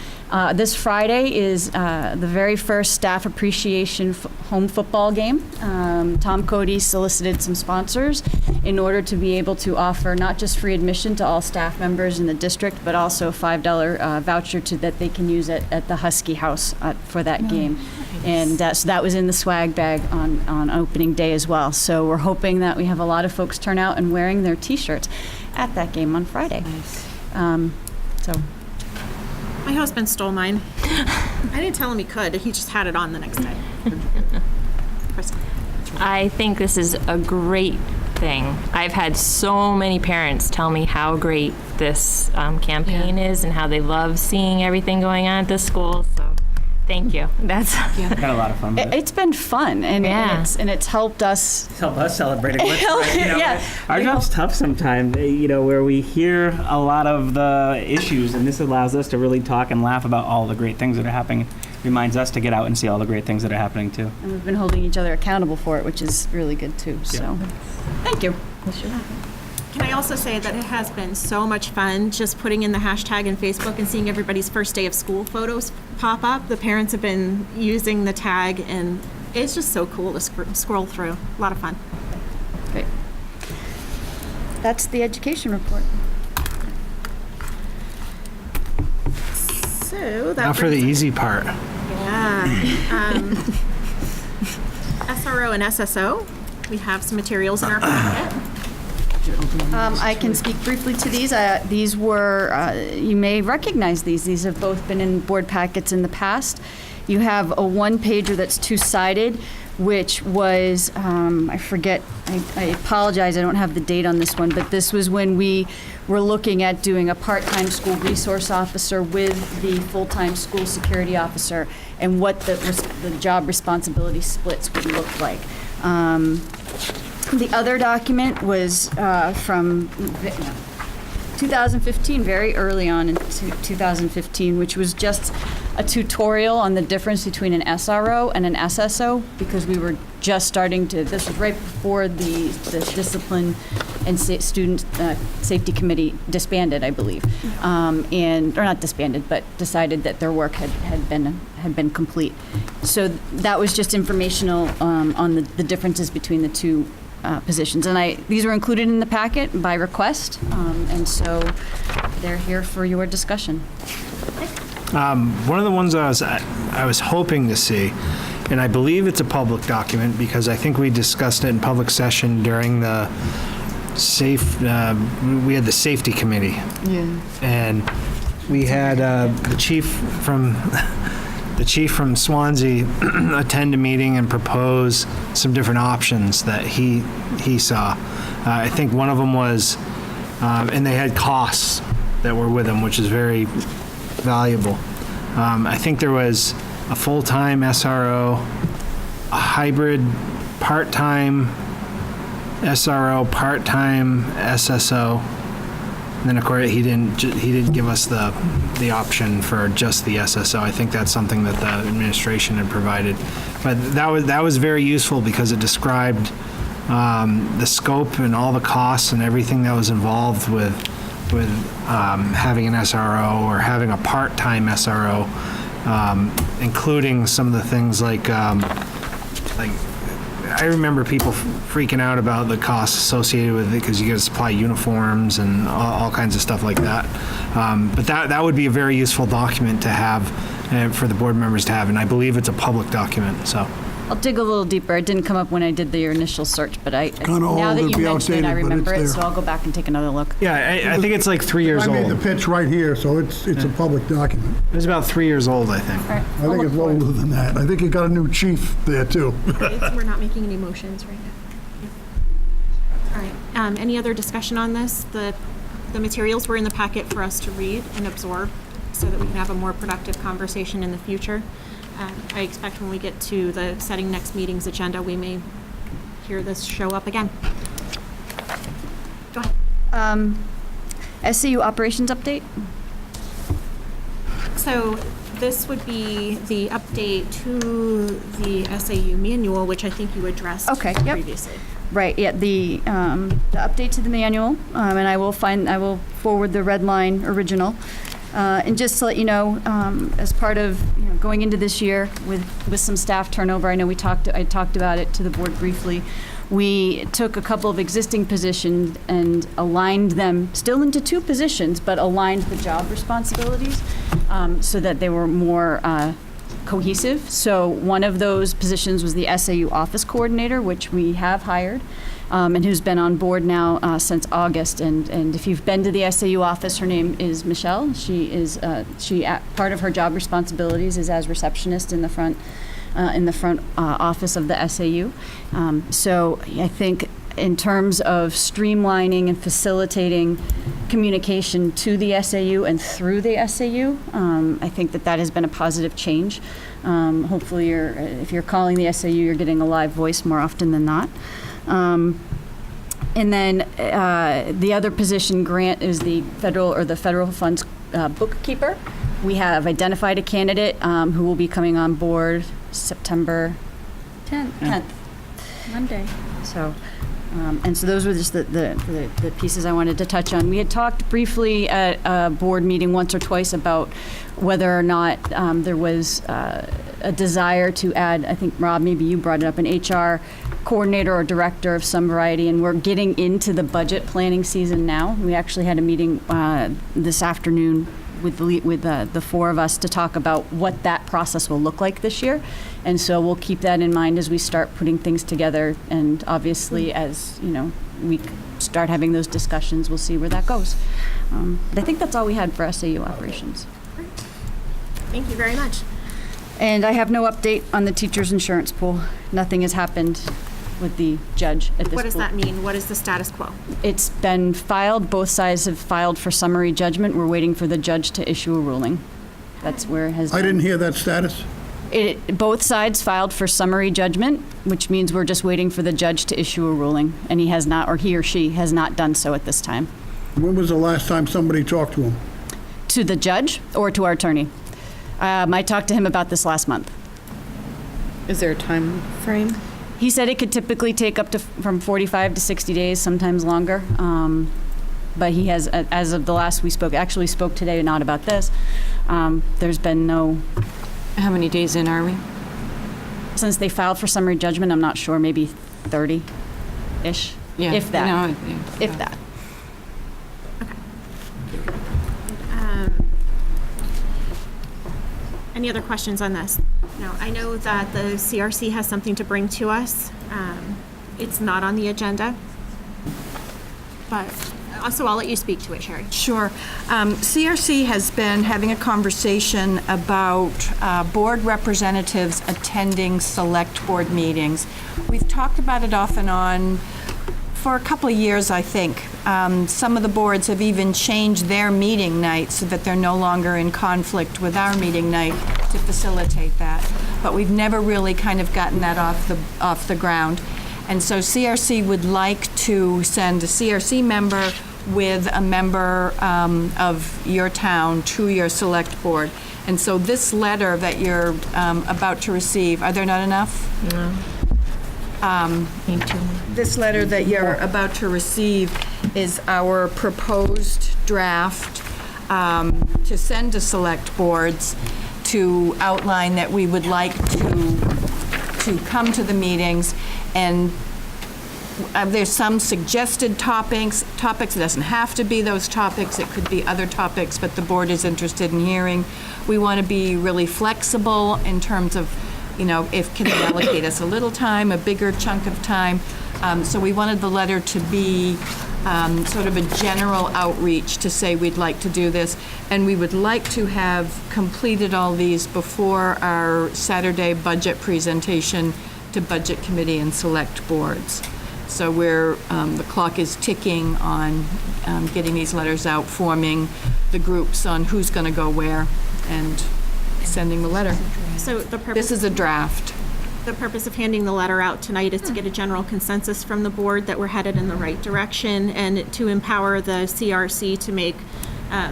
This Friday is the very first staff appreciation home football game. Tom Cody solicited some sponsors in order to be able to offer not just free admission to all staff members in the district, but also a $5 voucher that they can use at the Husky House for that game. And so that was in the swag bag on opening day as well. So we're hoping that we have a lot of folks turn out and wearing their T-shirts at that game on Friday. Nice. So. My husband stole mine. I didn't tell him he could. He just had it on the next day. I think this is a great thing. I've had so many parents tell me how great this campaign is and how they love seeing everything going on at the school. So thank you. That's Got a lot of fun with it. It's been fun, and it's helped us. Help us celebrate it. Yeah. Our job's tough sometimes, where we hear a lot of the issues, and this allows us to really talk and laugh about all the great things that are happening. Reminds us to get out and see all the great things that are happening too. And we've been holding each other accountable for it, which is really good too. So, thank you. Can I also say that it has been so much fun just putting in the hashtag in Facebook and seeing everybody's first day of school photos pop up. The parents have been using the tag, and it's just so cool to scroll through. A lot of fun. Great. That's the education report. So that Now for the brings us- easy part. Yeah. SRO and SSO, we have some materials in our packet. I can speak briefly to these. These were, you may recognize these. These have both been in board packets in the past. You have a one-pager that's two-sided, which was, I forget, I apologize, I don't have the date on this one, but this was when we we're looking at doing a part-time school resource officer with the full-time school security officer and what the job responsibility splits would look like. The other document was from 2015, very early on in 2015, which was just a tutorial on the difference between an SRO and an SSO, because we were just starting to, this was right before the discipline and student safety committee disbanded, I believe, or not disbanded, but decided that their work had been complete. So that was just informational on the differences between the two positions. And these were included in the packet by request, and so they're here for your discussion. One of the ones I was hoping to see, and I believe it's a public document because I think we discussed it in public session during the we had the safety committee. Yeah. And we had the chief from Swansea attend a meeting and propose some different options that he saw. I think one of them was, and they had costs that were with them, which is very valuable. I think there was a full-time SRO, a hybrid part-time SRO, part-time SSO. And then, of course, he didn't give us the option for just the SSO. I think that's something that the administration had provided. But that was very useful because it described the scope and all the costs and everything that was involved with having an SRO or having a part-time SRO, including some of the things like I remember people freaking out about the costs associated with it because you got to supply uniforms and all kinds of stuff like that. But that would be a very useful document to have for the board members to have, and I believe it's a public document. So I'll dig a little deeper. It didn't come up when I did the initial search, but Kinda now old, that it'd you be mentioned it, I outdated, but remember it, it's so there. I'll go back and take another look. yeah, I think it's like 3 years I made the old. pitch right here, so it's a public document. It was about 3 years old, I think. All right, I I'll think look it's for it. older than that. I think you got a new chief there, too. Right, so we're not making any motions right now. All right, any other discussion on this? The materials were in the packet for us to read and absorb so that we can have a more productive conversation in the future. I expect when we get to the setting next meeting's agenda, we may hear this show up again. Go ahead. SCU operations update? So this would be the update to the SAU manual, which I think you addressed previously. Right, yeah, the update to the manual, and I will forward the red line original. And just to let you know, as part of going into this year with some staff turnover, I know I talked about it to the board briefly. We took a couple of existing positions and aligned them still into 2 positions, but aligned the job responsibilities so that they were more cohesive. So one of those positions was the SAU office coordinator, which we have hired. And who's been on board now since August. And if you've been to the SAU office, her name is Michelle. She is part of her job responsibilities is as receptionist in the front office of the SAU. So I think in terms of streamlining and facilitating communication to the SAU and through the SAU, I think that has been a positive change. Hopefully, if you're calling the SAU, you're getting a live voice more often than not. And then the other position, Grant, is the federal funds bookkeeper. We have identified a candidate who will be coming on board September 10th. Monday. So, and so those were just the pieces I wanted to touch on. We had talked briefly at a board meeting once or twice about whether or not there was a desire to add, I think, Rob, maybe you brought it up, an HR coordinator or director of some variety, and we're getting into the budget planning season now. We actually had a meeting this afternoon with the 4 of us to talk about what that process will look like this year. And so we'll keep that in mind as we start putting things together. And obviously, as we start having those discussions, we'll see where that goes. But I think that's all we had for SAU operations. Thank you very much. And I have no update on the teacher's insurance pool. Nothing has happened with the judge at this point. What does that mean? What is the status quo? It's been filed, both sides have filed for summary judgment. We're waiting for the judge to issue a ruling. That's where it has been. I didn't hear that status. Both sides filed for summary judgment, which means we're just waiting for the judge to issue a ruling, and he has not, or he or she has not done so at this time. When was the last time somebody talked to him? To the judge or to our attorney? I talked to him about this last month. Is there a time frame? He said it could typically take up to from 45 to 60 days, sometimes longer. But he has, as of the last we spoke, actually spoke today, not about this. There's been no. How many days in are we? Since they filed for summary judgment, I'm not sure, maybe 30-ish, Yeah. if that. No, If that. Any other questions on this? No, I know that the CRC has something to bring to us. It's not on the agenda, but also I'll let you speak to it, Sherry. Sure. CRC has been having a conversation about board representatives attending select board meetings. We've talked about it off and on for a couple of years, I think. Some of the boards have even changed their meeting night so that they're no longer in conflict with our meeting night to facilitate that. But we've never really kind of gotten that off the ground. And so CRC would like to send a CRC member with a member of your town to your select board. And so this letter that you're about to receive, are there not enough? No. This letter that you're about to receive is our proposed draft to send to select boards to outline that we would like to come to the meetings, and there's some suggested topics. It doesn't have to be those topics. It could be other topics, but the board is interested in hearing. We want to be really flexible in terms of, you know, if can they allocate us a little time, a bigger chunk of time. So we wanted the letter to be sort of a general outreach to say we'd like to do this, and we would like to have completed all these before our Saturday budget presentation to Budget Committee and select boards. So the clock is ticking on getting these letters out, forming the groups on who's going to go where, and sending the letter. So the purpose. This is a draft. The purpose of handing the letter out tonight is to get a general consensus from the board that we're headed in the right direction, and to empower the CRC to make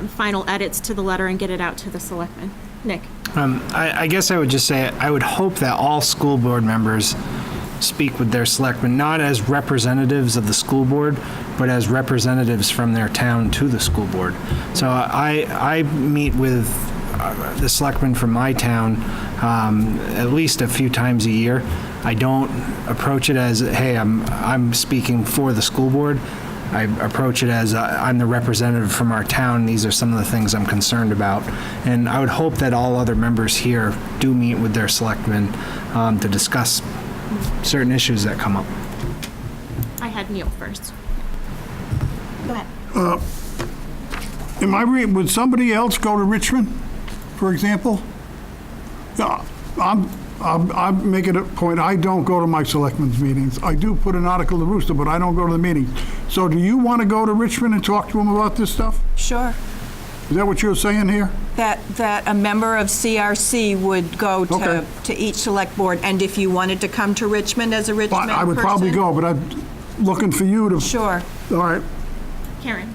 final edits to the letter and get it out to the selectmen. Nick? I guess I would just say, I would hope that all school board members speak with their selectmen, not as representatives of the school board, but as representatives from their town to the school board. So I meet with the selectmen from my town at least a few times a year. I don't approach it as, hey, I'm speaking for the school board. I approach it as I'm the representative from our town. These are some of the things I'm concerned about. And I would hope that all other members here do meet with their selectmen to discuss certain issues that come up. I had Neil first. Go ahead. Would somebody else go to Richmond, for example? Yeah, I'm making a point, I don't go to my selectmen's meetings. I do put an article to Rooster, but I don't go to the meetings. So do you want to go to Richmond and talk to them about this stuff? Sure. Is that what you're saying here? That a member of CRC would go to each select board, and if you wanted to come to Richmond as a Richmond person? I would probably go, but I'm looking for you to... Sure. All right. Karen?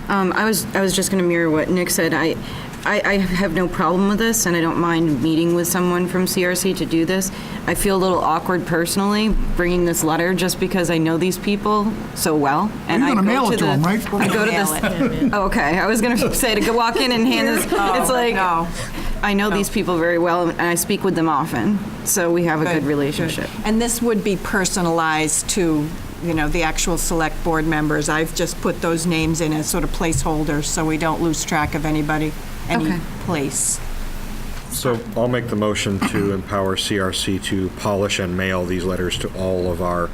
I was just going to mirror what Nick said. I have no problem with this, and I don't mind meeting with someone from CRC to do this. I feel a little awkward personally bringing this letter just because I know these people so well. And you're going to mail it to them, right? I go to this. Oh, okay, I was going to say to go walk in and hand this. It's like, no. I know these people very well, and I speak with them often, so we have a good relationship. And this would be personalized to, you know, the actual select board members. I've just put those names in as sort of placeholders so we don't lose track of anybody, any place. So I'll make the motion to empower CRC to polish and mail these letters to all of our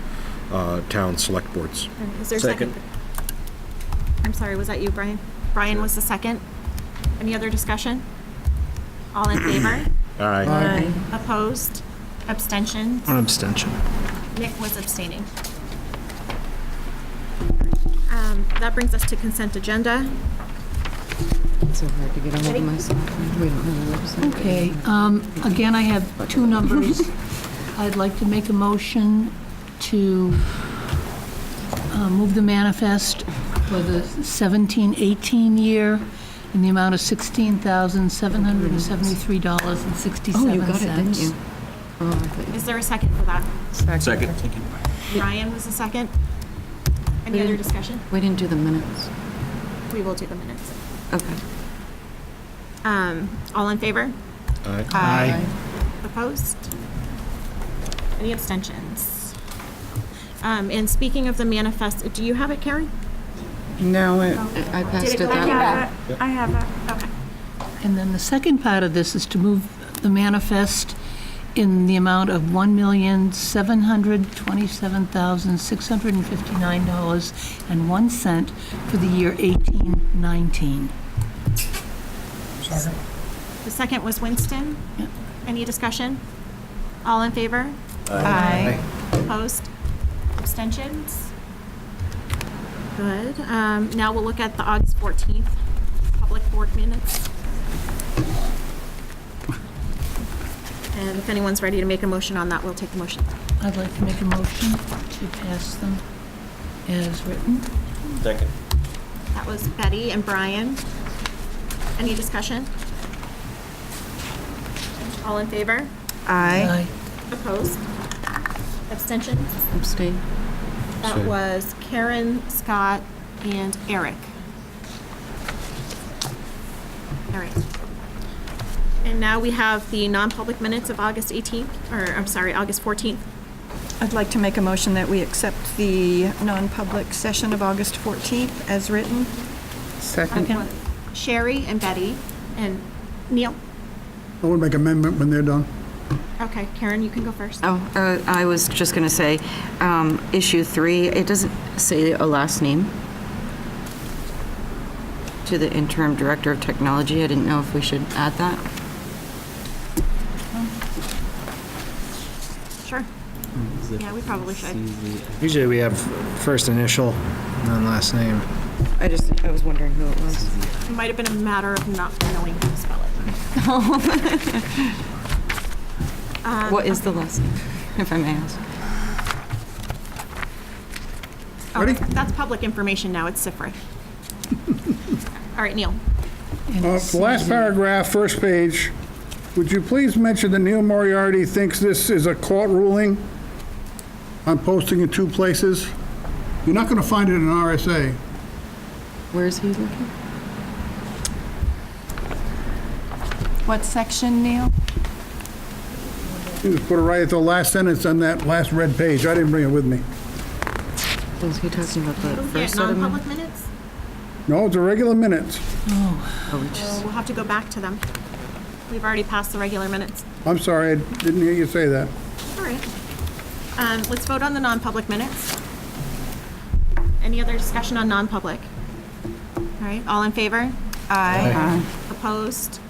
town select boards. Is there a second? I'm sorry, was that you, Brian? Brian was the second. Any other discussion? All in favor? Aye. Opposed? Abstentions? An abstention. Nick was abstaining. That brings us to consent agenda. It's so hard to get a hold of myself. We don't have a website. Okay, again, I have two numbers. I'd like to make a motion to move the manifest for the 17-18 year in the amount of $16,773.67. Oh, you got it, didn't you? Oh, I thought Is there a second for that? Second. Ryan was the second. Any other discussion? we didn't do the minutes. We will do the minutes. Okay. All in favor? Aye. Opposed? Any abstentions? And speaking of the manifest, do you have it, Karen? No, I passed it that way. I have it. Okay. And then the second part of this is to move the manifest in the amount of $1,727,659.01 for the year 18-19. Second. The second was Winston. Yep. Any discussion? All in favor? Aye. Opposed? Abstentions? Good. Now we'll look at the August 14th public board minutes. And if anyone's ready to make a motion on that, we'll take the motion. I'd like to make a motion to pass them as written. Second. That was Betty and Brian. Any discussion? All in favor? Aye. Opposed? Abstentions? Abstain. That was Karen, Scott, and Eric. All right. And now we have the non-public minutes of August 18th, or I'm sorry, August 14th. I'd like to make a motion that we accept the non-public session of August 14th as written. second. Sherry and Betty and Neil. I would make amendment when they're done. Okay, Karen, you can go first. Oh, I was just going to say, issue 3, it doesn't say a last name to the interim director of technology. I didn't know if we should add that. Sure. Yeah, we probably should. Usually we have first initial and then last name. I was wondering who it was. It might have been a matter of not knowing how to spell it. What is the last name, if I may ask? Ready? That's public information now. It's Sifrith. All right, Neil. The last paragraph, first page, would you please mention that Neil Moriarty thinks this is a court ruling on posting in 2 places? You're not going to find it in RSA. Where is he looking? What section, Neil? You just put it right at the last sentence on that last red page. I didn't bring it with me. Was he talking about the Yeah, first set of non-public minutes? minutes? No, it's a regular minutes. Oh, we So just, we'll have to go back to them. We've already passed the regular minutes. I'm sorry, I didn't hear you say that. All right. Let's vote on the non-public minutes. Any other discussion on non-public? All right, all in favor? Aye. Opposed?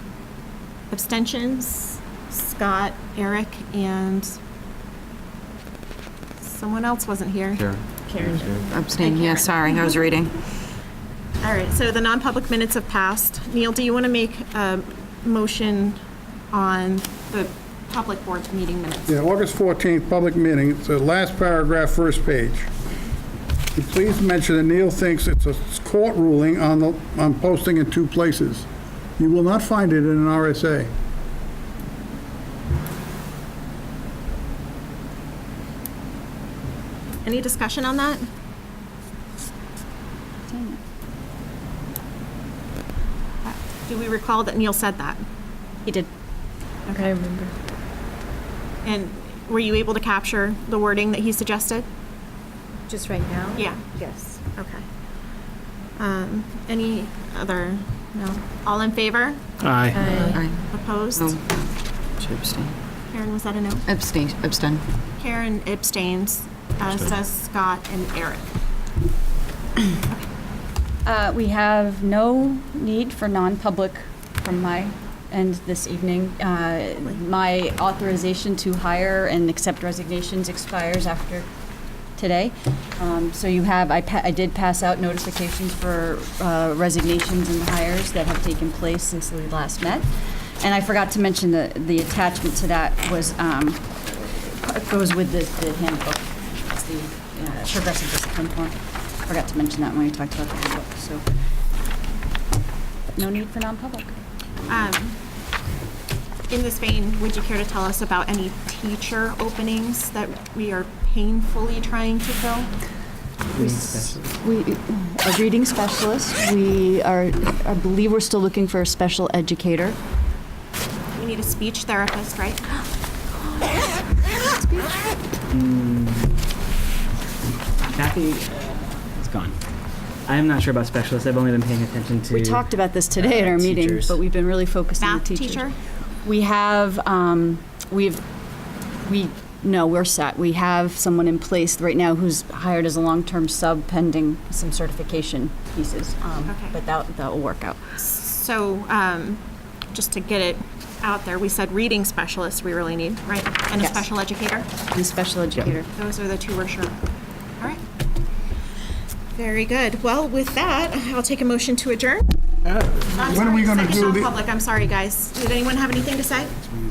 Abstentions? Scott, Eric, and someone else wasn't here. Karen. abstain, yeah, sorry, I was reading. All right, so the non-public minutes have passed. Neil, do you want to make a motion on the public board meeting minutes? Yeah, August 14th, public meeting, it's the last paragraph, first page. Would you please mention that Neil thinks it's a court ruling on posting in 2 places. You will not find it in an RSA. Any discussion on that? Do we recall that Neil said that? He did. Okay. I remember. And were you able to capture the wording that he suggested? Just right now? Yeah. Yes. Okay. Any other, no? All in favor? Aye. Aye. Opposed? Oh, should abstain. Karen, was that a no? Abstain. Karen abstains, as does Scott and Eric. We have no need for non-public from my end this evening. My authorization to hire and accept resignations expires after today. So you have, I did pass out notifications for resignations and hires that have taken place since we last met. And I forgot to mention the attachment to that was, goes with the handbook. It's the progressive discipline form. Forgot to mention that when we talked about the handbook, so. No need for non-public. In this vein, would you care to tell us about any teacher openings that we are painfully trying to fill? A reading specialist. We are, I believe we're still looking for a special educator. We need a speech therapist, right? Kathy is gone. I'm not sure about specialists. I've only been paying attention to. We talked about this today at our meeting, teachers. but we've been really focused on the Math teachers. teacher? We have, no, we're set. We have someone in place right now who's hired as a long-term sub pending some certification pieces. Okay. But that will work out. So, just to get it out there, we said reading specialist we really need, right? And a Yes. special educator? And special educator. Those are the two we're sure. All right. Very good. Well, with that, I'll take a motion to adjourn. When are we going to do the? Non-public, I'm sorry, guys. Did anyone have anything to say?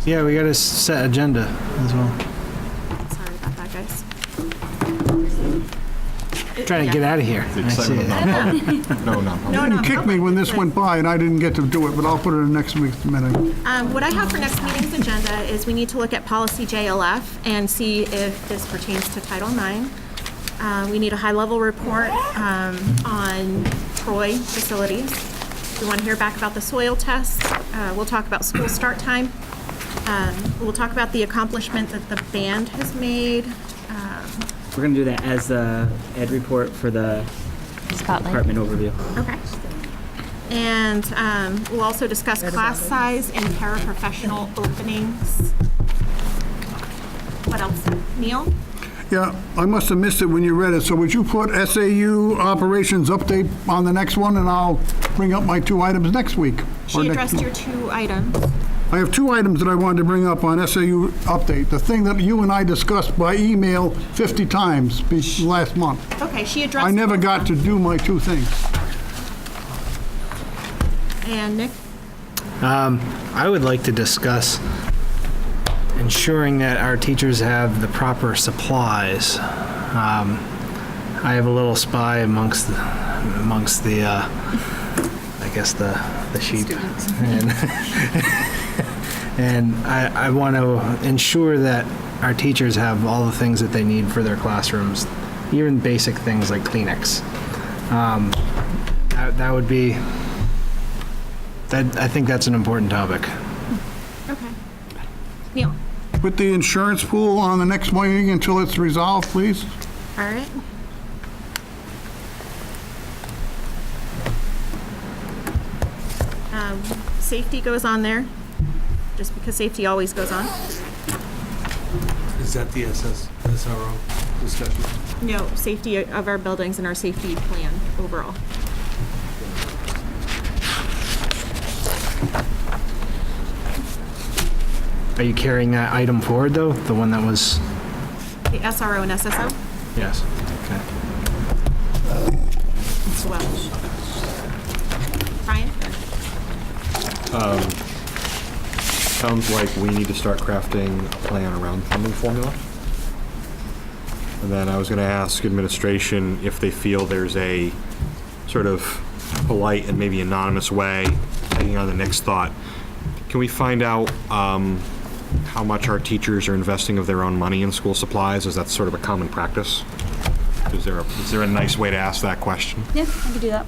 Yeah, we got to set agenda as well. Sorry about that, guys. Trying to get out of here. I see it. No, no. You kicked me when this went by, and I didn't get to do it, but I'll put it in next week's minute. What I have for next meeting's agenda is we need to look at policy JLF and see if this pertains to Title IX. We need a high-level report on Troy facilities. We want to hear back about the soil test. We'll talk about school start time. We'll talk about the accomplishment that the band has made. We're going to do that as the ed report for the department overview. Okay. And we'll also discuss class size and paraprofessional openings. What else? Neil? Yeah, I must have missed it when you read it, so would you put SAU operations update on the next one, and I'll bring up my 2 items next week? or She next addressed month. your 2 items. I have 2 items that I wanted to bring up on SAU update, the thing that you and I discussed by email 50 times last month. Okay, she addressed. I never got to do my 2 things. And Nick? I would like to discuss ensuring that our teachers have the proper supplies. I have a little spy amongst the I guess the sheep, and I want to ensure that our teachers have all the things that they need for their classrooms, even basic things like Kleenex. That would be. I think that's an important topic. Okay. Neil? Put the insurance pool on the next meeting until it's resolved, please. All right. Safety goes on there, just because safety always goes on. Is that the SRO discussion? No, safety of our buildings and our safety plan overall. Are you carrying that item forward, though? The one that was... The SRO and SSO? Yes. Okay. As well. Brian? Sounds like we need to start crafting a plan around funding formula. And then I was going to ask administration if they feel there's a sort of polite and maybe anonymous way, taking on the next thought. Can we find out how much our teachers are investing of their own money in school supplies? Is that sort of a common practice? Is there a nice way to ask that question? Yeah, I could do that.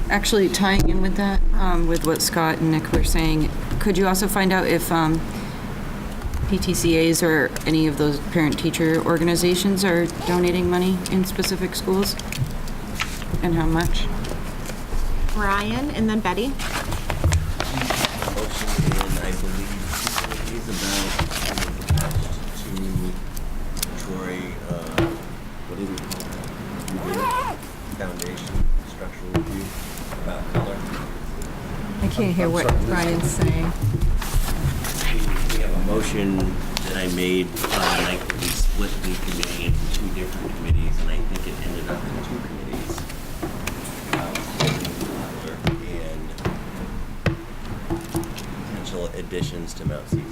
Actually, tying in with that, with what Scott and Nick were saying, could you also find out if PTCAs or any of those parent-teacher organizations are donating money in specific schools? And how much? Brian, and then Betty. Motion, and I believe he's about attached to Troy, what do we call it? Foundation, structural review. can't hear what Brian's saying. We have a motion that I made on night that we split the committee into two different committees, and I think it ended up in two committees. And potential additions to Mount Caesar.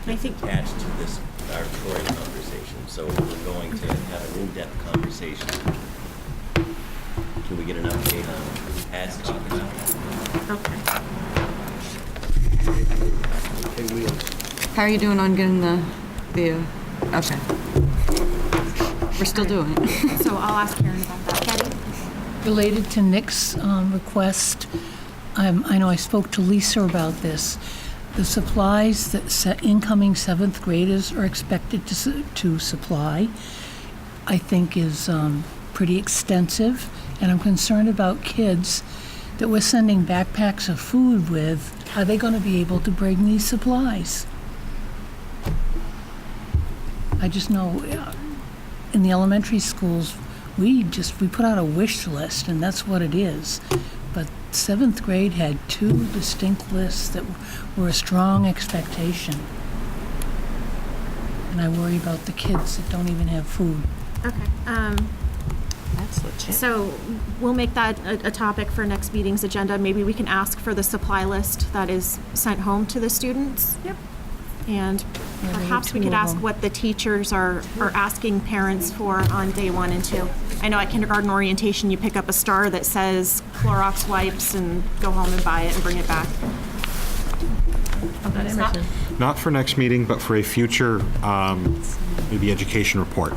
I think Attached to this, our Troy conversation, so we're going to have an in-depth conversation. Can we get an update on who has talked about it? How are you doing on getting the okay. We're still doing it. so. I'll ask Karen about that. Betty? Related to Nick's request, I know I spoke to Lisa about this. The supplies that incoming 7th graders are expected to supply, I think is pretty extensive, and I'm concerned about kids that we're sending backpacks of food with. Are they going to be able to bring these supplies? I just know in the elementary schools, we put out a wish list, and that's what it is. But 7th grade had 2 distinct lists that were a strong expectation. And I worry about the kids that don't even have food. Okay. That's legit. So we'll make that a topic for next meeting's agenda. Maybe we can ask for the supply list that is sent home to the students. Yep. And there were perhaps we 2 could of ask them. what the teachers are asking parents for on day 1 and 2. I know at kindergarten orientation, you pick up a star that says Clorox wipes and go home and buy it and bring it back. About Emerson. Not for next meeting, but for a future, maybe education report.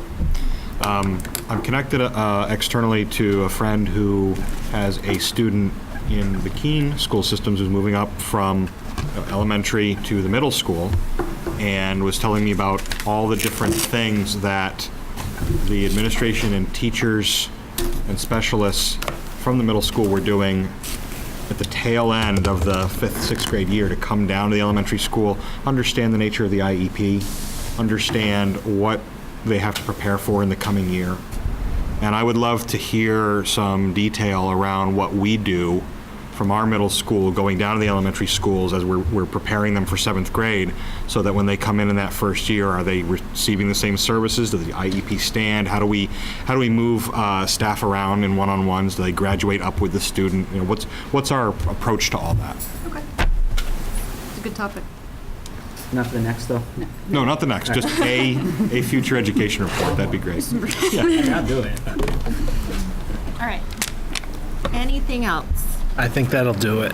I'm connected externally to a friend who has a student in the Keene school systems who's moving up from elementary to the middle school, and was telling me about all the different things that the administration and teachers and specialists from the middle school were doing at the tail end of the 5th, 6th grade year to come down to the elementary school, understand the nature of the IEP, understand what they have to prepare for in the coming year. And I would love to hear some detail around what we do from our middle school going down to the elementary schools as we're preparing them for 7th grade, so that when they come in that first year, are they receiving the same services? Does the IEP stand? How do we move staff around in one-on-ones? Do they graduate up with the student? You know, what's our approach to all that? Okay. It's a good topic. Not for the next, though? No, not the next, just a future education report. That'd be great. Yeah, I'll do it. All right. Anything else? I think that'll do it.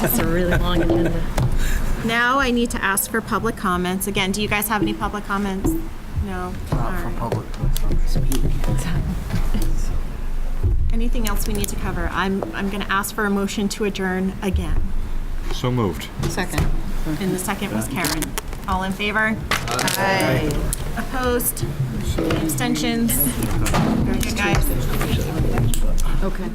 It's a really long agenda. Now I need to ask for public comments. Again, do you guys have any public comments? No? All right. Public. Anything else we need to cover? I'm going to ask for a motion to adjourn again. So moved. Second. And the second was Karen. All in favor? Aye. Opposed? Abstentions? Very good, guys. Okay.